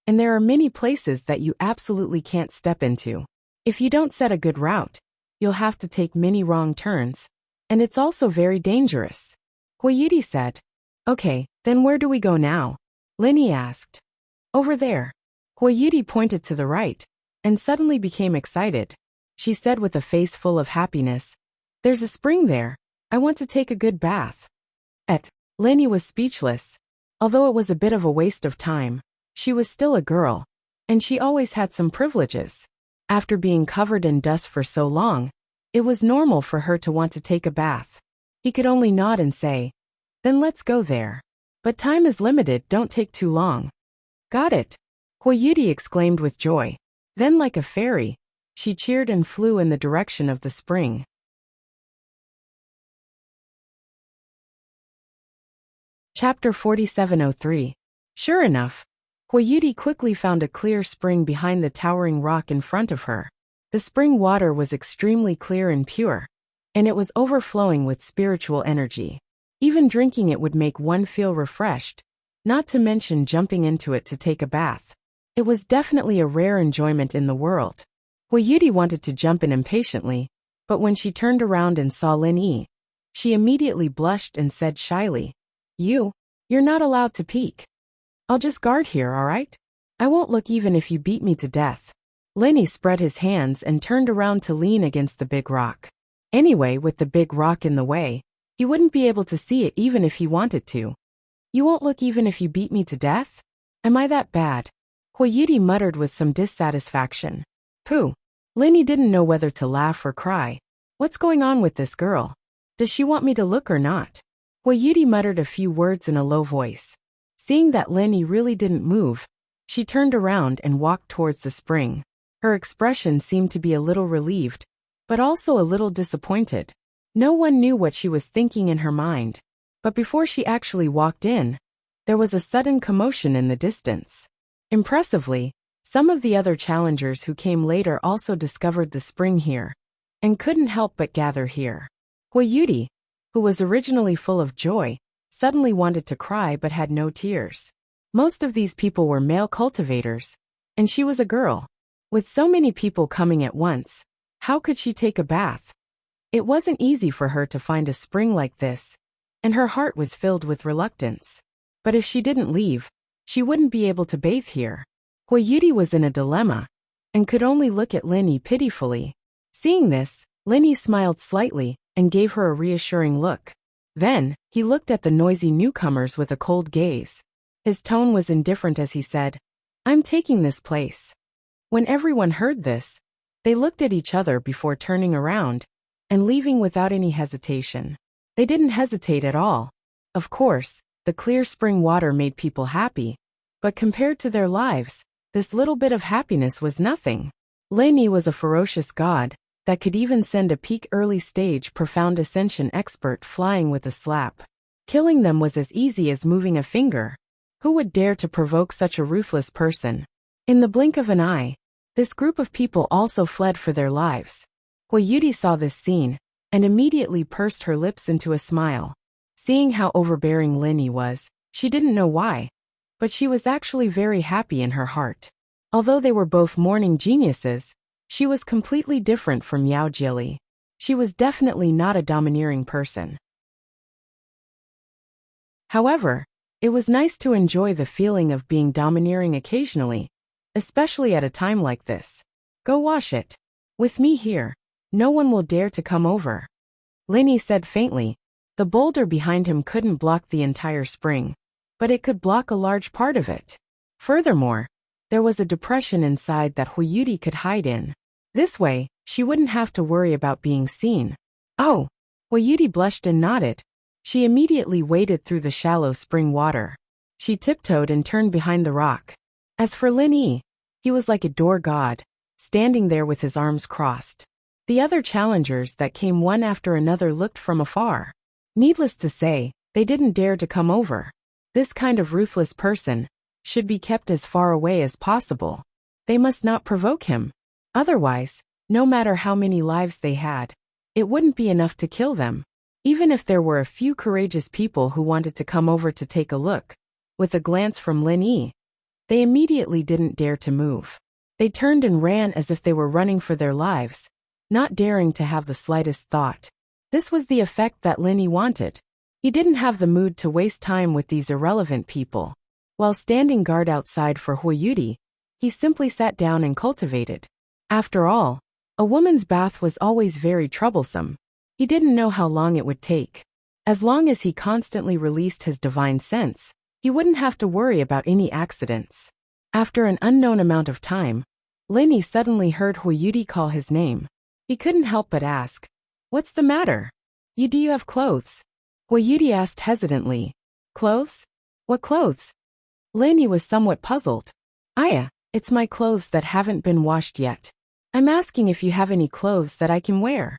and there are many places that you absolutely can't step into. If you don't set a good route, you'll have to take many wrong turns, and it's also very dangerous. Huayuti said. Okay, then where do we go now? Lin Yi asked. Over there. Huayuti pointed to the right, and suddenly became excited. She said with a face full of happiness, "There's a spring there. I want to take a good bath." Lin Yi was speechless. Although it was a bit of a waste of time, she was still a girl, and she always had some privileges. After being covered in dust for so long, it was normal for her to want to take a bath. He could only nod and say, "Then let's go there. But time is limited, don't take too long." Got it. Huayuti exclaimed with joy. Then like a fairy, she cheered and flew in the direction of the spring. Chapter 4703. Sure enough, Huayuti quickly found a clear spring behind the towering rock in front of her. The spring water was extremely clear and pure, and it was overflowing with spiritual energy. Even drinking it would make one feel refreshed, not to mention jumping into it to take a bath. It was definitely a rare enjoyment in the world. Huayuti wanted to jump in impatiently, but when she turned around and saw Lin Yi, she immediately blushed and said shyly, You're not allowed to peek. I'll just guard here, alright? I won't look even if you beat me to death." Lin Yi spread his hands and turned around to lean against the big rock. Anyway, with the big rock in the way, he wouldn't be able to see it even if he wanted to. "You won't look even if you beat me to death? Am I that bad?" Huayuti muttered with some dissatisfaction. Pooh. Lin Yi didn't know whether to laugh or cry. What's going on with this girl? Does she want me to look or not? Huayuti muttered a few words in a low voice. Seeing that Lenny really didn't move, she turned around and walked towards the spring. Her expression seemed to be a little relieved, but also a little disappointed. No one knew what she was thinking in her mind. But before she actually walked in, there was a sudden commotion in the distance. Impressively, some of the other challengers who came later also discovered the spring here, and couldn't help but gather here. Huayuti, who was originally full of joy, suddenly wanted to cry but had no tears. Most of these people were male cultivators, and she was a girl. With so many people coming at once, how could she take a bath? It wasn't easy for her to find a spring like this, and her heart was filled with reluctance. But if she didn't leave, she wouldn't be able to bathe here. Huayuti was in a dilemma, and could only look at Lenny pitifully. Seeing this, Lenny smiled slightly and gave her a reassuring look. Then, he looked at the noisy newcomers with a cold gaze. His tone was indifferent as he said, "I'm taking this place." When everyone heard this, they looked at each other before turning around and leaving without any hesitation. They didn't hesitate at all. Of course, the clear spring water made people happy, but compared to their lives, this little bit of happiness was nothing. Lenny was a ferocious god that could even send a peak early stage profound ascension expert flying with a slap. Killing them was as easy as moving a finger. Who would dare to provoke such a ruthless person? In the blink of an eye, this group of people also fled for their lives. Huayuti saw this scene, and immediately pursed her lips into a smile. Seeing how overbearing Lenny was, she didn't know why, but she was actually very happy in her heart. Although they were both mourning geniuses, she was completely different from Yao Jili. She was definitely not a domineering person. However, it was nice to enjoy the feeling of being domineering occasionally, especially at a time like this. Go wash it. With me here, no one will dare to come over. Lenny said faintly. The boulder behind him couldn't block the entire spring, but it could block a large part of it. Furthermore, there was a depression inside that Huayuti could hide in. This way, she wouldn't have to worry about being seen. Oh! Huayuti blushed and nodded. She immediately waded through the shallow spring water. She tiptoed and turned behind the rock. As for Lenny, he was like a door god, standing there with his arms crossed. The other challengers that came one after another looked from afar. Needless to say, they didn't dare to come over. This kind of ruthless person should be kept as far away as possible. They must not provoke him. Otherwise, no matter how many lives they had, it wouldn't be enough to kill them. Even if there were a few courageous people who wanted to come over to take a look, with a glance from Lenny, they immediately didn't dare to move. They turned and ran as if they were running for their lives, not daring to have the slightest thought. This was the effect that Lenny wanted. He didn't have the mood to waste time with these irrelevant people. While standing guard outside for Huayuti, he simply sat down and cultivated. After all, a woman's bath was always very troublesome. He didn't know how long it would take. As long as he constantly released his divine sense, he wouldn't have to worry about any accidents. After an unknown amount of time, Lenny suddenly heard Huayuti call his name. He couldn't help but ask, "What's the matter? Do you have clothes?" Huayuti asked hesitantly, "Clothes? What clothes?" Lenny was somewhat puzzled. It's my clothes that haven't been washed yet. I'm asking if you have any clothes that I can wear."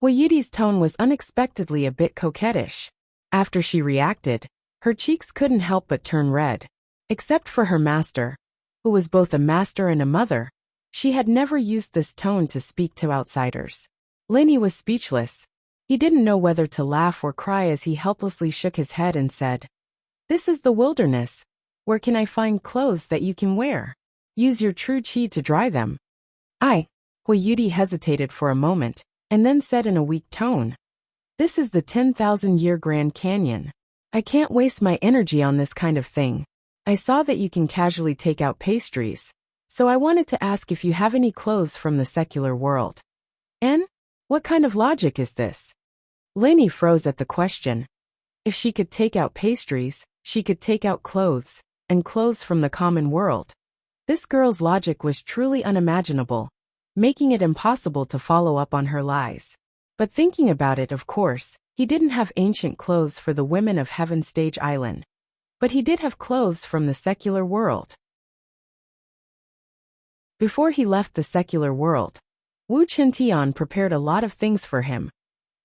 Huayuti's tone was unexpectedly a bit coquettish. After she reacted, her cheeks couldn't help but turn red. Except for her master, who was both a master and a mother, she had never used this tone to speak to outsiders. Lenny was speechless. He didn't know whether to laugh or cry as he helplessly shook his head and said, "This is the wilderness. Where can I find clothes that you can wear? Use your true chi to dry them." Huayuti hesitated for a moment, and then said in a weak tone, "This is the 10,000-year Grand Canyon. I can't waste my energy on this kind of thing. I saw that you can casually take out pastries, so I wanted to ask if you have any clothes from the secular world." What kind of logic is this? Lenny froze at the question. If she could take out pastries, she could take out clothes, and clothes from the common world. This girl's logic was truly unimaginable, making it impossible to follow up on her lies. But thinking about it, of course, he didn't have ancient clothes for the women of Heaven Stage Island. but he did have clothes from the secular world. Before he left the secular world, Wu Qintian prepared a lot of things for him,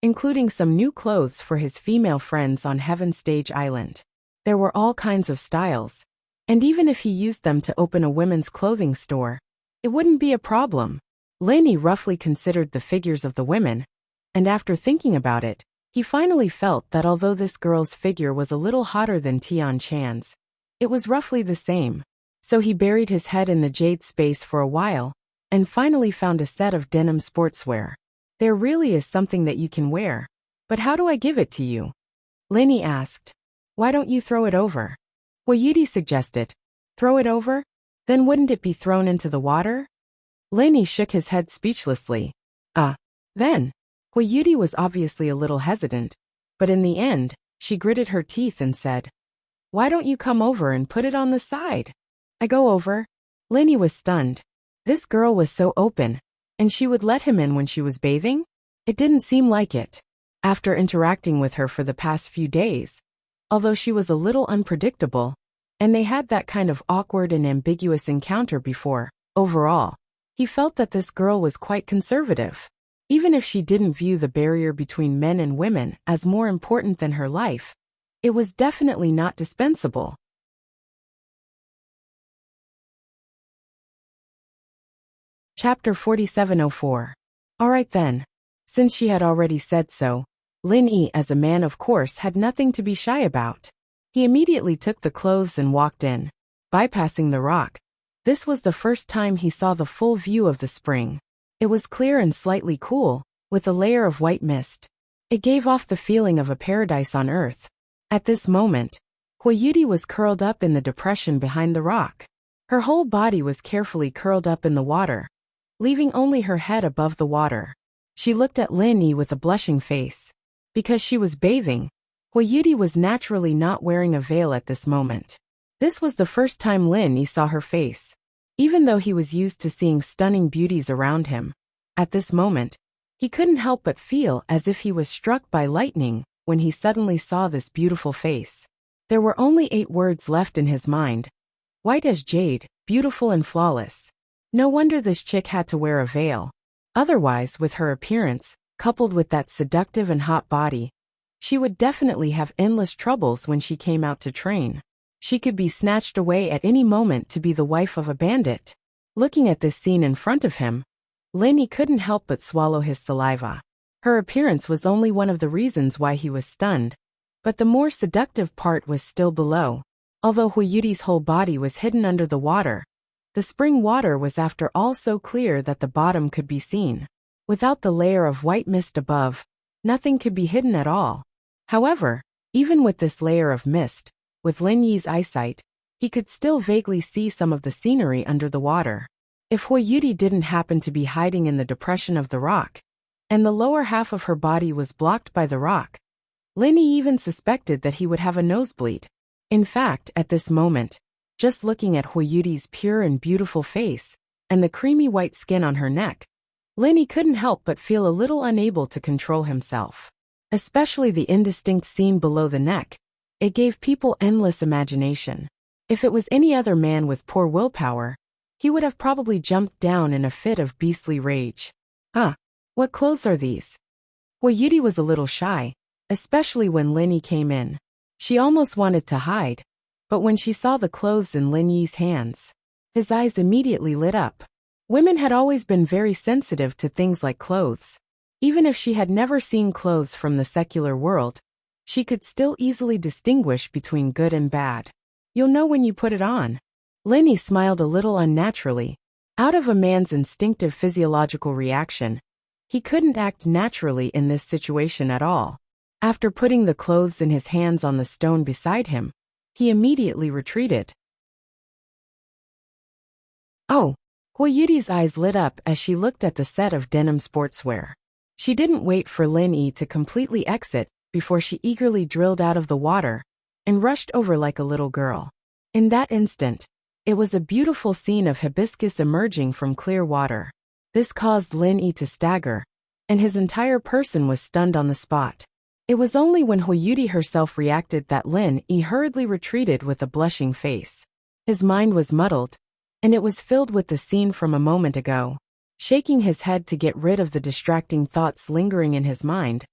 including some new clothes for his female friends on Heaven Stage Island. There were all kinds of styles, and even if he used them to open a women's clothing store, it wouldn't be a problem. Lin roughly considered the figures of the women, and after thinking about it, he finally felt that although this girl's figure was a little hotter than Tian Chan's, it was roughly the same. So he buried his head in the jade space for a while, and finally found a set of denim sportswear. There really is something that you can wear, but how do I give it to you? Lin asked. Why don't you throw it over? Huiyuti suggested. Throw it over? Then wouldn't it be thrown into the water? Lin shook his head speechlessly. Then. Huiyuti was obviously a little hesitant, but in the end, she gritted her teeth and said, Why don't you come over and put it on the side? I go over. Lin was stunned. This girl was so open, and she would let him in when she was bathing? It didn't seem like it. After interacting with her for the past few days, although she was a little unpredictable, and they had that kind of awkward and ambiguous encounter before, overall, he felt that this girl was quite conservative. Even if she didn't view the barrier between men and women as more important than her life, it was definitely not dispensable. Chapter 4704. Alright then. Since she had already said so, Lin as a man of course had nothing to be shy about. He immediately took the clothes and walked in. Bypassing the rock, this was the first time he saw the full view of the spring. It was clear and slightly cool, with a layer of white mist. It gave off the feeling of a paradise on earth. At this moment, Huiyuti was curled up in the depression behind the rock. Her whole body was carefully curled up in the water, leaving only her head above the water. She looked at Lin with a blushing face. Because she was bathing, Huiyuti was naturally not wearing a veil at this moment. This was the first time Lin saw her face. Even though he was used to seeing stunning beauties around him, at this moment, he couldn't help but feel as if he was struck by lightning when he suddenly saw this beautiful face. There were only 8 words left in his mind. White as jade, beautiful and flawless. No wonder this chick had to wear a veil. Otherwise, with her appearance, coupled with that seductive and hot body, she would definitely have endless troubles when she came out to train. She could be snatched away at any moment to be the wife of a bandit. Looking at this scene in front of him, Lin couldn't help but swallow his saliva. Her appearance was only one of the reasons why he was stunned, but the more seductive part was still below. Although Huiyuti's whole body was hidden under the water, the spring water was after all so clear that the bottom could be seen. Without the layer of white mist above, nothing could be hidden at all. However, even with this layer of mist, with Lin Yi's eyesight, he could still vaguely see some of the scenery under the water. If Huiyuti didn't happen to be hiding in the depression of the rock, and the lower half of her body was blocked by the rock, Lin even suspected that he would have a nosebleed. In fact, at this moment, just looking at Huiyuti's pure and beautiful face, and the creamy white skin on her neck, Lin couldn't help but feel a little unable to control himself. Especially the indistinct scene below the neck. It gave people endless imagination. If it was any other man with poor willpower, he would have probably jumped down in a fit of beastly rage. What clothes are these? Huiyuti was a little shy, especially when Lin came in. She almost wanted to hide, but when she saw the clothes in Lin Yi's hands, his eyes immediately lit up. Women had always been very sensitive to things like clothes. Even if she had never seen clothes from the secular world, she could still easily distinguish between good and bad. You'll know when you put it on. Lin smiled a little unnaturally. Out of a man's instinctive physiological reaction, he couldn't act naturally in this situation at all. After putting the clothes in his hands on the stone beside him, he immediately retreated. Oh! Huiyuti's eyes lit up as she looked at the set of denim sportswear. She didn't wait for Lin to completely exit before she eagerly drilled out of the water and rushed over like a little girl. In that instant, it was a beautiful scene of hibiscus emerging from clear water. This caused Lin to stagger, and his entire person was stunned on the spot. It was only when Huiyuti herself reacted that Lin Yi hurriedly retreated with a blushing face. His mind was muddled, and it was filled with the scene from a moment ago. Shaking his head to get rid of the distracting thoughts lingering in his mind,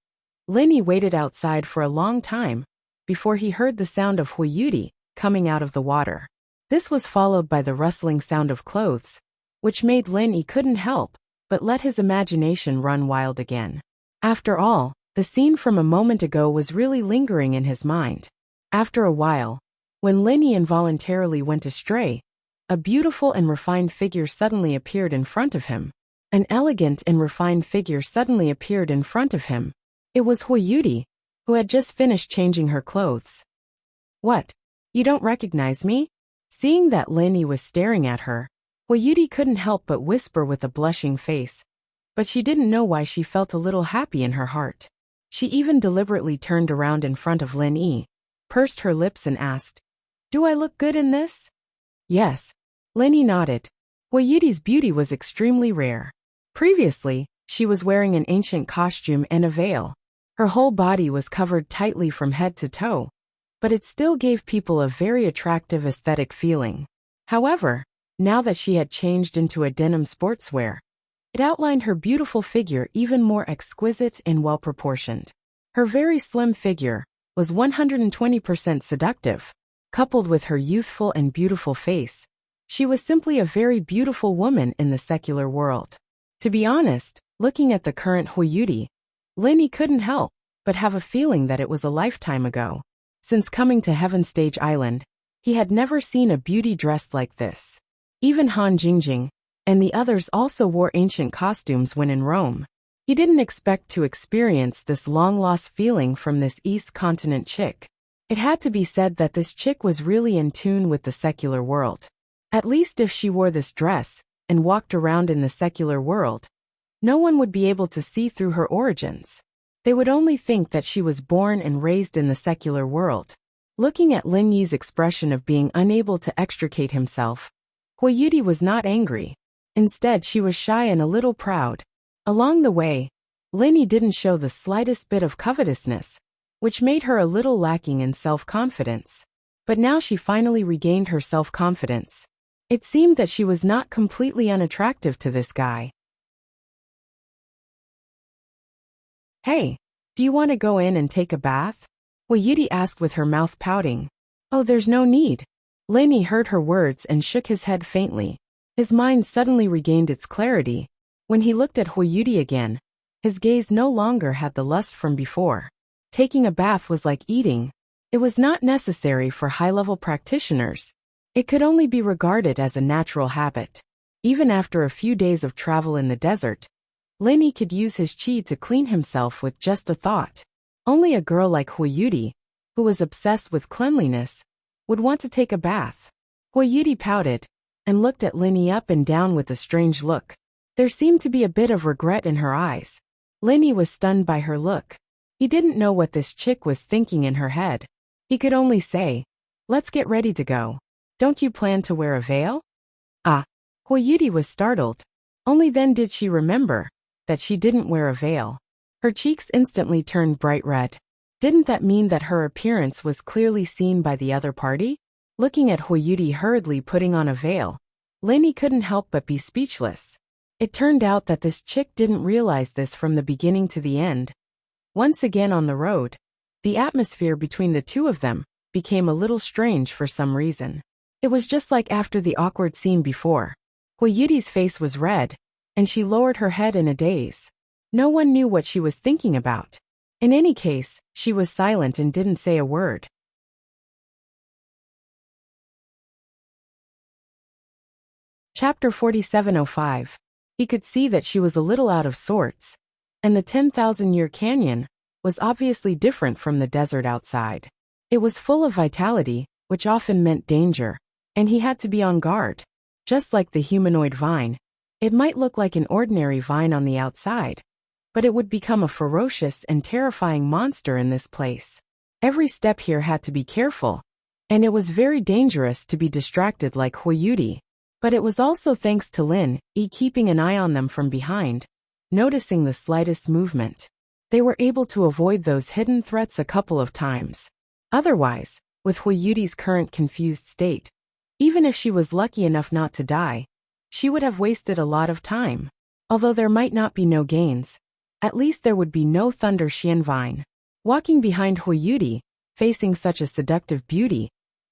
Lin Yi waited outside for a long time before he heard the sound of Huiyuti coming out of the water. This was followed by the rustling sound of clothes, which made Lin Yi couldn't help but let his imagination run wild again. After all, the scene from a moment ago was really lingering in his mind. After a while, when Lin Yi involuntarily went astray, a beautiful and refined figure suddenly appeared in front of him. An elegant and refined figure suddenly appeared in front of him. It was Huiyuti, who had just finished changing her clothes. "What? You don't recognize me?" Seeing that Lin Yi was staring at her, Huiyuti couldn't help but whisper with a blushing face, but she didn't know why she felt a little happy in her heart. She even deliberately turned around in front of Lin Yi, pursed her lips and asked, "Do I look good in this?" "Yes." Lin Yi nodded. Huiyuti's beauty was extremely rare. Previously, she was wearing an ancient costume and a veil. Her whole body was covered tightly from head to toe, but it still gave people a very attractive aesthetic feeling. However, now that she had changed into a denim sportswear, it outlined her beautiful figure even more exquisite and well-proportioned. Her very slim figure was 120% seductive. Coupled with her youthful and beautiful face, she was simply a very beautiful woman in the secular world. To be honest, looking at the current Huiyuti, Lin Yi couldn't help but have a feeling that it was a lifetime ago. Since coming to Heaven Stage Island, he had never seen a beauty dressed like this. Even Han Jingjing and the others also wore ancient costumes when in Rome. He didn't expect to experience this long-lost feeling from this East Continent chick. It had to be said that this chick was really in tune with the secular world. At least if she wore this dress and walked around in the secular world, no one would be able to see through her origins. They would only think that she was born and raised in the secular world. Looking at Lin Yi's expression of being unable to extricate himself, Huiyuti was not angry. Instead, she was shy and a little proud. Along the way, Lin Yi didn't show the slightest bit of covetousness, which made her a little lacking in self-confidence. But now she finally regained her self-confidence. It seemed that she was not completely unattractive to this guy. "Hey, do you want to go in and take a bath?" Huiyuti asked with her mouth pouting. "Oh, there's no need." Lin Yi heard her words and shook his head faintly. His mind suddenly regained its clarity. When he looked at Huiyuti again, his gaze no longer had the lust from before. Taking a bath was like eating. It was not necessary for high-level practitioners. It could only be regarded as a natural habit. Even after a few days of travel in the desert, Lin Yi could use his chi to clean himself with just a thought. Only a girl like Huiyuti, who was obsessed with cleanliness, would want to take a bath. Huiyuti pouted and looked at Lin Yi up and down with a strange look. There seemed to be a bit of regret in her eyes. Lin Yi was stunned by her look. He didn't know what this chick was thinking in her head. He could only say, "Let's get ready to go. Don't you plan to wear a veil?" Ah, Huiyuti was startled. Only then did she remember that she didn't wear a veil. Her cheeks instantly turned bright red. Didn't that mean that her appearance was clearly seen by the other party? Looking at Huiyuti hurriedly putting on a veil, Lin Yi couldn't help but be speechless. It turned out that this chick didn't realize this from the beginning to the end. Once again on the road, the atmosphere between the two of them became a little strange for some reason. It was just like after the awkward scene before. Huiyuti's face was red, and she lowered her head in a daze. No one knew what she was thinking about. In any case, she was silent and didn't say a word. Chapter 4705. He could see that she was a little out of sorts, and the 10,000-year canyon was obviously different from the desert outside. It was full of vitality, which often meant danger, and he had to be on guard. Just like the humanoid vine, it might look like an ordinary vine on the outside, but it would become a ferocious and terrifying monster in this place. Every step here had to be careful, and it was very dangerous to be distracted like Huiyuti. But it was also thanks to Lin Yi keeping an eye on them from behind, noticing the slightest movement. They were able to avoid those hidden threats a couple of times. Otherwise, with Huiyuti's current confused state, even if she was lucky enough not to die, she would have wasted a lot of time. Although there might not be no gains, at least there would be no Thunder Xianvine. Walking behind Huiyuti, facing such a seductive beauty,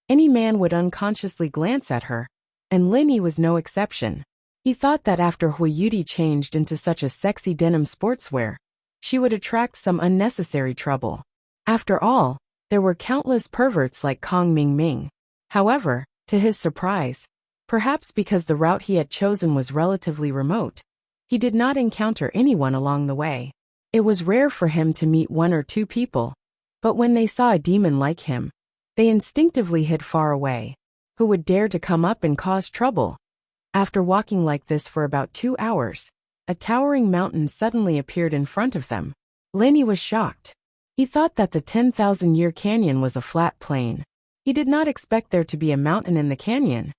any man would unconsciously glance at her, and Linny was no exception. He thought that after Huiyuti changed into such a sexy denim sportswear, she would attract some unnecessary trouble. After all, there were countless perverts like Kong Ming. However, to his surprise, perhaps because the route he had chosen was relatively remote, he did not encounter anyone along the way. It was rare for him to meet one or two people, but when they saw a demon like him, they instinctively hid far away. Who would dare to come up and cause trouble? After walking like this for about 2 hours, a towering mountain suddenly appeared in front of them. Lenny was shocked. He thought that the 10,000-year canyon was a flat plain. He did not expect there to be a mountain in the canyon.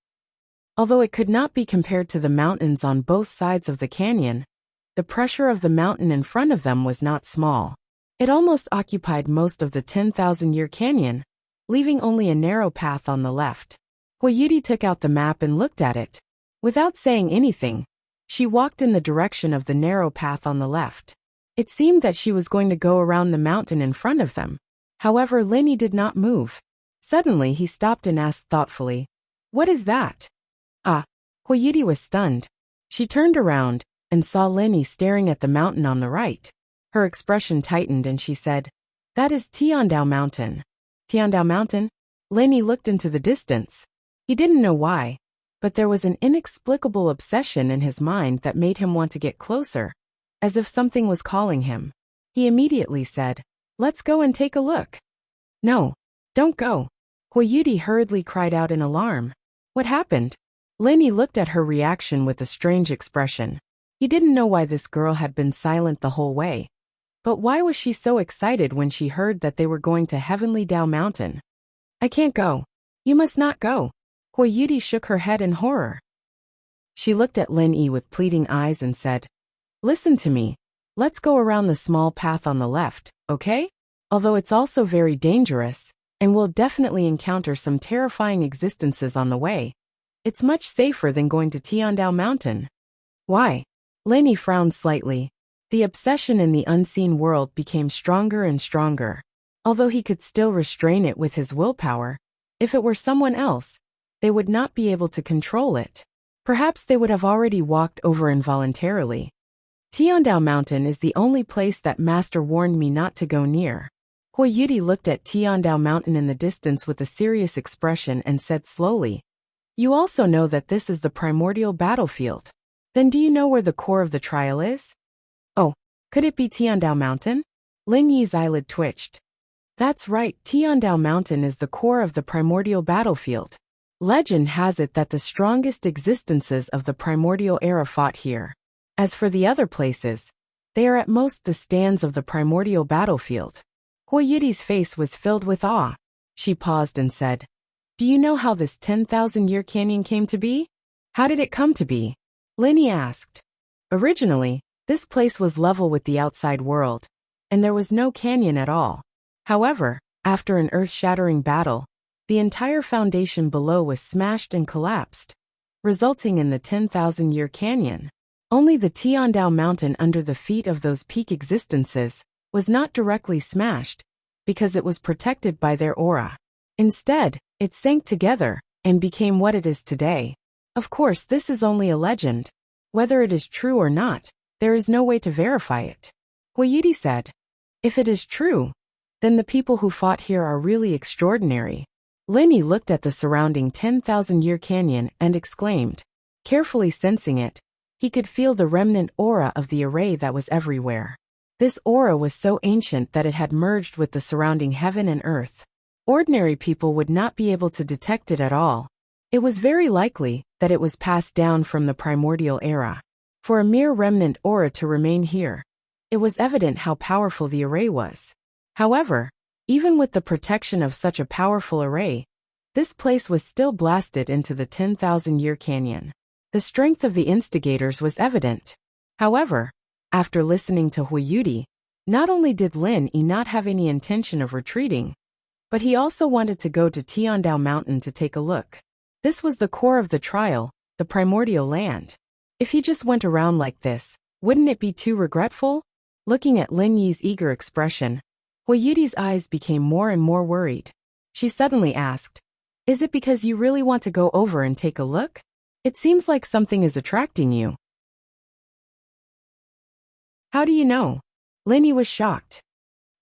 Although it could not be compared to the mountains on both sides of the canyon, the pressure of the mountain in front of them was not small. It almost occupied most of the 10,000-year canyon, leaving only a narrow path on the left. Huiyuti took out the map and looked at it. Without saying anything, she walked in the direction of the narrow path on the left. It seemed that she was going to go around the mountain in front of them. However, Lenny did not move. Suddenly he stopped and asked thoughtfully, "What is that?" Huiyuti was stunned. She turned around and saw Lenny staring at the mountain on the right. Her expression tightened and she said, "That is Tiandao Mountain." Tiandao Mountain? Lenny looked into the distance. He didn't know why, but there was an inexplicable obsession in his mind that made him want to get closer, as if something was calling him. He immediately said, "Let's go and take a look." "No, don't go." Huiyuti hurriedly cried out in alarm. "What happened?" Lenny looked at her reaction with a strange expression. He didn't know why this girl had been silent the whole way. But why was she so excited when she heard that they were going to Heavenly Dao Mountain? "I can't go." "You must not go." Huiyuti shook her head in horror. She looked at Lin Yi with pleading eyes and said, "Listen to me. Let's go around the small path on the left, okay? Although it's also very dangerous, and we'll definitely encounter some terrifying existences on the way, it's much safer than going to Tiandao Mountain." "Why?" Lenny frowned slightly. The obsession in the unseen world became stronger and stronger. Although he could still restrain it with his willpower, if it were someone else, they would not be able to control it. Perhaps they would have already walked over involuntarily. "Tiandao Mountain is the only place that Master warned me not to go near." Huiyuti looked at Tiandao Mountain in the distance with a serious expression and said slowly, "You also know that this is the primordial battlefield. Then do you know where the core of the trial is?" "Oh, could it be Tiandao Mountain?" Lin Yi's eyelid twitched. "That's right, Tiandao Mountain is the core of the primordial battlefield. Legend has it that the strongest existences of the primordial era fought here. As for the other places, they are at most the stands of the primordial battlefield." Huiyuti's face was filled with awe. She paused and said, "Do you know how this 10,000-year canyon came to be?" "How did it come to be?" Lenny asked. "Originally, this place was level with the outside world, and there was no canyon at all. However, after an earth-shattering battle, the entire foundation below was smashed and collapsed, resulting in the 10,000-year canyon. Only the Tiandao Mountain under the feet of those peak existences was not directly smashed, because it was protected by their aura. Instead, it sank together and became what it is today. Of course, this is only a legend. Whether it is true or not, there is no way to verify it." Huiyuti said, "If it is true, then the people who fought here are really extraordinary." Lenny looked at the surrounding 10,000-year canyon and exclaimed. Carefully sensing it, he could feel the remnant aura of the array that was everywhere. This aura was so ancient that it had merged with the surrounding heaven and earth. Ordinary people would not be able to detect it at all. It was very likely that it was passed down from the primordial era. For a mere remnant aura to remain here, it was evident how powerful the array was. However, even with the protection of such a powerful array, this place was still blasted into the 10,000-year canyon. The strength of the instigators was evident. However, after listening to Huiyuti, Not only did Lin Yi not have any intention of retreating, but he also wanted to go to Tiandao Mountain to take a look. This was the core of the trial, the primordial land. If he just went around like this, wouldn't it be too regretful? Looking at Lin Yi's eager expression, Huiyudi's eyes became more and more worried. She suddenly asked, "Is it because you really want to go over and take a look? It seems like something is attracting you." "How do you know?" Lin Yi was shocked.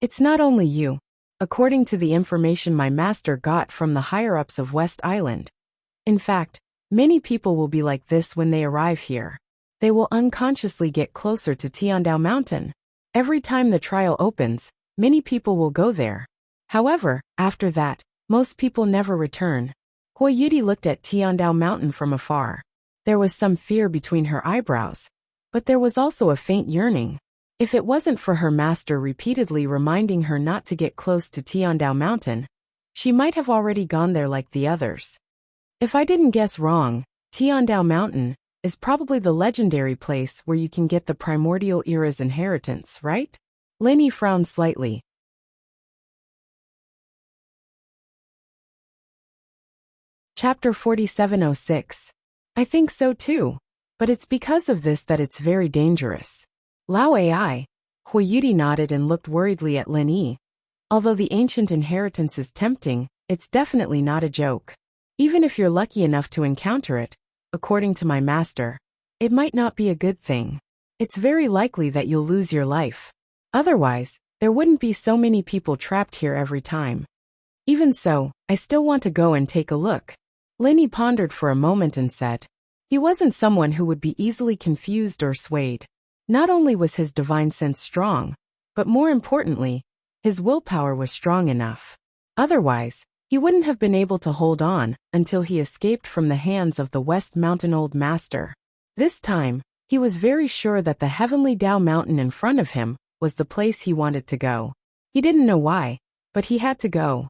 "It's not only you. According to the information my master got from the higher-ups of West Island. In fact, many people will be like this when they arrive here. They will unconsciously get closer to Tiandao Mountain. Every time the trial opens, many people will go there. However, after that, most people never return." Huiyudi looked at Tiandao Mountain from afar. There was some fear between her eyebrows, but there was also a faint yearning. If it wasn't for her master repeatedly reminding her not to get close to Tiandao Mountain, she might have already gone there like the others. If I didn't guess wrong, Tiandao Mountain is probably the legendary place where you can get the primordial era's inheritance, right? Lin Yi frowned slightly. Chapter 4706. I think so too. But it's because of this that it's very dangerous. Lao Ai. Huiyudi nodded and looked worriedly at Lin Yi. Although the ancient inheritance is tempting, it's definitely not a joke. Even if you're lucky enough to encounter it, according to my master, it might not be a good thing. It's very likely that you'll lose your life. Otherwise, there wouldn't be so many people trapped here every time. Even so, I still want to go and take a look. Lin Yi pondered for a moment and said. He wasn't someone who would be easily confused or swayed. Not only was his divine sense strong, but more importantly, his willpower was strong enough. Otherwise, he wouldn't have been able to hold on until he escaped from the hands of the West Mountain Old Master. This time, he was very sure that the heavenly Dao Mountain in front of him was the place he wanted to go. He didn't know why, but he had to go.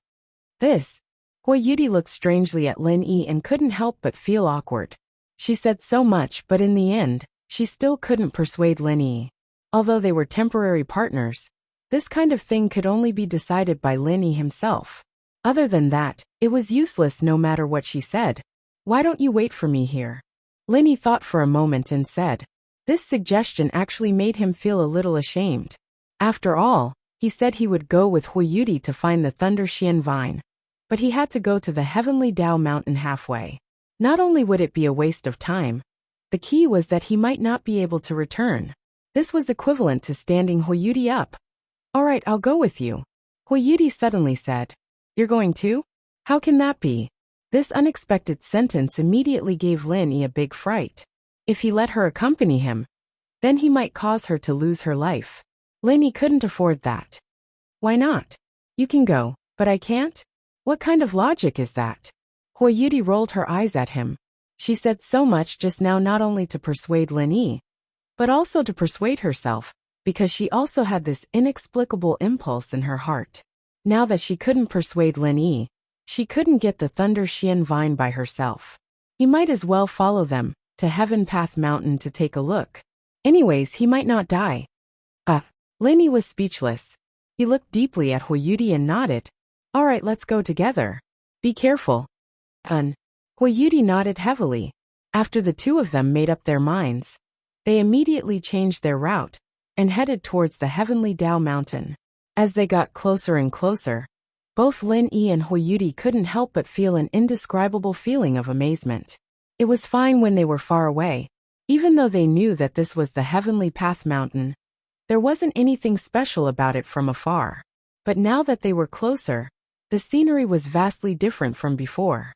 Huiyudi looked strangely at Lin Yi and couldn't help but feel awkward. She said so much, but in the end, she still couldn't persuade Lin Yi. Although they were temporary partners, this kind of thing could only be decided by Lin Yi himself. Other than that, it was useless no matter what she said. Why don't you wait for me here? Lin Yi thought for a moment and said. This suggestion actually made him feel a little ashamed. After all, he said he would go with Huiyudi to find the Thunder Xian vine. But he had to go to the heavenly Dao Mountain halfway. Not only would it be a waste of time, the key was that he might not be able to return. This was equivalent to standing Huiyudi up. All right, I'll go with you. Huiyudi suddenly said. You're going too? How can that be? This unexpected sentence immediately gave Lin Yi a big fright. If he let her accompany him, then he might cause her to lose her life. Lin Yi couldn't afford that. Why not? You can go, but I can't? What kind of logic is that? Huiyudi rolled her eyes at him. She said so much just now not only to persuade Lin Yi, but also to persuade herself, because she also had this inexplicable impulse in her heart. Now that she couldn't persuade Lin Yi, she couldn't get the Thunder Xian vine by herself. He might as well follow them to Heaven Path Mountain to take a look. Anyways, he might not die. Lin Yi was speechless. He looked deeply at Huiyudi and nodded. All right, let's go together. Be careful. Huiyudi nodded heavily. After the two of them made up their minds, they immediately changed their route and headed towards the heavenly Dao Mountain. As they got closer and closer, both Lin Yi and Huiyudi couldn't help but feel an indescribable feeling of amazement. It was fine when they were far away. Even though they knew that this was the Heavenly Path Mountain, there wasn't anything special about it from afar. But now that they were closer, the scenery was vastly different from before.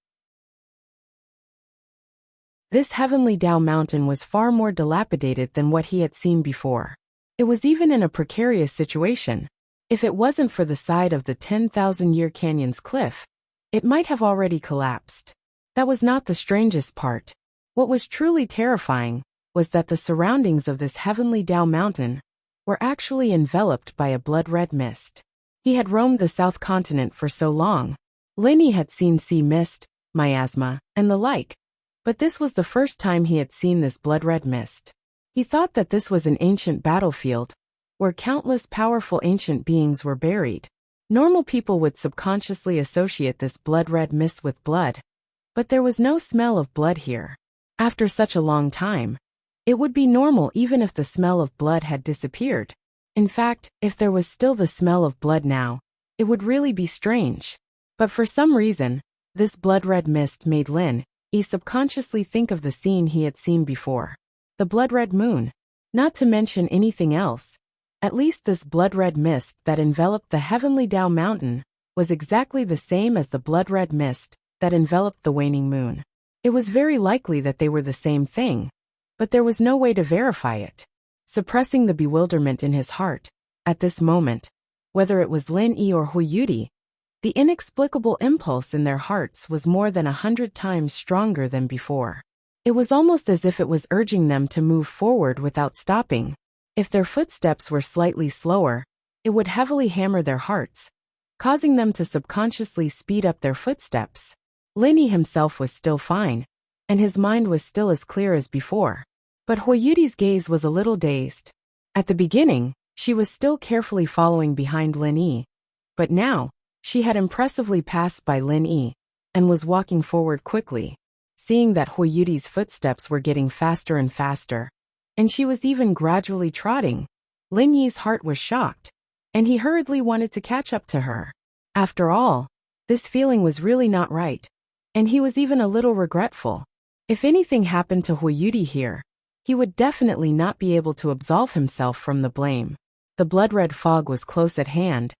This Heavenly Dao Mountain was far more dilapidated than what he had seen before. It was even in a precarious situation. If it wasn't for the side of the 10,000-year canyon's cliff, it might have already collapsed. That was not the strangest part. What was truly terrifying was that the surroundings of this heavenly Dao Mountain were actually enveloped by a blood-red mist. He had roamed the South Continent for so long. Lin Yi had seen sea mist, miasma, and the like, but this was the first time he had seen this blood-red mist. He thought that this was an ancient battlefield, where countless powerful ancient beings were buried. Normal people would subconsciously associate this blood-red mist with blood, but there was no smell of blood here. After such a long time, it would be normal even if the smell of blood had disappeared. In fact, if there was still the smell of blood now, it would really be strange. But for some reason, this blood-red mist made Lin-Yi subconsciously think of the scene he had seen before. The blood-red moon. Not to mention anything else. At least this blood-red mist that enveloped the heavenly Dao mountain was exactly the same as the blood-red mist that enveloped the waning moon. It was very likely that they were the same thing, but there was no way to verify it. Suppressing the bewilderment in his heart, at this moment, whether it was Lin-Yi or Huiyuti, the inexplicable impulse in their hearts was more than 100 times stronger than before. It was almost as if it was urging them to move forward without stopping. If their footsteps were slightly slower, it would heavily hammer their hearts, causing them to subconsciously speed up their footsteps. Lin-Yi himself was still fine, and his mind was still as clear as before. But Huiyuti's gaze was a little dazed. At the beginning, she was still carefully following behind Lin-Yi, but now, she had impressively passed by Lin-Yi, and was walking forward quickly. Seeing that Huiyuti's footsteps were getting faster and faster, and she was even gradually trotting, Lin-Yi's heart was shocked, and he hurriedly wanted to catch up to her. After all, this feeling was really not right, and he was even a little regretful. If anything happened to Huiyuti here, he would definitely not be able to absolve himself from the blame. The blood-red fog was close at hand,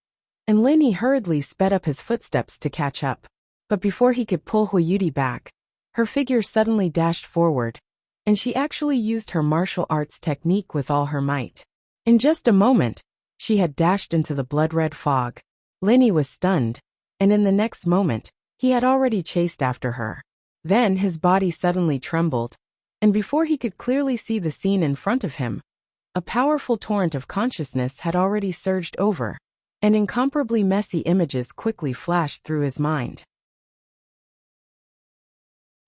and Lin-Yi hurriedly sped up his footsteps to catch up. But before he could pull Huiyuti back, her figure suddenly dashed forward, and she actually used her martial arts technique with all her might. In just a moment, she had dashed into the blood-red fog. Lin-Yi was stunned, and in the next moment, he had already chased after her. Then his body suddenly trembled, and before he could clearly see the scene in front of him, a powerful torrent of consciousness had already surged over, and incomparably messy images quickly flashed through his mind.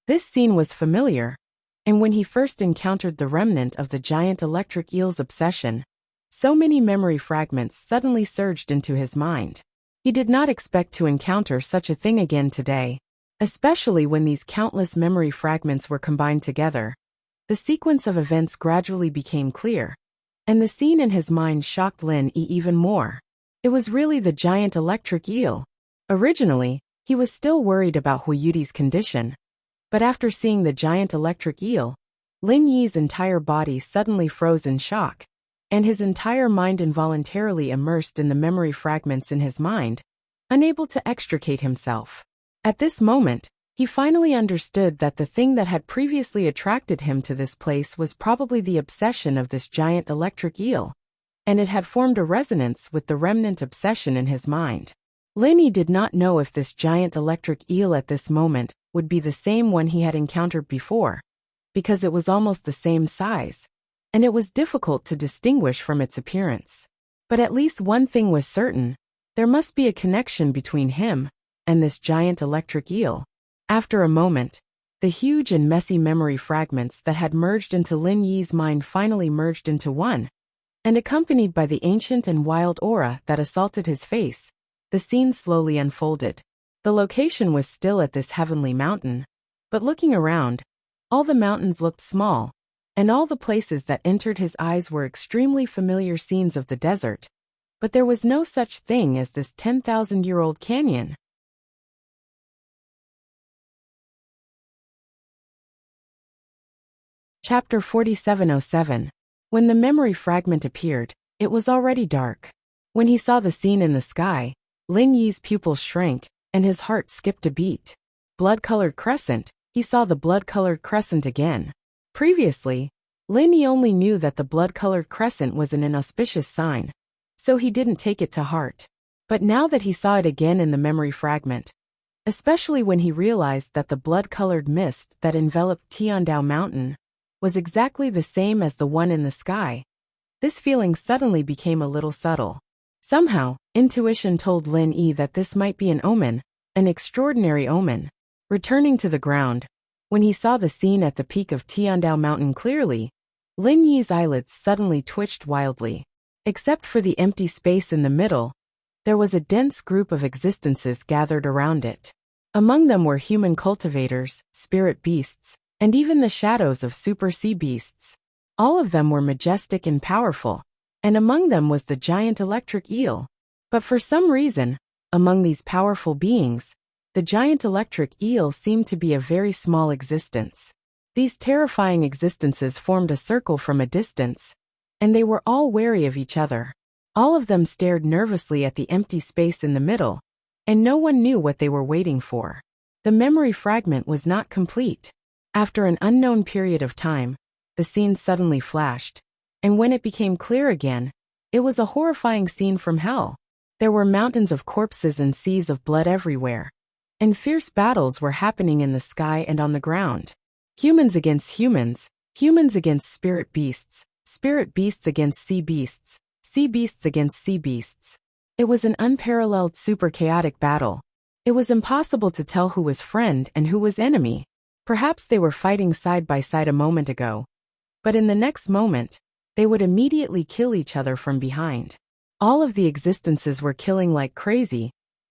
This scene was familiar, and when he first encountered the remnant of the giant electric eel's obsession, so many memory fragments suddenly surged into his mind. He did not expect to encounter such a thing again today, especially when these countless memory fragments were combined together. The sequence of events gradually became clear, and the scene in his mind shocked Lin-Yi even more. It was really the giant electric eel. Originally, he was still worried about Huiyuti's condition, but after seeing the giant electric eel, Lin-Yi's entire body suddenly froze in shock, and his entire mind involuntarily immersed in the memory fragments in his mind, unable to extricate himself. At this moment, he finally understood that the thing that had previously attracted him to this place was probably the obsession of this giant electric eel, and it had formed a resonance with the remnant obsession in his mind. Lin-Yi did not know if this giant electric eel at this moment would be the same one he had encountered before, because it was almost the same size, and it was difficult to distinguish from its appearance. But at least one thing was certain: there must be a connection between him and this giant electric eel. After a moment, the huge and messy memory fragments that had merged into Lin-Yi's mind finally merged into one, and accompanied by the ancient and wild aura that assaulted his face, the scene slowly unfolded. The location was still at this heavenly mountain, but looking around, all the mountains looked small, and all the places that entered his eyes were extremely familiar scenes of the desert. But there was no such thing as this 10,000-year-old canyon. Chapter 4707. When the memory fragment appeared, it was already dark. When he saw the scene in the sky, Lin-Yi's pupils shrank, and his heart skipped a beat. Blood-colored crescent, he saw the blood-colored crescent again. Previously, Lin-Yi only knew that the blood-colored crescent was an inauspicious sign, so he didn't take it to heart. But now that he saw it again in the memory fragment, especially when he realized that the blood-colored mist that enveloped Tiandao Mountain was exactly the same as the one in the sky, this feeling suddenly became a little subtle. Somehow, intuition told Lin-Yi that this might be an omen, an extraordinary omen. Returning to the ground, when he saw the scene at the peak of Tiandao Mountain clearly, Lin-Yi's eyelids suddenly twitched wildly. Except for the empty space in the middle, there was a dense group of existences gathered around it. Among them were human cultivators, spirit beasts, and even the shadows of super sea beasts. All of them were majestic and powerful, and among them was the giant electric eel. But for some reason, among these powerful beings, the giant electric eel seemed to be a very small existence. These terrifying existences formed a circle from a distance, and they were all wary of each other. All of them stared nervously at the empty space in the middle, and no one knew what they were waiting for. The memory fragment was not complete. After an unknown period of time, the scene suddenly flashed, and when it became clear again, it was a horrifying scene from hell. There were mountains of corpses and seas of blood everywhere, and fierce battles were happening in the sky and on the ground. Humans against humans, humans against spirit beasts against sea beasts against sea beasts. It was an unparalleled super chaotic battle. It was impossible to tell who was friend and who was enemy. Perhaps they were fighting side by side a moment ago, but in the next moment, they would immediately kill each other from behind. All of the existences were killing like crazy,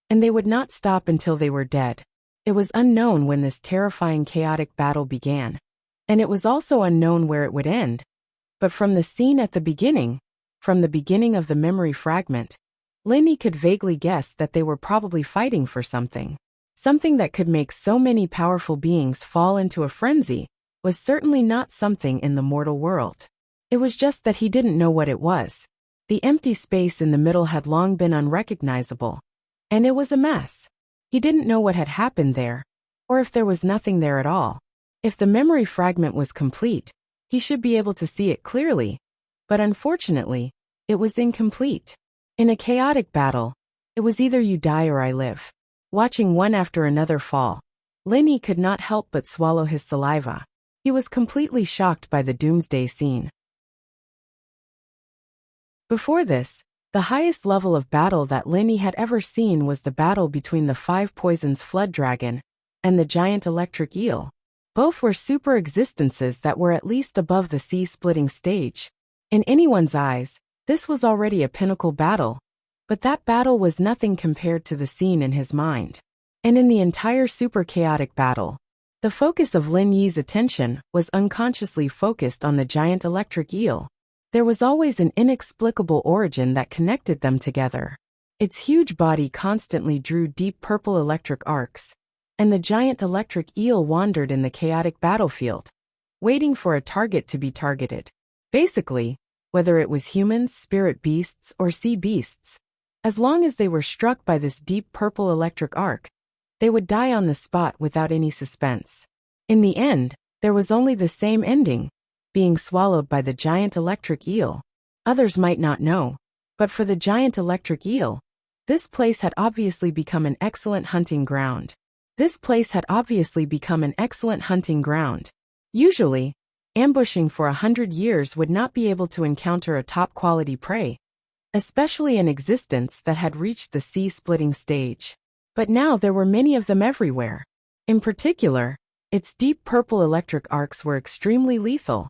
and they would not stop until they were dead. It was unknown when this terrifying chaotic battle began, and it was also unknown where it would end. But from the scene at the beginning, from the beginning of the memory fragment, Linny could vaguely guess that they were probably fighting for something. Something that could make so many powerful beings fall into a frenzy was certainly not something in the mortal world. It was just that he didn't know what it was. The empty space in the middle had long been unrecognizable, and it was a mess. He didn't know what had happened there, or if there was nothing there at all. If the memory fragment was complete, he should be able to see it clearly, but unfortunately, it was incomplete. In a chaotic battle, it was either you die or I live. Watching one after another fall, Linny could not help but swallow his saliva. He was completely shocked by the doomsday scene. Before this, the highest level of battle that Linny had ever seen was the battle between the 5 Poisons Flood Dragon and the giant electric eel. Both were super existences that were at least above the sea-splitting stage. In anyone's eyes, this was already a pinnacle battle, but that battle was nothing compared to the scene in his mind. And in the entire super chaotic battle, the focus of Lin Yi's attention was unconsciously focused on the giant electric eel. There was always an inexplicable origin that connected them together. Its huge body constantly drew deep purple electric arcs, and the giant electric eel wandered in the chaotic battlefield, waiting for a target to be targeted. Basically, whether it was humans, spirit beasts, or sea beasts, as long as they were struck by this deep purple electric arc, they would die on the spot without any suspense. In the end, there was only the same ending, being swallowed by the giant electric eel. Others might not know, but for the giant electric eel, this place had obviously become an excellent hunting ground. Usually, ambushing for 100 years would not be able to encounter a top-quality prey, especially an existence that had reached the sea-splitting stage. But now there were many of them everywhere. In particular, its deep purple electric arcs were extremely lethal,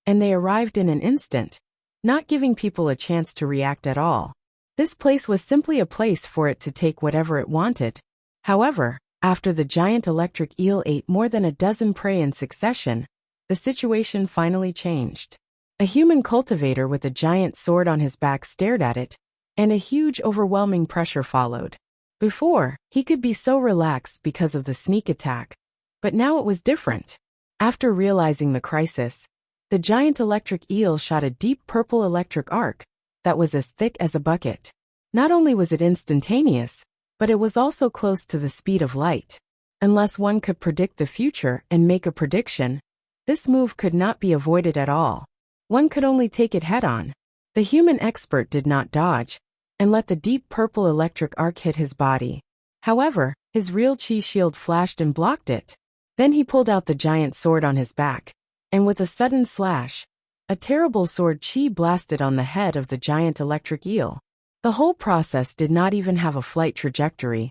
and they arrived in an instant, not giving people a chance to react at all. This place was simply a place for it to take whatever it wanted. However, after the giant electric eel ate more than a dozen prey in succession, the situation finally changed. A human cultivator with a giant sword on his back stared at it, and a huge overwhelming pressure followed. Before, he could be so relaxed because of the sneak attack, but now it was different. After realizing the crisis, the giant electric eel shot a deep purple electric arc that was as thick as a bucket. Not only was it instantaneous, but it was also close to the speed of light. Unless one could predict the future and make a prediction, this move could not be avoided at all. One could only take it head-on. The human expert did not dodge, and let the deep purple electric arc hit his body. However, his real chi shield flashed and blocked it. Then he pulled out the giant sword on his back, and with a sudden slash, a terrible sword chi blasted on the head of the giant electric eel. The whole process did not even have a flight trajectory,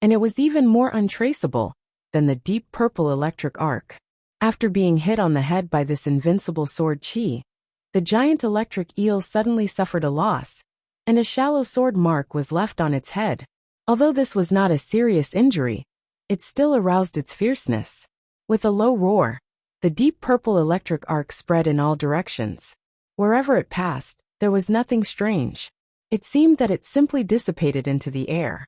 and it was even more untraceable than the deep purple electric arc. After being hit on the head by this invincible sword chi, the giant electric eel suddenly suffered a loss, and a shallow sword mark was left on its head. Although this was not a serious injury, it still aroused its fierceness. With a low roar, the deep purple electric arc spread in all directions. Wherever it passed, there was nothing strange. It seemed that it simply dissipated into the air.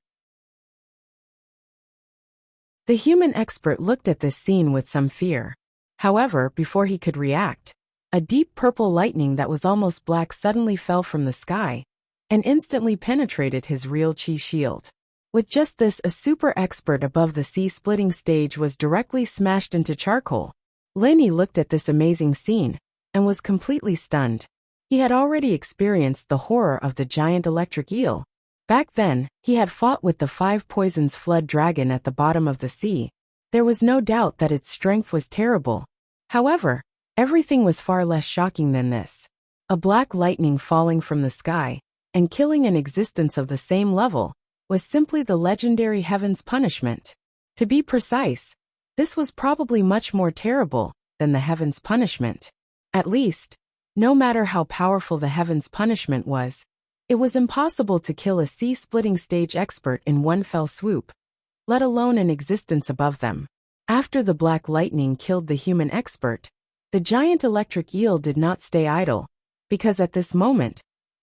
The human expert looked at this scene with some fear. However, before he could react, a deep purple lightning that was almost black suddenly fell from the sky and instantly penetrated his real chi shield. With just this, a super expert above the sea-splitting stage was directly smashed into charcoal. Lenny looked at this amazing scene and was completely stunned. He had already experienced the horror of the giant electric eel. Back then, he had fought with the 5 poisons flood dragon at the bottom of the sea. There was no doubt that its strength was terrible. However, everything was far less shocking than this. A black lightning falling from the sky and killing an existence of the same level was simply the legendary heaven's punishment. To be precise, this was probably much more terrible than the heaven's punishment. At least, no matter how powerful the heaven's punishment was, it was impossible to kill a sea-splitting stage expert in one fell swoop, let alone an existence above them. After the black lightning killed the human expert, the giant electric eel did not stay idle, because at this moment,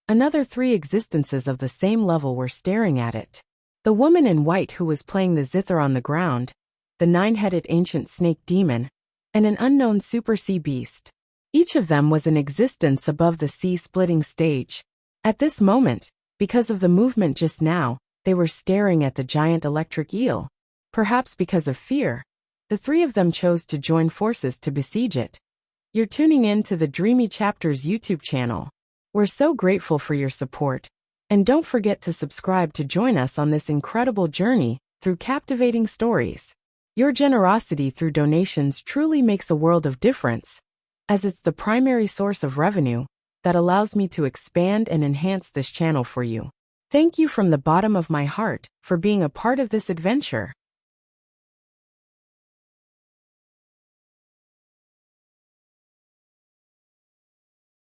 another 3 existences of the same level were staring at it. The woman in white who was playing the zither on the ground, the 9-headed ancient snake demon, and an unknown super sea beast. Each of them was an existence above the sea-splitting stage. At this moment, because of the movement just now, they were staring at the giant electric eel. Perhaps because of fear, the 3 of them chose to join forces to besiege it. You're tuning in to the Dreamy Chapters YouTube channel. We're so grateful for your support. And don't forget to subscribe to join us on this incredible journey through captivating stories. Your generosity through donations truly makes a world of difference, as it's the primary source of revenue that allows me to expand and enhance this channel for you. Thank you from the bottom of my heart for being a part of this adventure.